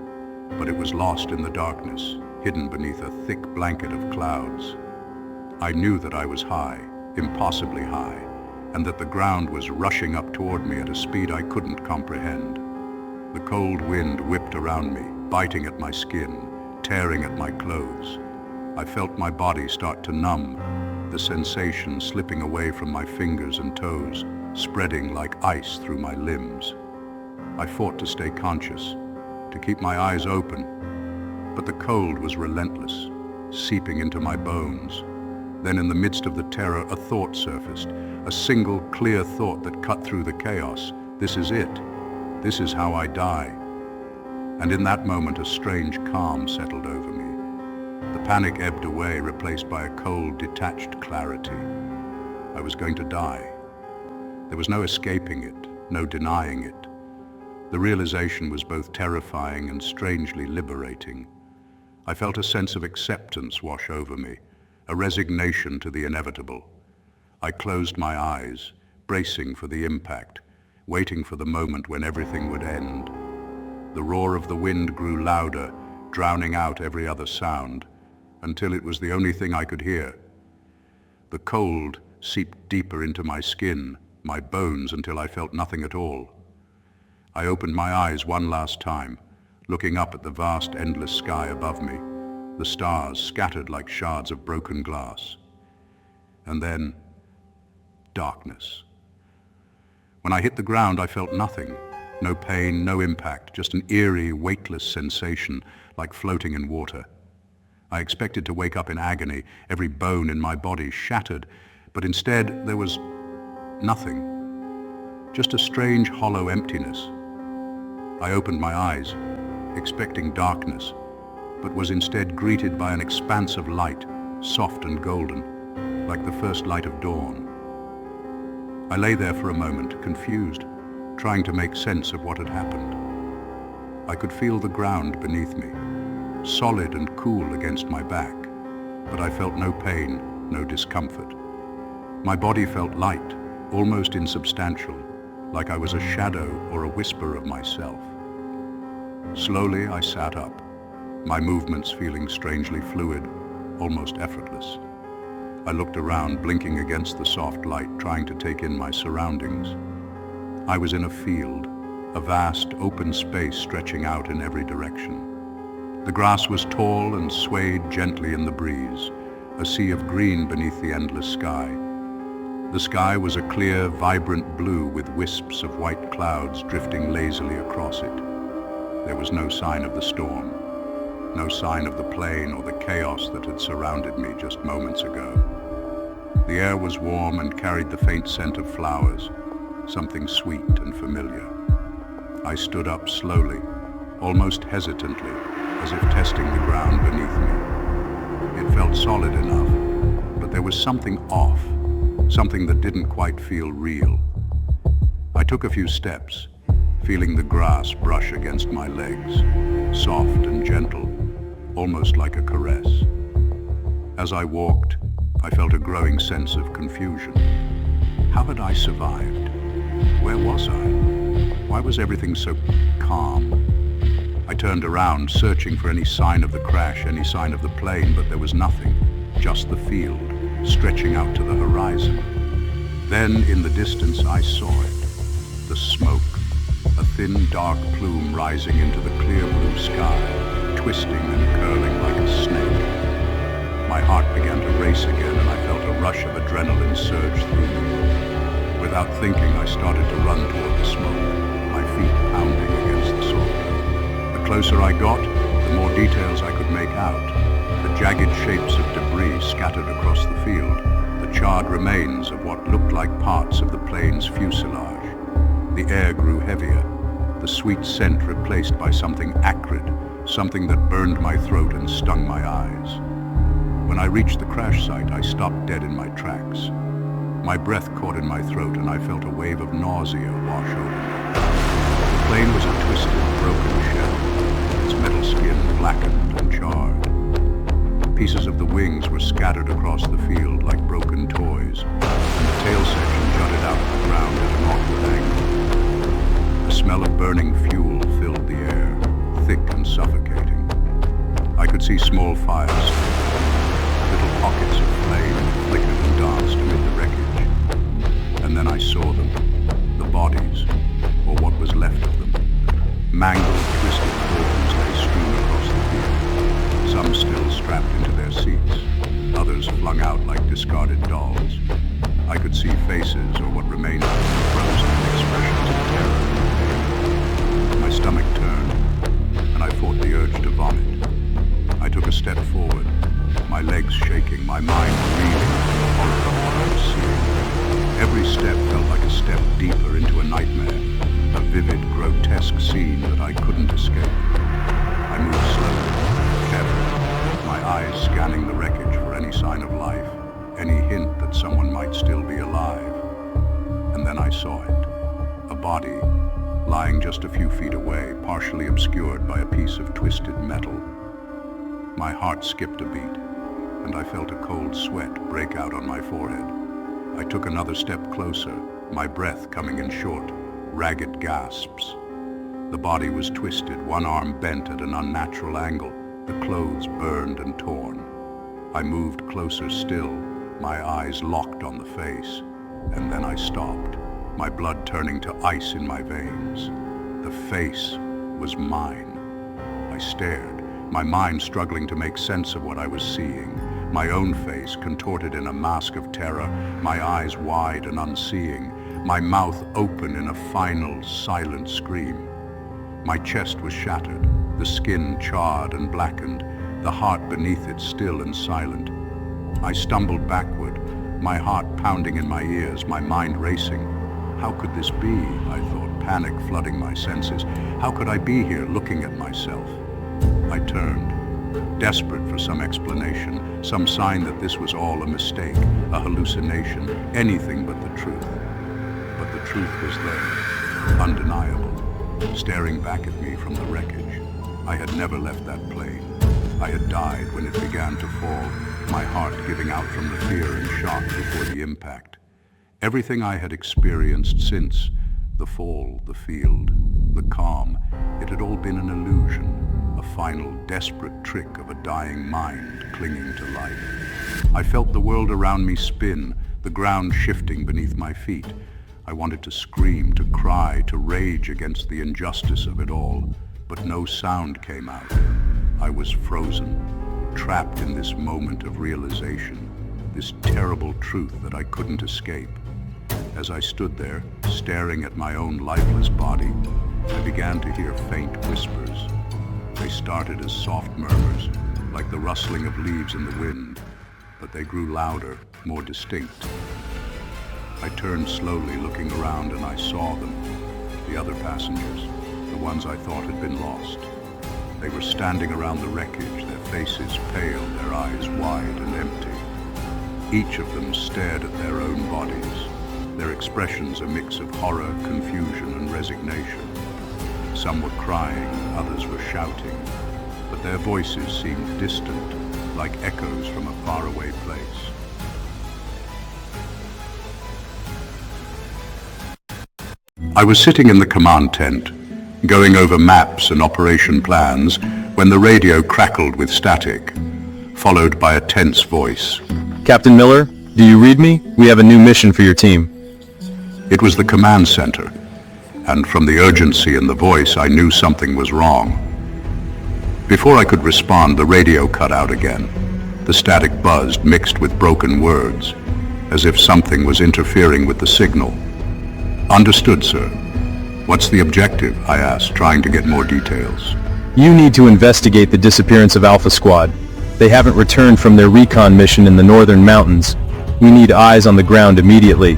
but it was lost in the darkness, hidden beneath a thick blanket of clouds. I knew that I was high, impossibly high, and that the ground was rushing up toward me at a speed I couldn't comprehend. The cold wind whipped around me, biting at my skin, tearing at my clothes. I felt my body start to numb, the sensation slipping away from my fingers and toes, spreading like ice through my limbs. I fought to stay conscious, to keep my eyes open, but the cold was relentless, seeping into my bones. Then in the midst of the terror, a thought surfaced, a single clear thought that cut through the chaos. This is it. This is how I die. And in that moment, a strange calm settled over me. The panic ebbed away, replaced by a cold, detached clarity. I was going to die. There was no escaping it, no denying it. The realization was both terrifying and strangely liberating. I felt a sense of acceptance wash over me, a resignation to the inevitable. I closed my eyes, bracing for the impact, waiting for the moment when everything would end. The roar of the wind grew louder, drowning out every other sound, until it was the only thing I could hear. The cold seeped deeper into my skin, my bones, until I felt nothing at all. I opened my eyes one last time, looking up at the vast, endless sky above me, the stars scattered like shards of broken glass. And then, darkness. When I hit the ground, I felt nothing. No pain, no impact, just an eerie, weightless sensation, like floating in water. I expected to wake up in agony, every bone in my body shattered, but instead there was nothing. Just a strange, hollow emptiness. I opened my eyes, expecting darkness, but was instead greeted by an expanse of light, soft and golden, like the first light of dawn. I lay there for a moment, confused, trying to make sense of what had happened. I could feel the ground beneath me, solid and cool against my back, but I felt no pain, no discomfort. My body felt light, almost insubstantial, like I was a shadow or a whisper of myself. Slowly I sat up, my movements feeling strangely fluid, almost effortless. I looked around, blinking against the soft light, trying to take in my surroundings. I was in a field, a vast open space stretching out in every direction. The grass was tall and swayed gently in the breeze, a sea of green beneath the endless sky. The sky was a clear, vibrant blue with wisps of white clouds drifting lazily across it. There was no sign of the storm, no sign of the plane or the chaos that had surrounded me just moments ago. The air was warm and carried the faint scent of flowers, something sweet and familiar. I stood up slowly, almost hesitantly, as if testing the ground beneath me. It felt solid enough, but there was something off, something that didn't quite feel real. I took a few steps, feeling the grass brush against my legs, soft and gentle, almost like a caress. As I walked, I felt a growing sense of confusion. How had I survived? Where was I? Why was everything so calm? I turned around, searching for any sign of the crash, any sign of the plane, but there was nothing, just the field, stretching out to the horizon. Then, in the distance, I saw it. The smoke, a thin, dark plume rising into the clear blue sky, twisting and curling like a snake. My heart began to race again, and I felt a rush of adrenaline surge through me. Without thinking, I started to run toward the smoke, my feet pounding against the soil. The closer I got, the more details I could make out. The jagged shapes of debris scattered across the field, the charred remains of what looked like parts of the plane's fuselage. The air grew heavier, the sweet scent replaced by something acrid, something that burned my throat and stung my eyes. When I reached the crash site, I stopped dead in my tracks. My breath caught in my throat, and I felt a wave of nausea wash over me. The plane was a twisted, broken shell, its metal skin blackened and charred. Pieces of the wings were scattered across the field like broken toys, and the tail section jutted out of the ground at an awkward angle. The smell of burning fuel filled the air, thick and suffocating. I could see small fires. Little pockets of flame flickered and danced amid the wreckage. And then I saw them, the bodies, or what was left of them. Mangled, twisted forms lay strewn across the field, some still strapped into their seats, others flung out like discarded dolls. I could see faces, or what remained of them, frozen expressions of terror. My stomach turned, and I fought the urge to vomit. I took a step forward, my legs shaking, my mind reeling nightmare, a vivid, grotesque scene that I couldn't escape. I moved slowly, carefully, my eyes scanning the wreckage for any sign of life, any hint that someone might still be alive. And then I saw it, a body, lying just a few feet away, partially obscured by a piece of twisted metal. My heart skipped a beat, and I felt a cold sweat break out on my forehead. I took another step closer, my breath coming in short, ragged gasps. The body was twisted, one arm bent at an unnatural angle, the clothes burned and torn. I moved closer still, my eyes locked on the face, and then I stopped, my blood turning to ice in my veins. The face was mine. I stared, my mind struggling to make sense of what I was seeing. My own face contorted in a mask of terror, my eyes wide and unseeing, my mouth open in a final, silent scream. My chest was shattered, the skin charred and blackened, the heart beneath it still and silent. I stumbled backward, my heart pounding in my ears, my mind racing. How could this be, I thought, panic flooding my senses. How could I be here looking at myself? I turned, desperate for some explanation, some sign that this was all a mistake, a hallucination, anything but the truth. But the truth was there, undeniable, staring back at me from the wreckage. I had never left that plane. I had died when it began to fall, my heart giving out from the fear and shock before the impact. Everything I had experienced since, the fall, the field, the calm, it had all been an illusion, a final, desperate trick of a dying mind clinging to life. I felt the world around me spin, the ground shifting beneath my feet. I wanted to scream, to cry, to rage against the injustice of it all, but no sound came out. I was frozen, trapped in this moment of realization, this terrible truth that I couldn't escape. As I stood there, staring at my own lifeless body, I began to hear faint whispers. They started as soft murmurs, like the rustling of leaves in the wind, but they grew louder, more distinct. I turned slowly, looking around, and I saw them, the other passengers, the ones I thought had been lost. They were standing around the wreckage, their faces pale, their eyes wide and empty. Each of them stared at their own bodies, their expressions a mix of horror, confusion, and resignation. Some were crying, others were shouting, but their voices seemed distant, like echoes from a faraway place. I was sitting in the command tent, going over maps and operation plans, when the radio crackled with static, followed by a tense voice. Captain Miller, do you read me? We have a new mission for your team. It was the command center, and from the urgency in the voice, I knew something was wrong. Before I could respond, the radio cut out again. The static buzzed, mixed with broken words, as if something was interfering with the signal. Understood, sir. What's the objective? I asked, trying to get more details. You need to investigate the disappearance of Alpha Squad. They haven't returned from their recon mission in the northern mountains. We need eyes on the ground immediately.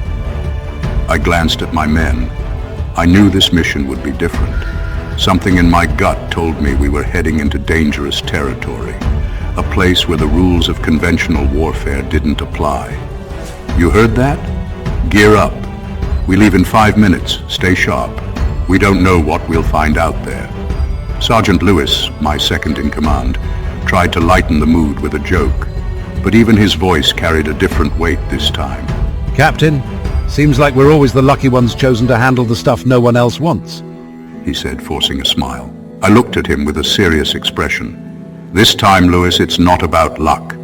I glanced at my men. I knew this mission would be different. Something in my gut told me we were heading into dangerous territory, a place where the rules of conventional warfare didn't apply. You heard that? Gear up. We leave in 5 minutes. Stay sharp. We don't know what we'll find out there. Sergeant Lewis, my second in command, tried to lighten the mood with a joke, but even his voice carried a different weight this time. Captain, seems like we're always the lucky ones chosen to handle the stuff no one else wants, he said, forcing a smile. I looked at him with a serious expression. This time, Lewis, it's not about luck.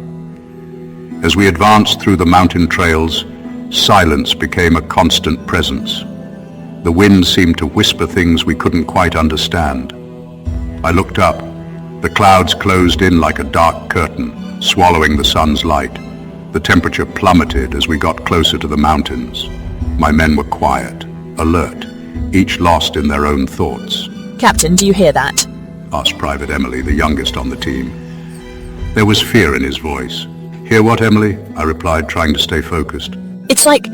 As we advanced through the mountain trails, silence became a constant presence. The wind seemed to whisper things we couldn't quite understand. I looked up. The clouds closed in like a dark curtain, swallowing the sun's light. The temperature plummeted as we got closer to the mountains. My men were quiet, alert, each lost in their own thoughts. Captain, do you hear that? Asked Private Emily, the youngest on the team. There was fear in his voice. Hear what, Emily? I replied, trying to stay focused. It's like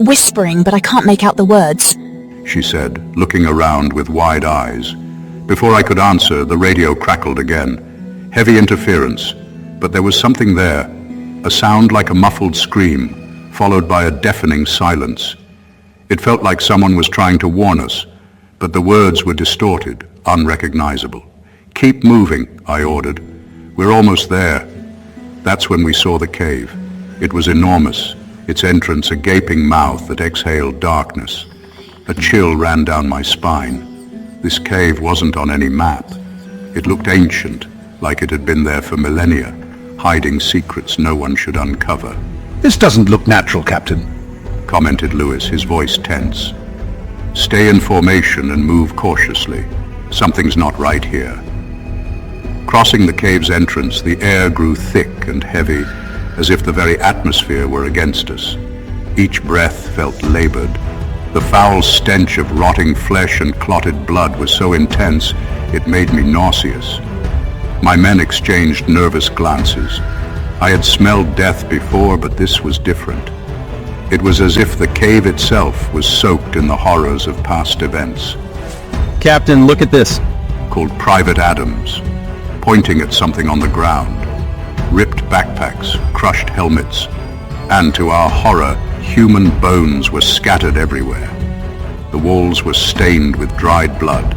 whispering, but I can't make out the words. she said, looking around with wide eyes. Before I could answer, the radio crackled again. Heavy interference, but there was something there, a sound like a muffled scream, followed by a deafening silence. It felt like someone was trying to warn us, but the words were distorted, unrecognizable. "Keep moving," I ordered. "We're almost there." That's when we saw the cave. It was enormous, its entrance a gaping mouth that exhaled darkness. A chill ran down my spine. This cave wasn't on any map. It looked ancient, like it had been there for millennia, hiding secrets no one should uncover. "This doesn't look natural, Captain," commented Lewis, his voice tense. "Stay in formation and move cautiously. Something's not right here." Crossing the cave's entrance, the air grew thick and heavy, as if the very atmosphere were against us. Each breath felt labored. The foul stench of rotting flesh and clotted blood was so intense, it made me nauseous. My men exchanged nervous glances. I had smelled death before, but this was different. It was as if the cave itself was soaked in the horrors of past events. Captain, look at this. Called Private Adams, pointing at something on the ground. Ripped backpacks, crushed helmets, and to our horror, human bones were scattered everywhere. The walls were stained with dried blood,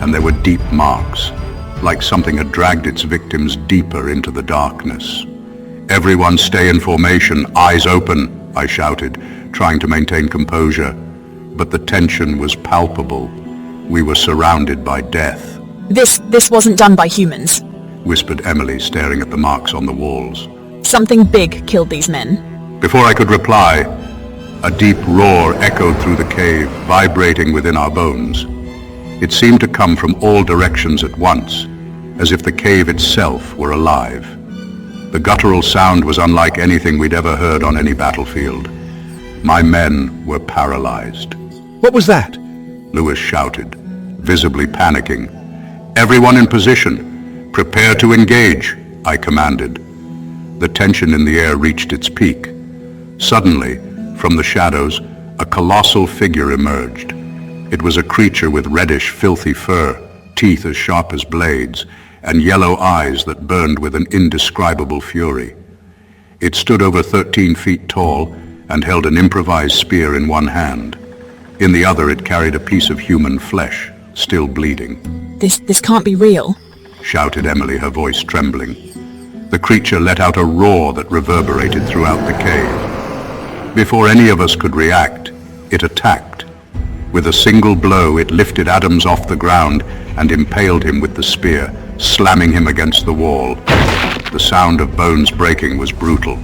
and there were deep marks, like something had dragged its victims deeper into the darkness. "Everyone stay in formation, eyes open," I shouted, trying to maintain composure. But the tension was palpable. We were surrounded by death. This wasn't done by humans. Whispered Emily, staring at the marks on the walls. Something big killed these men. Before I could reply, a deep roar echoed through the cave, vibrating within our bones. It seemed to come from all directions at once, as if the cave itself were alive. The guttural sound was unlike anything we'd ever heard on any battlefield. My men were paralyzed. "What was that?" Lewis shouted, visibly panicking. "Everyone in position. Prepare to engage," I commanded. The tension in the air reached its peak. Suddenly, from the shadows, a colossal figure emerged. It was a creature with reddish, filthy fur, teeth as sharp as blades, and yellow eyes that burned with an indescribable fury. It stood over 13 feet tall and held an improvised spear in one hand. In the other, it carried a piece of human flesh, still bleeding. This can't be real," shouted Emily, her voice trembling. The creature let out a roar that reverberated throughout the cave. Before any of us could react, it attacked. With a single blow, it lifted Adams off the ground and impaled him with the spear, slamming him against the wall. The sound of bones breaking was brutal.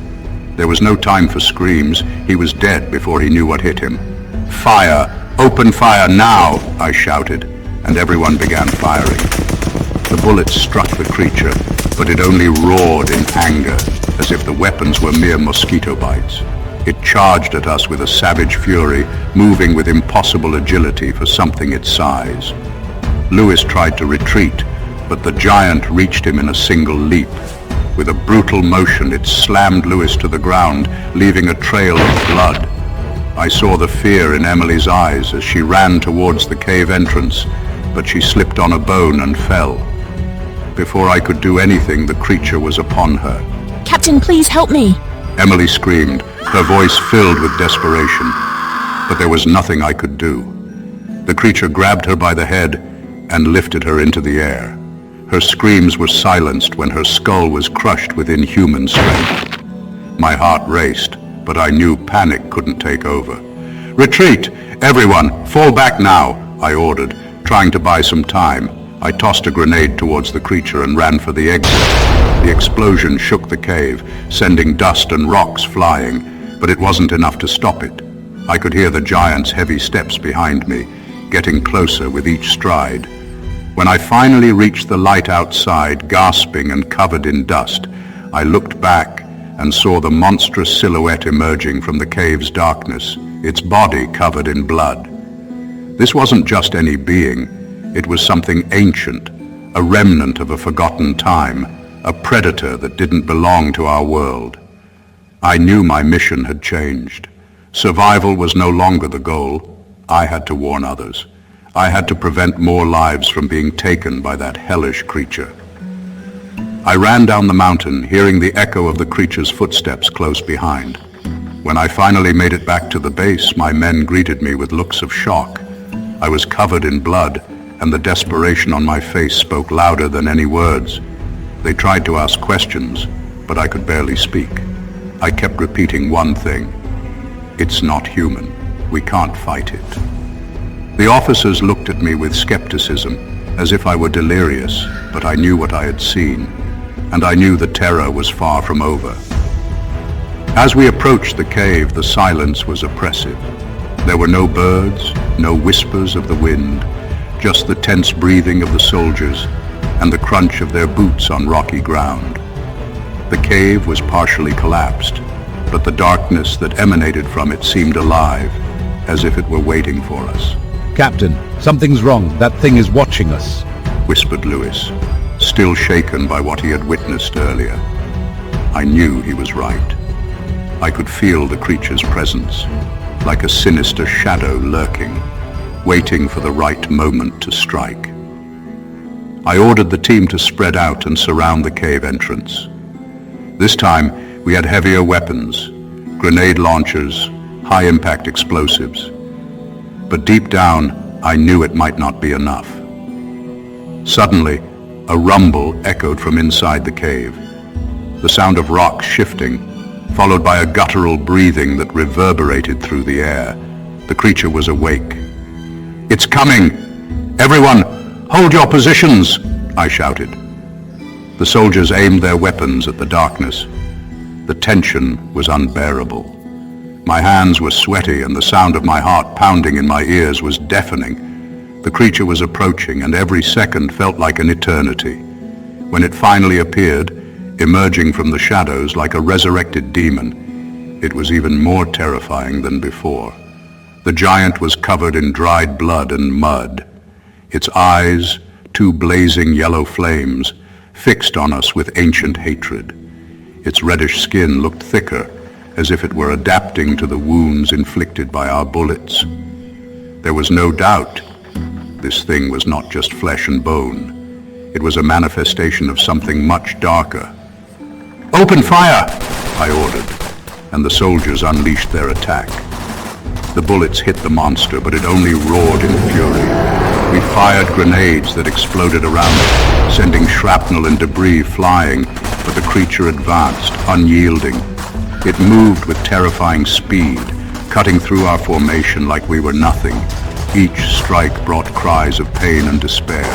There was no time for screams. He was dead before he knew what hit him. "Fire! Open fire now!" I shouted, and everyone began firing. The bullets struck the creature, but it only roared in anger, as if the weapons were mere mosquito bites. It charged at us with a savage fury, moving with impossible agility for something its size. Lewis tried to retreat, but the giant reached him in a single leap. With a brutal motion, it slammed Lewis to the ground, leaving a trail of blood. I saw the fear in Emily's eyes as she ran towards the cave entrance, but she slipped on a bone and fell. Before I could do anything, the creature was upon her. "Captain, please help me!" Emily screamed, her voice filled with desperation. But there was nothing I could do. The creature grabbed her by the head and lifted her into the air. Her screams were silenced when her skull was crushed with inhuman strength. My heart raced, but I knew panic couldn't take over. "Retreat! Everyone, fall back now!" I ordered, trying to buy some time. I tossed a grenade towards the creature and ran for the exit. The explosion shook the cave, sending dust and rocks flying, but it wasn't enough to stop it. I could hear the giant's heavy steps behind me, getting closer with each stride. When I finally reached the light outside, gasping and covered in dust, I looked back and saw the monstrous silhouette emerging from the cave's darkness, its body covered in blood. This wasn't just any being. It was something ancient, a remnant of a forgotten time, a predator that didn't belong to our world. I knew my mission had changed. Survival was no longer the goal. I had to warn others. I had to prevent more lives from being taken by that hellish creature. I ran down the mountain, hearing the echo of the creature's footsteps close behind. When I finally made it back to the base, my men greeted me with looks of shock. I was covered in blood, and the desperation on my face spoke louder than any words. They tried to ask questions, but I could barely speak. I kept repeating one thing: "It's not human. We can't fight it." The officers looked at me with skepticism, as if I were delirious, but I knew what I had seen, and I knew the terror was far from over. As we approached the cave, the silence was oppressive. There were no birds, no whispers of the wind, just the tense breathing of the soldiers and the crunch of their boots on rocky ground. The cave was partially collapsed, but the darkness that emanated from it seemed alive, as if it were waiting for us. Captain, something's wrong. That thing is watching us, whispered Lewis, still shaken by what he had witnessed earlier. I knew he was right. I could feel the creature's presence, like a sinister shadow lurking, waiting for the right moment to strike. I ordered the team to spread out and surround the cave entrance. This time, we had heavier weapons, grenade launchers, high-impact explosives. But deep down, I knew it might not be enough. Suddenly, a rumble echoed from inside the cave. The sound of rocks shifting, followed by a guttural breathing that reverberated through the air. The creature was awake. "It's coming! Everyone, hold your positions!" I shouted. The soldiers aimed their weapons at the darkness. The tension was unbearable. My hands were sweaty, and the sound of my heart pounding in my ears was deafening. The creature was approaching, and every second felt like an eternity. When it finally appeared, emerging from the shadows like a resurrected demon, it was even more terrifying than before. The giant was covered in dried blood and mud. Its eyes, two blazing yellow flames, fixed on us with ancient hatred. Its reddish skin looked thicker, as if it were adapting to the wounds inflicted by our bullets. There was no doubt this thing was not just flesh and bone. It was a manifestation of something much darker. "Open fire!" I ordered, and the soldiers unleashed their attack. The bullets hit the monster, but it only roared in fury. We fired grenades that exploded around it, sending shrapnel and debris flying, but the creature advanced, unyielding. It moved with terrifying speed, cutting through our formation like we were nothing. Each strike brought cries of pain and despair.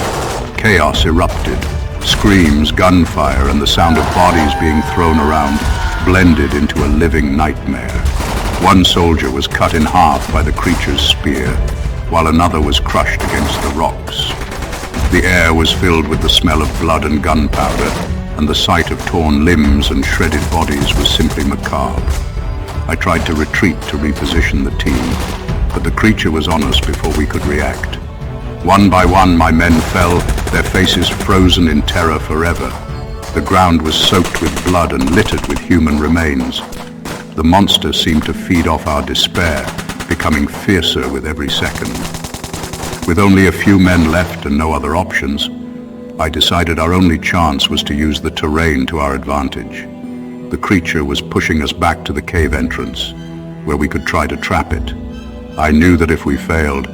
Chaos erupted. Screams, gunfire, and the sound of bodies being thrown around blended into a living nightmare. One soldier was cut in half by the creature's spear, while another was crushed against the rocks. The air was filled with the smell of blood and gunpowder, and the sight of torn limbs and shredded bodies was simply macabre. I tried to retreat to reposition the team, but the creature was on us before we could react. One by one, my men fell, their faces frozen in terror forever. The ground was soaked with blood and littered with human remains. The monster seemed to feed off our despair, becoming fiercer with every second. With only a few men left and no other options, I decided our only chance was to use the terrain to our advantage. The creature was pushing us back to the cave entrance, where we could try to trap it. I knew that if we failed,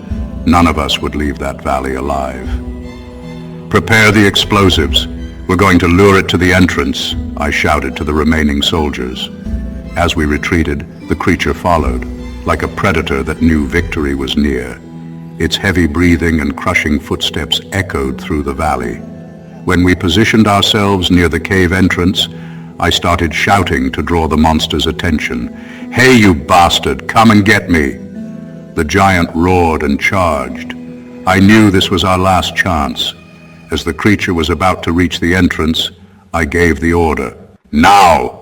none of us would leave that valley alive. "Prepare the explosives. We're going to lure it to the entrance," I shouted to the remaining soldiers. As we retreated, the creature followed, like a predator that knew victory was near. Its heavy breathing and crushing footsteps echoed through the valley. When we positioned ourselves near the cave entrance, I started shouting to draw the monster's attention. "Hey, you bastard, come and get me!" The giant roared and charged. I knew this was our last chance. As the creature was about to reach the entrance, I gave the order. "Now!"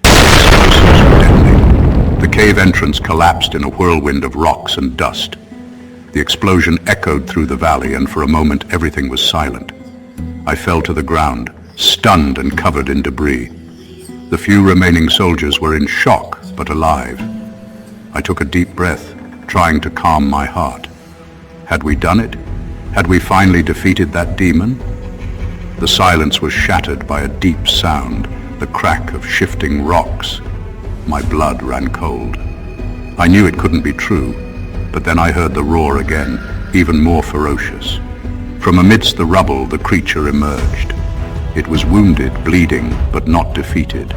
Explosives were detonating. The cave entrance collapsed in a whirlwind of rocks and dust. The explosion echoed through the valley, and for a moment everything was silent. I fell to the ground, stunned and covered in debris. The few remaining soldiers were in shock, but alive. I took a deep breath, trying to calm my heart. Had we done it? Had we finally defeated that demon? The silence was shattered by a deep sound, the crack of shifting rocks. My blood ran cold. I knew it couldn't be true, but then I heard the roar again, even more ferocious. From amidst the rubble, the creature emerged. It was wounded, bleeding, but not defeated.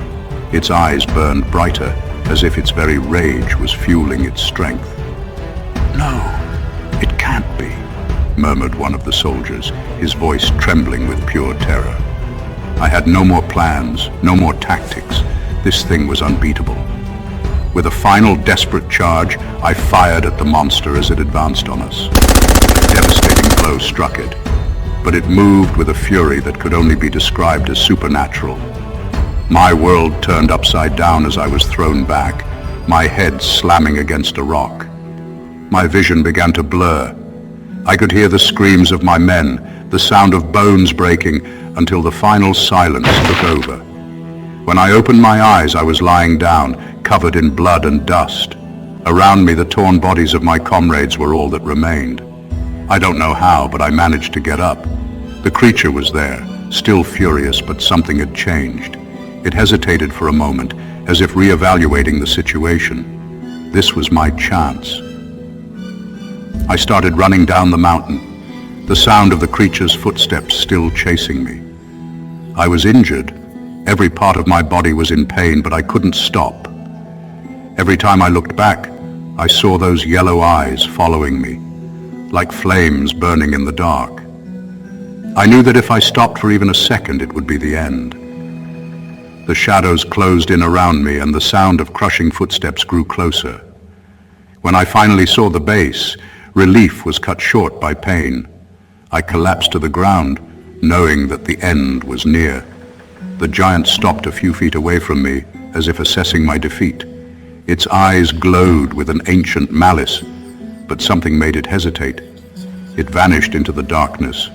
Its eyes burned brighter, as if its very rage was fueling its strength. "No, it can't be," murmured one of the soldiers, his voice trembling with pure terror. I had no more plans, no more tactics. This thing was unbeatable. With a final desperate charge, I fired at the monster as it advanced on us. A devastating blow struck it, but it moved with a fury that could only be described as supernatural. My world turned upside down as I was thrown back, my head slamming against a rock. My vision began to blur. I could hear the screams of my men, the sound of bones breaking, until the final silence took over. When I opened my eyes, I was lying down, covered in blood and dust. Around me, the torn bodies of my comrades were all that remained. I don't know how, but I managed to get up. The creature was there, still furious, but something had changed. It hesitated for a moment, as if re-evaluating the situation. This was my chance. I started running down the mountain, the sound of the creature's footsteps still chasing me. I was injured. Every part of my body was in pain, but I couldn't stop. Every time I looked back, I saw those yellow eyes following me, like flames burning in the dark. I knew that if I stopped for even a second, it would be the end. The shadows closed in around me, and the sound of crushing footsteps grew closer. When I finally saw the base, relief was cut short by pain. I collapsed to the ground, knowing that the end was near. The giant stopped a few feet away from me, as if assessing my defeat. Its eyes glowed with an ancient malice, but something made it hesitate. It vanished into the darkness,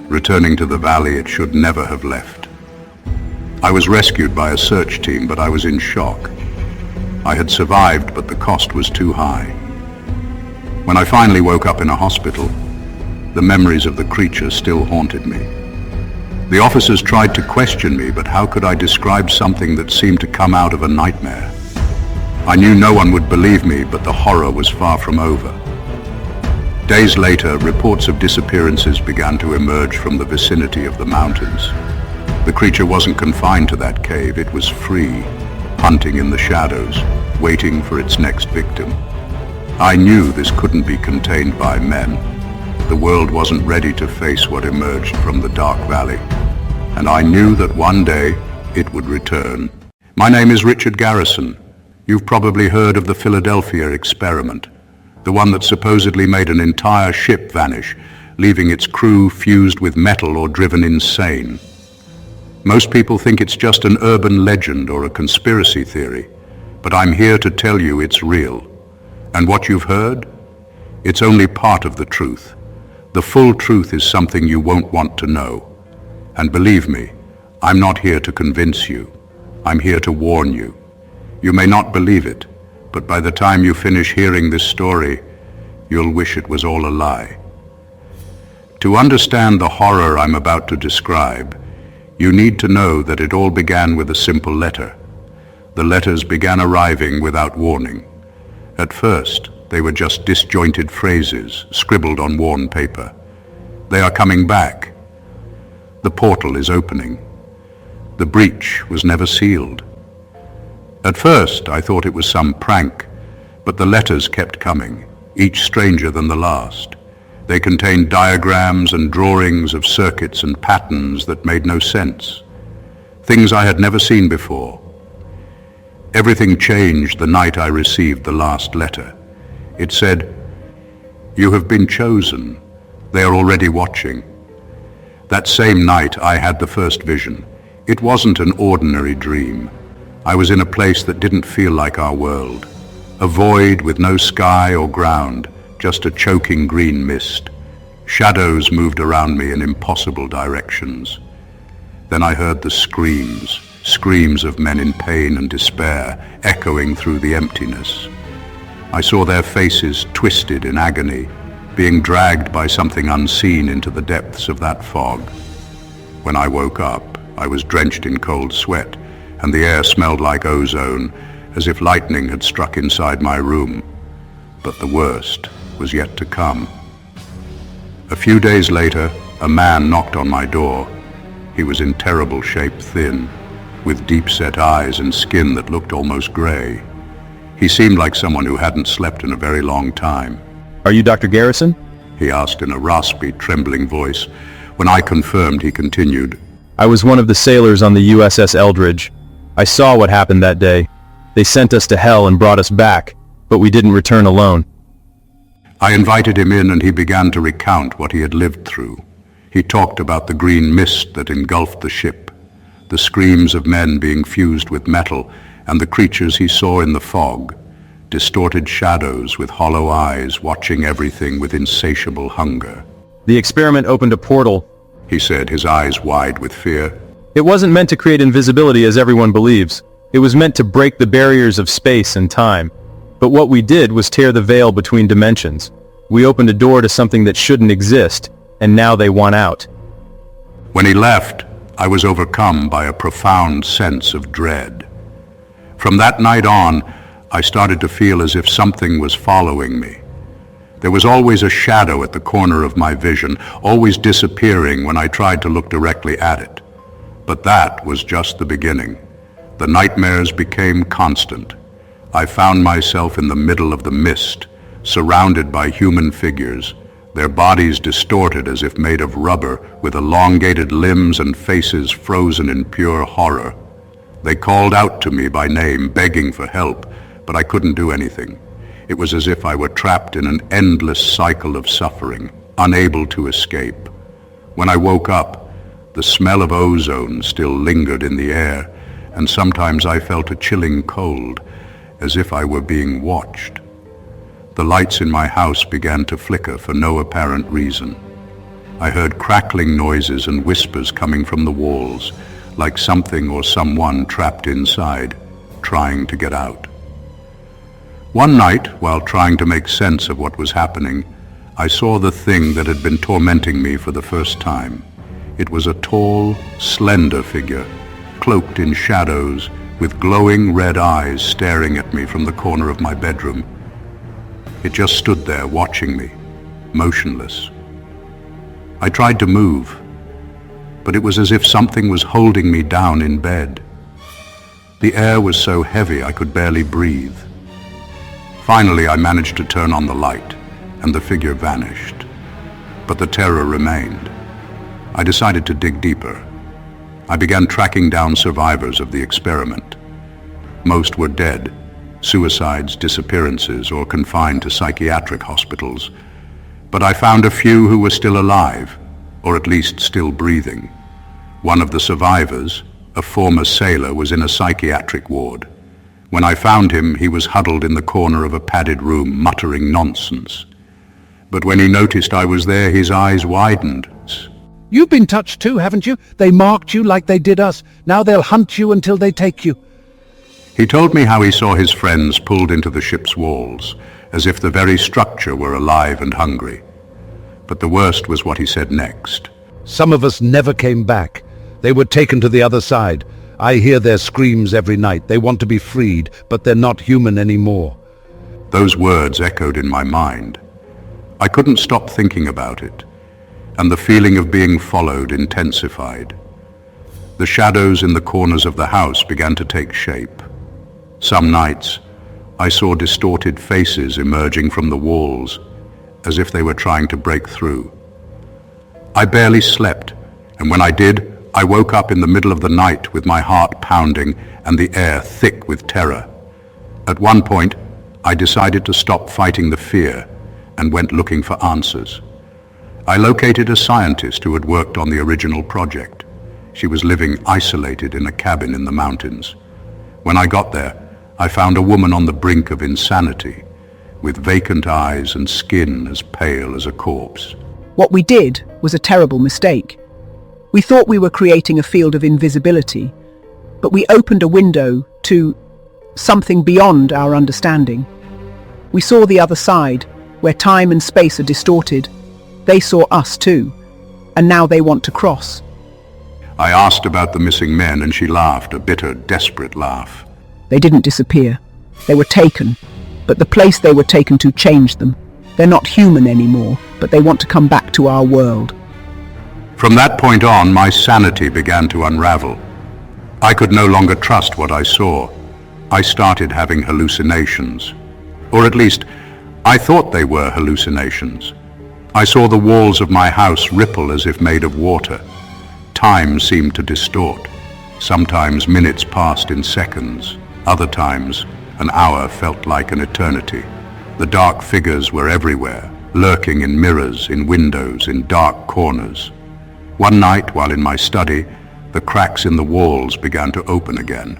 returning to the valley it should never have left. I was rescued by a search team, but I was in shock. I had survived, but the cost was too high. When I finally woke up in a hospital, the memories of the creature still haunted me. The officers tried to question me, but how could I describe something that seemed to come out of a nightmare? I knew no one would believe me, but the horror was far from over. Days later, reports of disappearances began to emerge from the vicinity of the mountains. The creature wasn't confined to that cave. It was free, hunting in the shadows, waiting for its next victim. I knew this couldn't be contained by men. The world wasn't ready to face what emerged from the dark valley, and I knew that one day it would return. My name is Richard Garrison. You've probably heard of the Philadelphia experiment, the one that supposedly made an entire ship vanish, leaving its crew fused with metal or driven insane. Most people think it's just an urban legend or a conspiracy theory, but I'm here to tell you it's real. And what you've heard? It's only part of the truth. The full truth is something you won't want to know. And believe me, I'm not here to convince you. I'm here to warn you. You may not believe it, but by the time you finish hearing this story, you'll wish it was all a lie. To understand the horror I'm about to describe, you need to know that it all began with a simple letter. The letters began arriving without warning. At first, they were just disjointed phrases scribbled on worn paper. They are coming back. The portal is opening. The breach was never sealed. At first, I thought it was some prank, but the letters kept coming, each stranger than the last. They contained diagrams and drawings of circuits and patterns that made no sense. Things I had never seen before. Everything changed the night I received the last letter. It said, "You have been chosen. They are already watching." That same night I had the first vision. It wasn't an ordinary dream. I was in a place that didn't feel like our world. A void with no sky or ground, just a choking green mist. Shadows moved around me in impossible directions. Then I heard the screams of men in pain and despair, echoing through the emptiness. I saw their faces twisted in agony, being dragged by something unseen into the depths of that fog. When I woke up, I was drenched in cold sweat, and the air smelled like ozone, as if lightning had struck inside my room. But the worst was yet to come. A few days later, a man knocked on my door. He was in terrible shape, thin, with deep-set eyes and skin that looked almost gray. He seemed like someone who hadn't slept in a very long time. Are you Dr. Garrison? He asked in a raspy, trembling voice. When I confirmed, he continued, I was one of the sailors on the USS Eldridge. I saw what happened that day. They sent us to hell and brought us back, but we didn't return alone. I invited him in and he began to recount what he had lived through. He talked about the green mist that engulfed the ship, the screams of men being fused with metal, and the creatures he saw in the fog, distorted shadows with hollow eyes watching everything with insatiable hunger. The experiment opened a portal, he said, his eyes wide with fear. It wasn't meant to create invisibility as everyone believes. It was meant to break the barriers of space and time. But what we did was tear the veil between dimensions. We opened a door to something that shouldn't exist, and now they want out. When he left, I was overcome by a profound sense of dread. From that night on, I started to feel as if something was following me. There was always a shadow at the corner of my vision, always disappearing when I tried to look directly at it. But that was just the beginning. The nightmares became constant. I found myself in the middle of the mist, surrounded by human figures, their bodies distorted as if made of rubber, with elongated limbs and faces frozen in pure horror. They called out to me by name, begging for help, but I couldn't do anything. It was as if I were trapped in an endless cycle of suffering, unable to escape. When I woke up, the smell of ozone still lingered in the air, and sometimes I felt a chilling cold, as if I were being watched. The lights in my house began to flicker for no apparent reason. I heard crackling noises and whispers coming from the walls, like something or someone trapped inside, trying to get out. One night, while trying to make sense of what was happening, I saw the thing that had been tormenting me for the first time. It was a tall, slender figure, cloaked in shadows, with glowing red eyes staring at me from the corner of my bedroom. It just stood there watching me, motionless. I tried to move, but it was as if something was holding me down in bed. The air was so heavy I could barely breathe. Finally, I managed to turn on the light, and the figure vanished. But the terror remained. I decided to dig deeper. I began tracking down survivors of the experiment. Most were dead, suicides, disappearances, or confined to psychiatric hospitals. But I found a few who were still alive, or at least still breathing. One of the survivors, a former sailor, was in a psychiatric ward. When I found him, he was huddled in the corner of a padded room, muttering nonsense. But when he noticed I was there, his eyes widened. You've been touched too, haven't you? They marked you like they did us. Now they'll hunt you until they take you. He told me how he saw his friends pulled into the ship's walls, as if the very structure were alive and hungry. But the worst was what he said next. Some of us never came back. They were taken to the other side. I hear their screams every night. They want to be freed, but they're not human anymore. Those words echoed in my mind. I couldn't stop thinking about it, and the feeling of being followed intensified. The shadows in the corners of the house began to take shape. Some nights, I saw distorted faces emerging from the walls, as if they were trying to break through. I barely slept, and when I did, I woke up in the middle of the night with my heart pounding and the air thick with terror. At one point, I decided to stop fighting the fear and went looking for answers. I located a scientist who had worked on the original project. She was living isolated in a cabin in the mountains. When I got there, I found a woman on the brink of insanity, with vacant eyes and skin as pale as a corpse. What we did was a terrible mistake. We thought we were creating a field of invisibility, but we opened a window to something beyond our understanding. We saw the other side, where time and space are distorted. They saw us too, and now they want to cross. I asked about the missing men and she laughed, a bitter, desperate laugh. They didn't disappear. They were taken, but the place they were taken to changed them. They're not human anymore, but they want to come back to our world. From that point on, my sanity began to unravel. I could no longer trust what I saw. I started having hallucinations. Or at least, I thought they were hallucinations. I saw the walls of my house ripple as if made of water. Time seemed to distort. Sometimes minutes passed in seconds. Other times, an hour felt like an eternity. The dark figures were everywhere, lurking in mirrors, in windows, in dark corners. One night, while in my study, the cracks in the walls began to open again.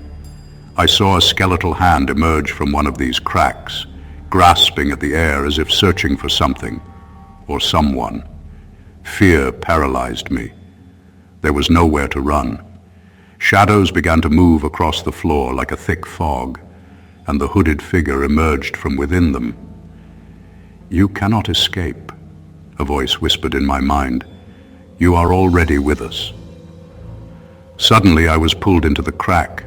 I saw a skeletal hand emerge from one of these cracks, grasping at the air as if searching for something or someone. Fear paralyzed me. There was nowhere to run. Shadows began to move across the floor like a thick fog, and the hooded figure emerged from within them. "You cannot escape," a voice whispered in my mind. "You are already with us." Suddenly I was pulled into the crack.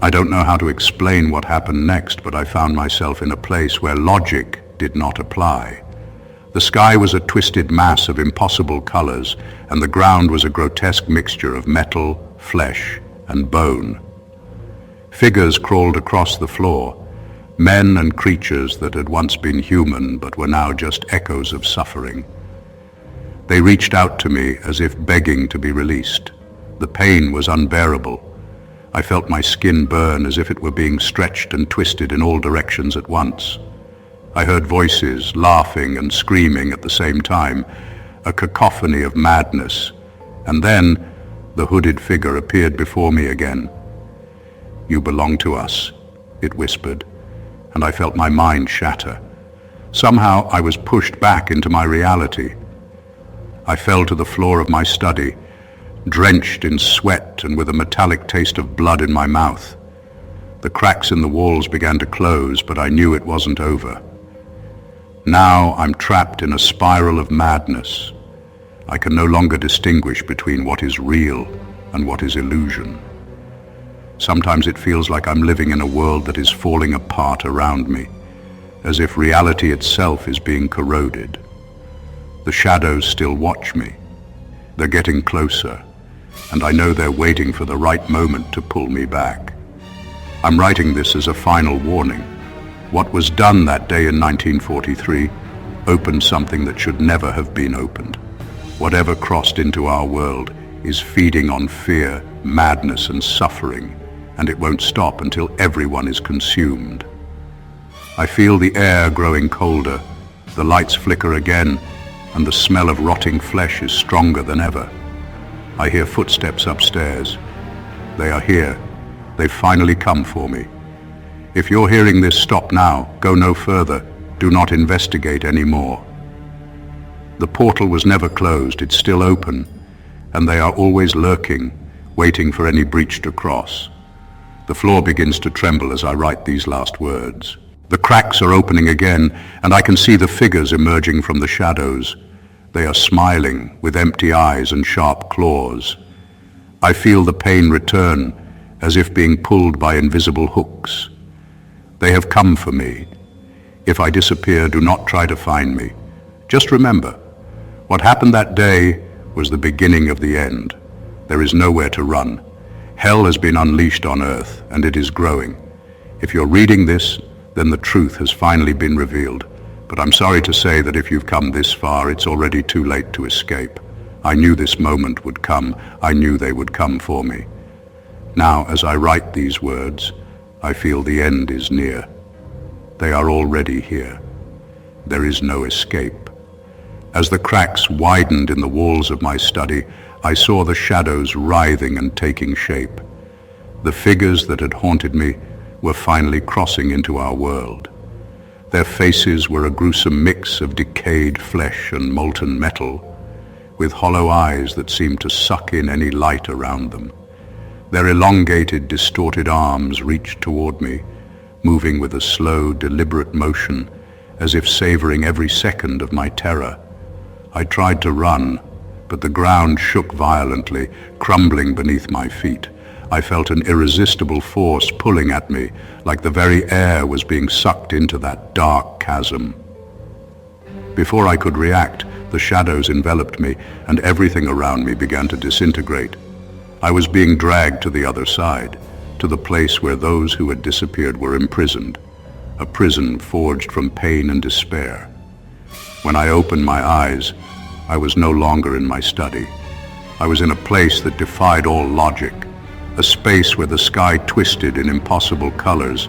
I don't know how to explain what happened next, but I found myself in a place where logic did not apply. The sky was a twisted mass of impossible colors, and the ground was a grotesque mixture of metal, flesh, and bone. Figures crawled across the floor, men and creatures that had once been human but were now just echoes of suffering. They reached out to me as if begging to be released. The pain was unbearable. I felt my skin burn as if it were being stretched and twisted in all directions at once. I heard voices laughing and screaming at the same time, a cacophony of madness. And then the hooded figure appeared before me again. "You belong to us," it whispered, and I felt my mind shatter. Somehow I was pushed back into my reality. I fell to the floor of my study, drenched in sweat and with a metallic taste of blood in my mouth. The cracks in the walls began to close, but I knew it wasn't over. Now I'm trapped in a spiral of madness. I can no longer distinguish between what is real and what is illusion. Sometimes it feels like I'm living in a world that is falling apart around me, as if reality itself is being corroded. The shadows still watch me. They're getting closer, and I know they're waiting for the right moment to pull me back. I'm writing this as a final warning. What was done that day in 1943 opened something that should never have been opened. Whatever crossed into our world is feeding on fear, madness, and suffering, and it won't stop until everyone is consumed. I feel the air growing colder, the lights flicker again, and the smell of rotting flesh is stronger than ever. I hear footsteps upstairs. They are here. They've finally come for me. If you're hearing this, stop now. Go no further. Do not investigate anymore. The portal was never closed. It's still open, and they are always lurking, waiting for any breach to cross. The floor begins to tremble as I write these last words. The cracks are opening again, and I can see the figures emerging from the shadows. They are smiling, with empty eyes and sharp claws. I feel the pain return, as if being pulled by invisible hooks. They have come for me. If I disappear, do not try to find me. Just remember, what happened that day was the beginning of the end. There is nowhere to run. Hell has been unleashed on earth, and it is growing. If you're reading this, then the truth has finally been revealed. But I'm sorry to say that if you've come this far, it's already too late to escape. I knew this moment would come. I knew they would come for me. Now, as I write these words, I feel the end is near. They are already here. There is no escape. As the cracks widened in the walls of my study, I saw the shadows writhing and taking shape. The figures that had haunted me were finally crossing into our world. Their faces were a gruesome mix of decayed flesh and molten metal, with hollow eyes that seemed to suck in any light around them. Their elongated, distorted arms reached toward me, moving with a slow, deliberate motion, as if savoring every second of my terror. I tried to run, but the ground shook violently, crumbling beneath my feet. I felt an irresistible force pulling at me, like the very air was being sucked into that dark chasm. Before I could react, the shadows enveloped me, and everything around me began to disintegrate. I was being dragged to the other side, to the place where those who had disappeared were imprisoned, a prison forged from pain and despair. When I opened my eyes, I was no longer in my study. I was in a place that defied all logic, a space where the sky twisted in impossible colors,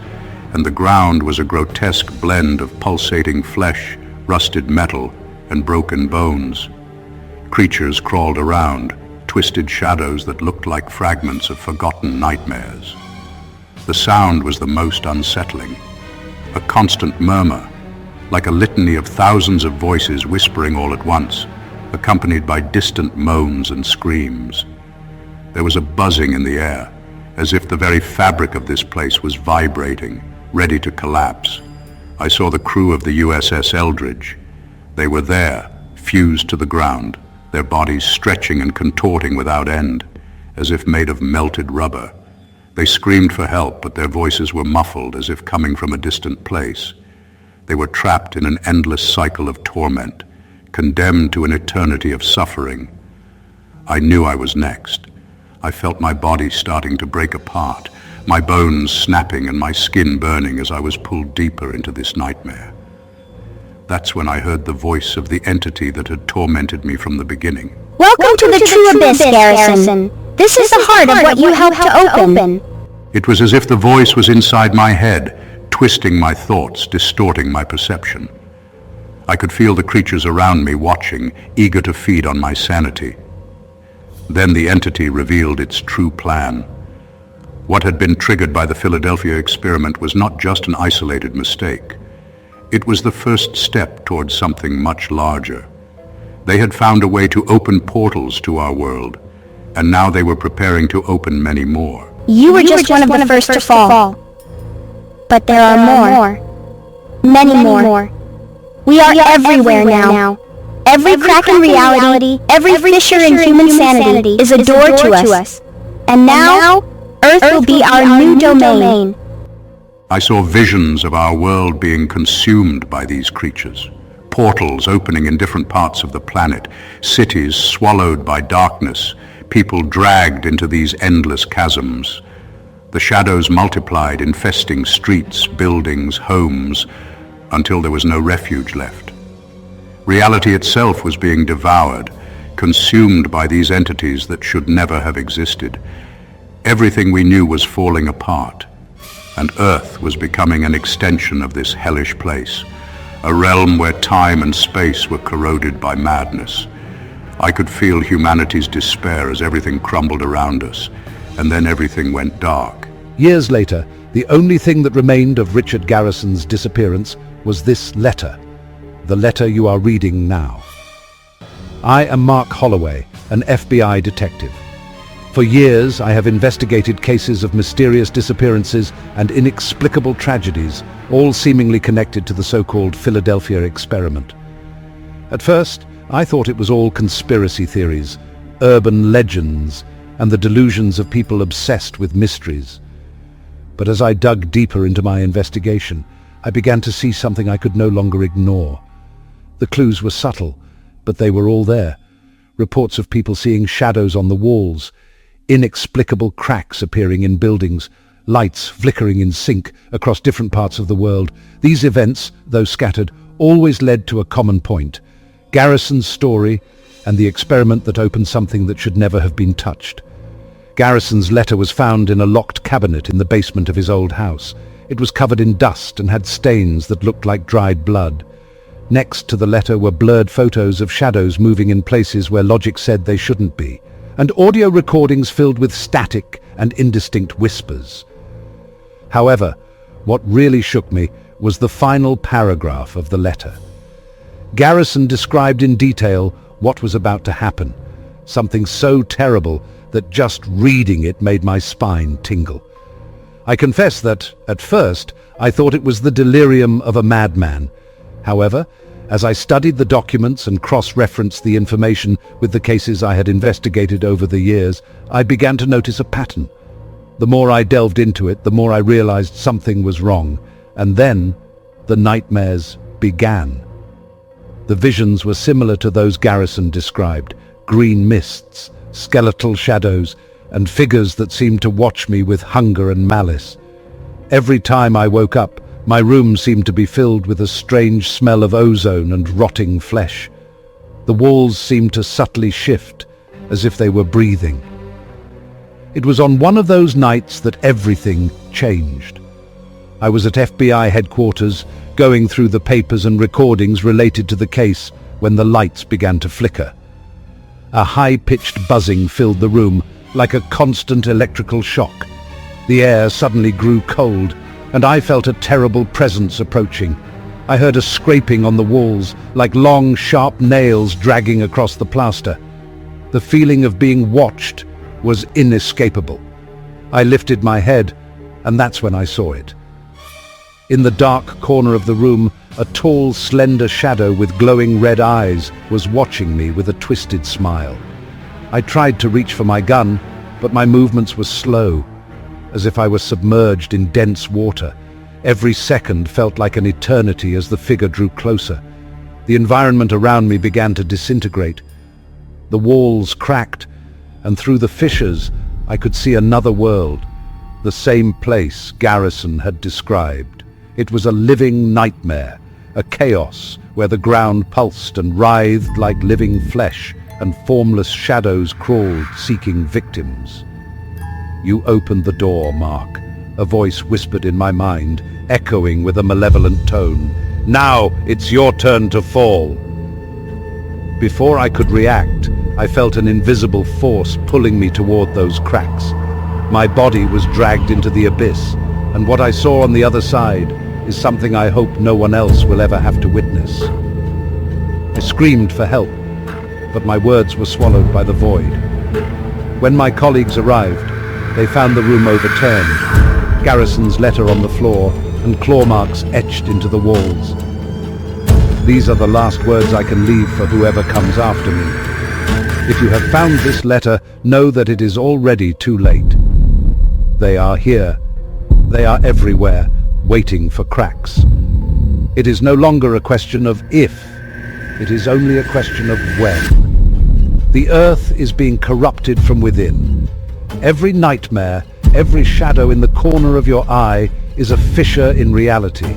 and the ground was a grotesque blend of pulsating flesh, rusted metal, and broken bones. Creatures crawled around, twisted shadows that looked like fragments of forgotten nightmares. The sound was the most unsettling, a constant murmur, like a litany of thousands of voices whispering all at once, accompanied by distant moans and screams. There was a buzzing in the air, as if the very fabric of this place was vibrating, ready to collapse. I saw the crew of the USS Eldridge. They were there, fused to the ground, their bodies stretching and contorting without end, as if made of melted rubber. They screamed for help, but their voices were muffled as if coming from a distant place. They were trapped in an endless cycle of torment, condemned to an eternity of suffering. I knew I was next. I felt my body starting to break apart, my bones snapping and my skin burning as I was pulled deeper into this nightmare. That's when I heard the voice of the entity that had tormented me from the beginning. Welcome to the True Abyss, Garrison. This is the heart of what you helped to open. It was as if the voice was inside my head, twisting my thoughts, distorting my perception. I could feel the creatures around me watching, eager to feed on my sanity. Then the entity revealed its true plan. What had been triggered by the Philadelphia experiment was not just an isolated mistake. It was the first step towards something much larger. They had found a way to open portals to our world, and now they were preparing to open many more. You were just one of the first to fall. But there are more. Many more. We are everywhere now. Every crack in reality, every fissure in human sanity is a door to us. And now, Earth will be our new domain. I saw visions of our world being consumed by these creatures. Portals opening in different parts of the planet, cities swallowed by darkness, people dragged into these endless chasms. The shadows multiplied, infesting streets, buildings, homes, until there was no refuge left. Reality itself was being devoured, consumed by these entities that should never have existed. Everything we knew was falling apart, and Earth was becoming an extension of this hellish place, a realm where time and space were corroded by madness. I could feel humanity's despair as everything crumbled around us, and then everything went dark. Years later, the only thing that remained of Richard Garrison's disappearance was this letter, the letter you are reading now. I am Mark Holloway, an FBI detective. For years, I have investigated cases of mysterious disappearances and inexplicable tragedies, all seemingly connected to the so-called Philadelphia experiment. At first, I thought it was all conspiracy theories, urban legends, and the delusions of people obsessed with mysteries. But as I dug deeper into my investigation, I began to see something I could no longer ignore. The clues were subtle, but they were all there. Reports of people seeing shadows on the walls, inexplicable cracks appearing in buildings, lights flickering in sync across different parts of the world. These events, though scattered, always led to a common point: Garrison's story and the experiment that opened something that should never have been touched. Garrison's letter was found in a locked cabinet in the basement of his old house. It was covered in dust and had stains that looked like dried blood. Next to the letter were blurred photos of shadows moving in places where logic said they shouldn't be, and audio recordings filled with static and indistinct whispers. However, what really shook me was the final paragraph of the letter. Garrison described in detail what was about to happen, something so terrible that just reading it made my spine tingle. I confess that, at first, I thought it was the delirium of a madman. However, as I studied the documents and cross-referenced the information with the cases I had investigated over the years, I began to notice a pattern. The more I delved into it, the more I realized something was wrong. And then, the nightmares began. The visions were similar to those Garrison described: green mists, skeletal shadows, and figures that seemed to watch me with hunger and malice. Every time I woke up, my room seemed to be filled with a strange smell of ozone and rotting flesh. The walls seemed to subtly shift, as if they were breathing. It was on one of those nights that everything changed. I was at FBI headquarters, going through the papers and recordings related to the case, when the lights began to flicker. A high-pitched buzzing filled the room, like a constant electrical shock. The air suddenly grew cold, and I felt a terrible presence approaching. I heard a scraping on the walls, like long, sharp nails dragging across the plaster. The feeling of being watched was inescapable. I lifted my head, and that's when I saw it. In the dark corner of the room, a tall, slender shadow with glowing red eyes was watching me with a twisted smile. I tried to reach for my gun, but my movements were slow, as if I was submerged in dense water. Every second felt like an eternity as the figure drew closer. The environment around me began to disintegrate. The walls cracked, and through the fissures I could see another world, the same place Garrison had described. It was a living nightmare, a chaos where the ground pulsed and writhed like living flesh, and formless shadows crawled seeking victims. "You opened the door, Mark," a voice whispered in my mind, echoing with a malevolent tone. "Now it's your turn to fall." Before I could react, I felt an invisible force pulling me toward those cracks. My body was dragged into the abyss, and what I saw on the other side is something I hope no one else will ever have to witness. I screamed for help, but my words were swallowed by the void. When my colleagues arrived, they found the room overturned, Garrison's letter on the floor, and claw marks etched into the walls. These are the last words I can leave for whoever comes after me. If you have found this letter, know that it is already too late. They are here. They are everywhere, waiting for cracks. It is no longer a question of if, it is only a question of when. The earth is being corrupted from within. Every nightmare, every shadow in the corner of your eye is a fissure in reality.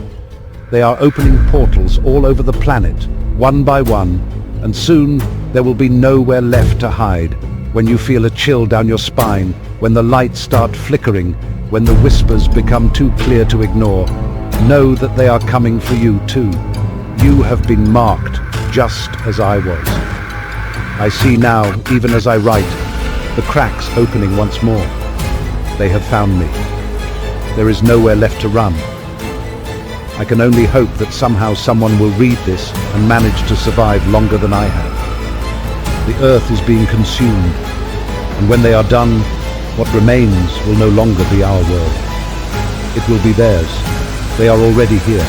They are opening portals all over the planet, one by one, and soon there will be nowhere left to hide. When you feel a chill down your spine, when the lights start flickering, when the whispers become too clear to ignore, know that they are coming for you too. You have been marked just as I was. I see now, even as I write, the cracks opening once more. They have found me. There is nowhere left to run. I can only hope that somehow someone will read this and manage to survive longer than I have. The earth is being consumed, and when they are done, what remains will no longer be our world. It will be theirs. They are already here.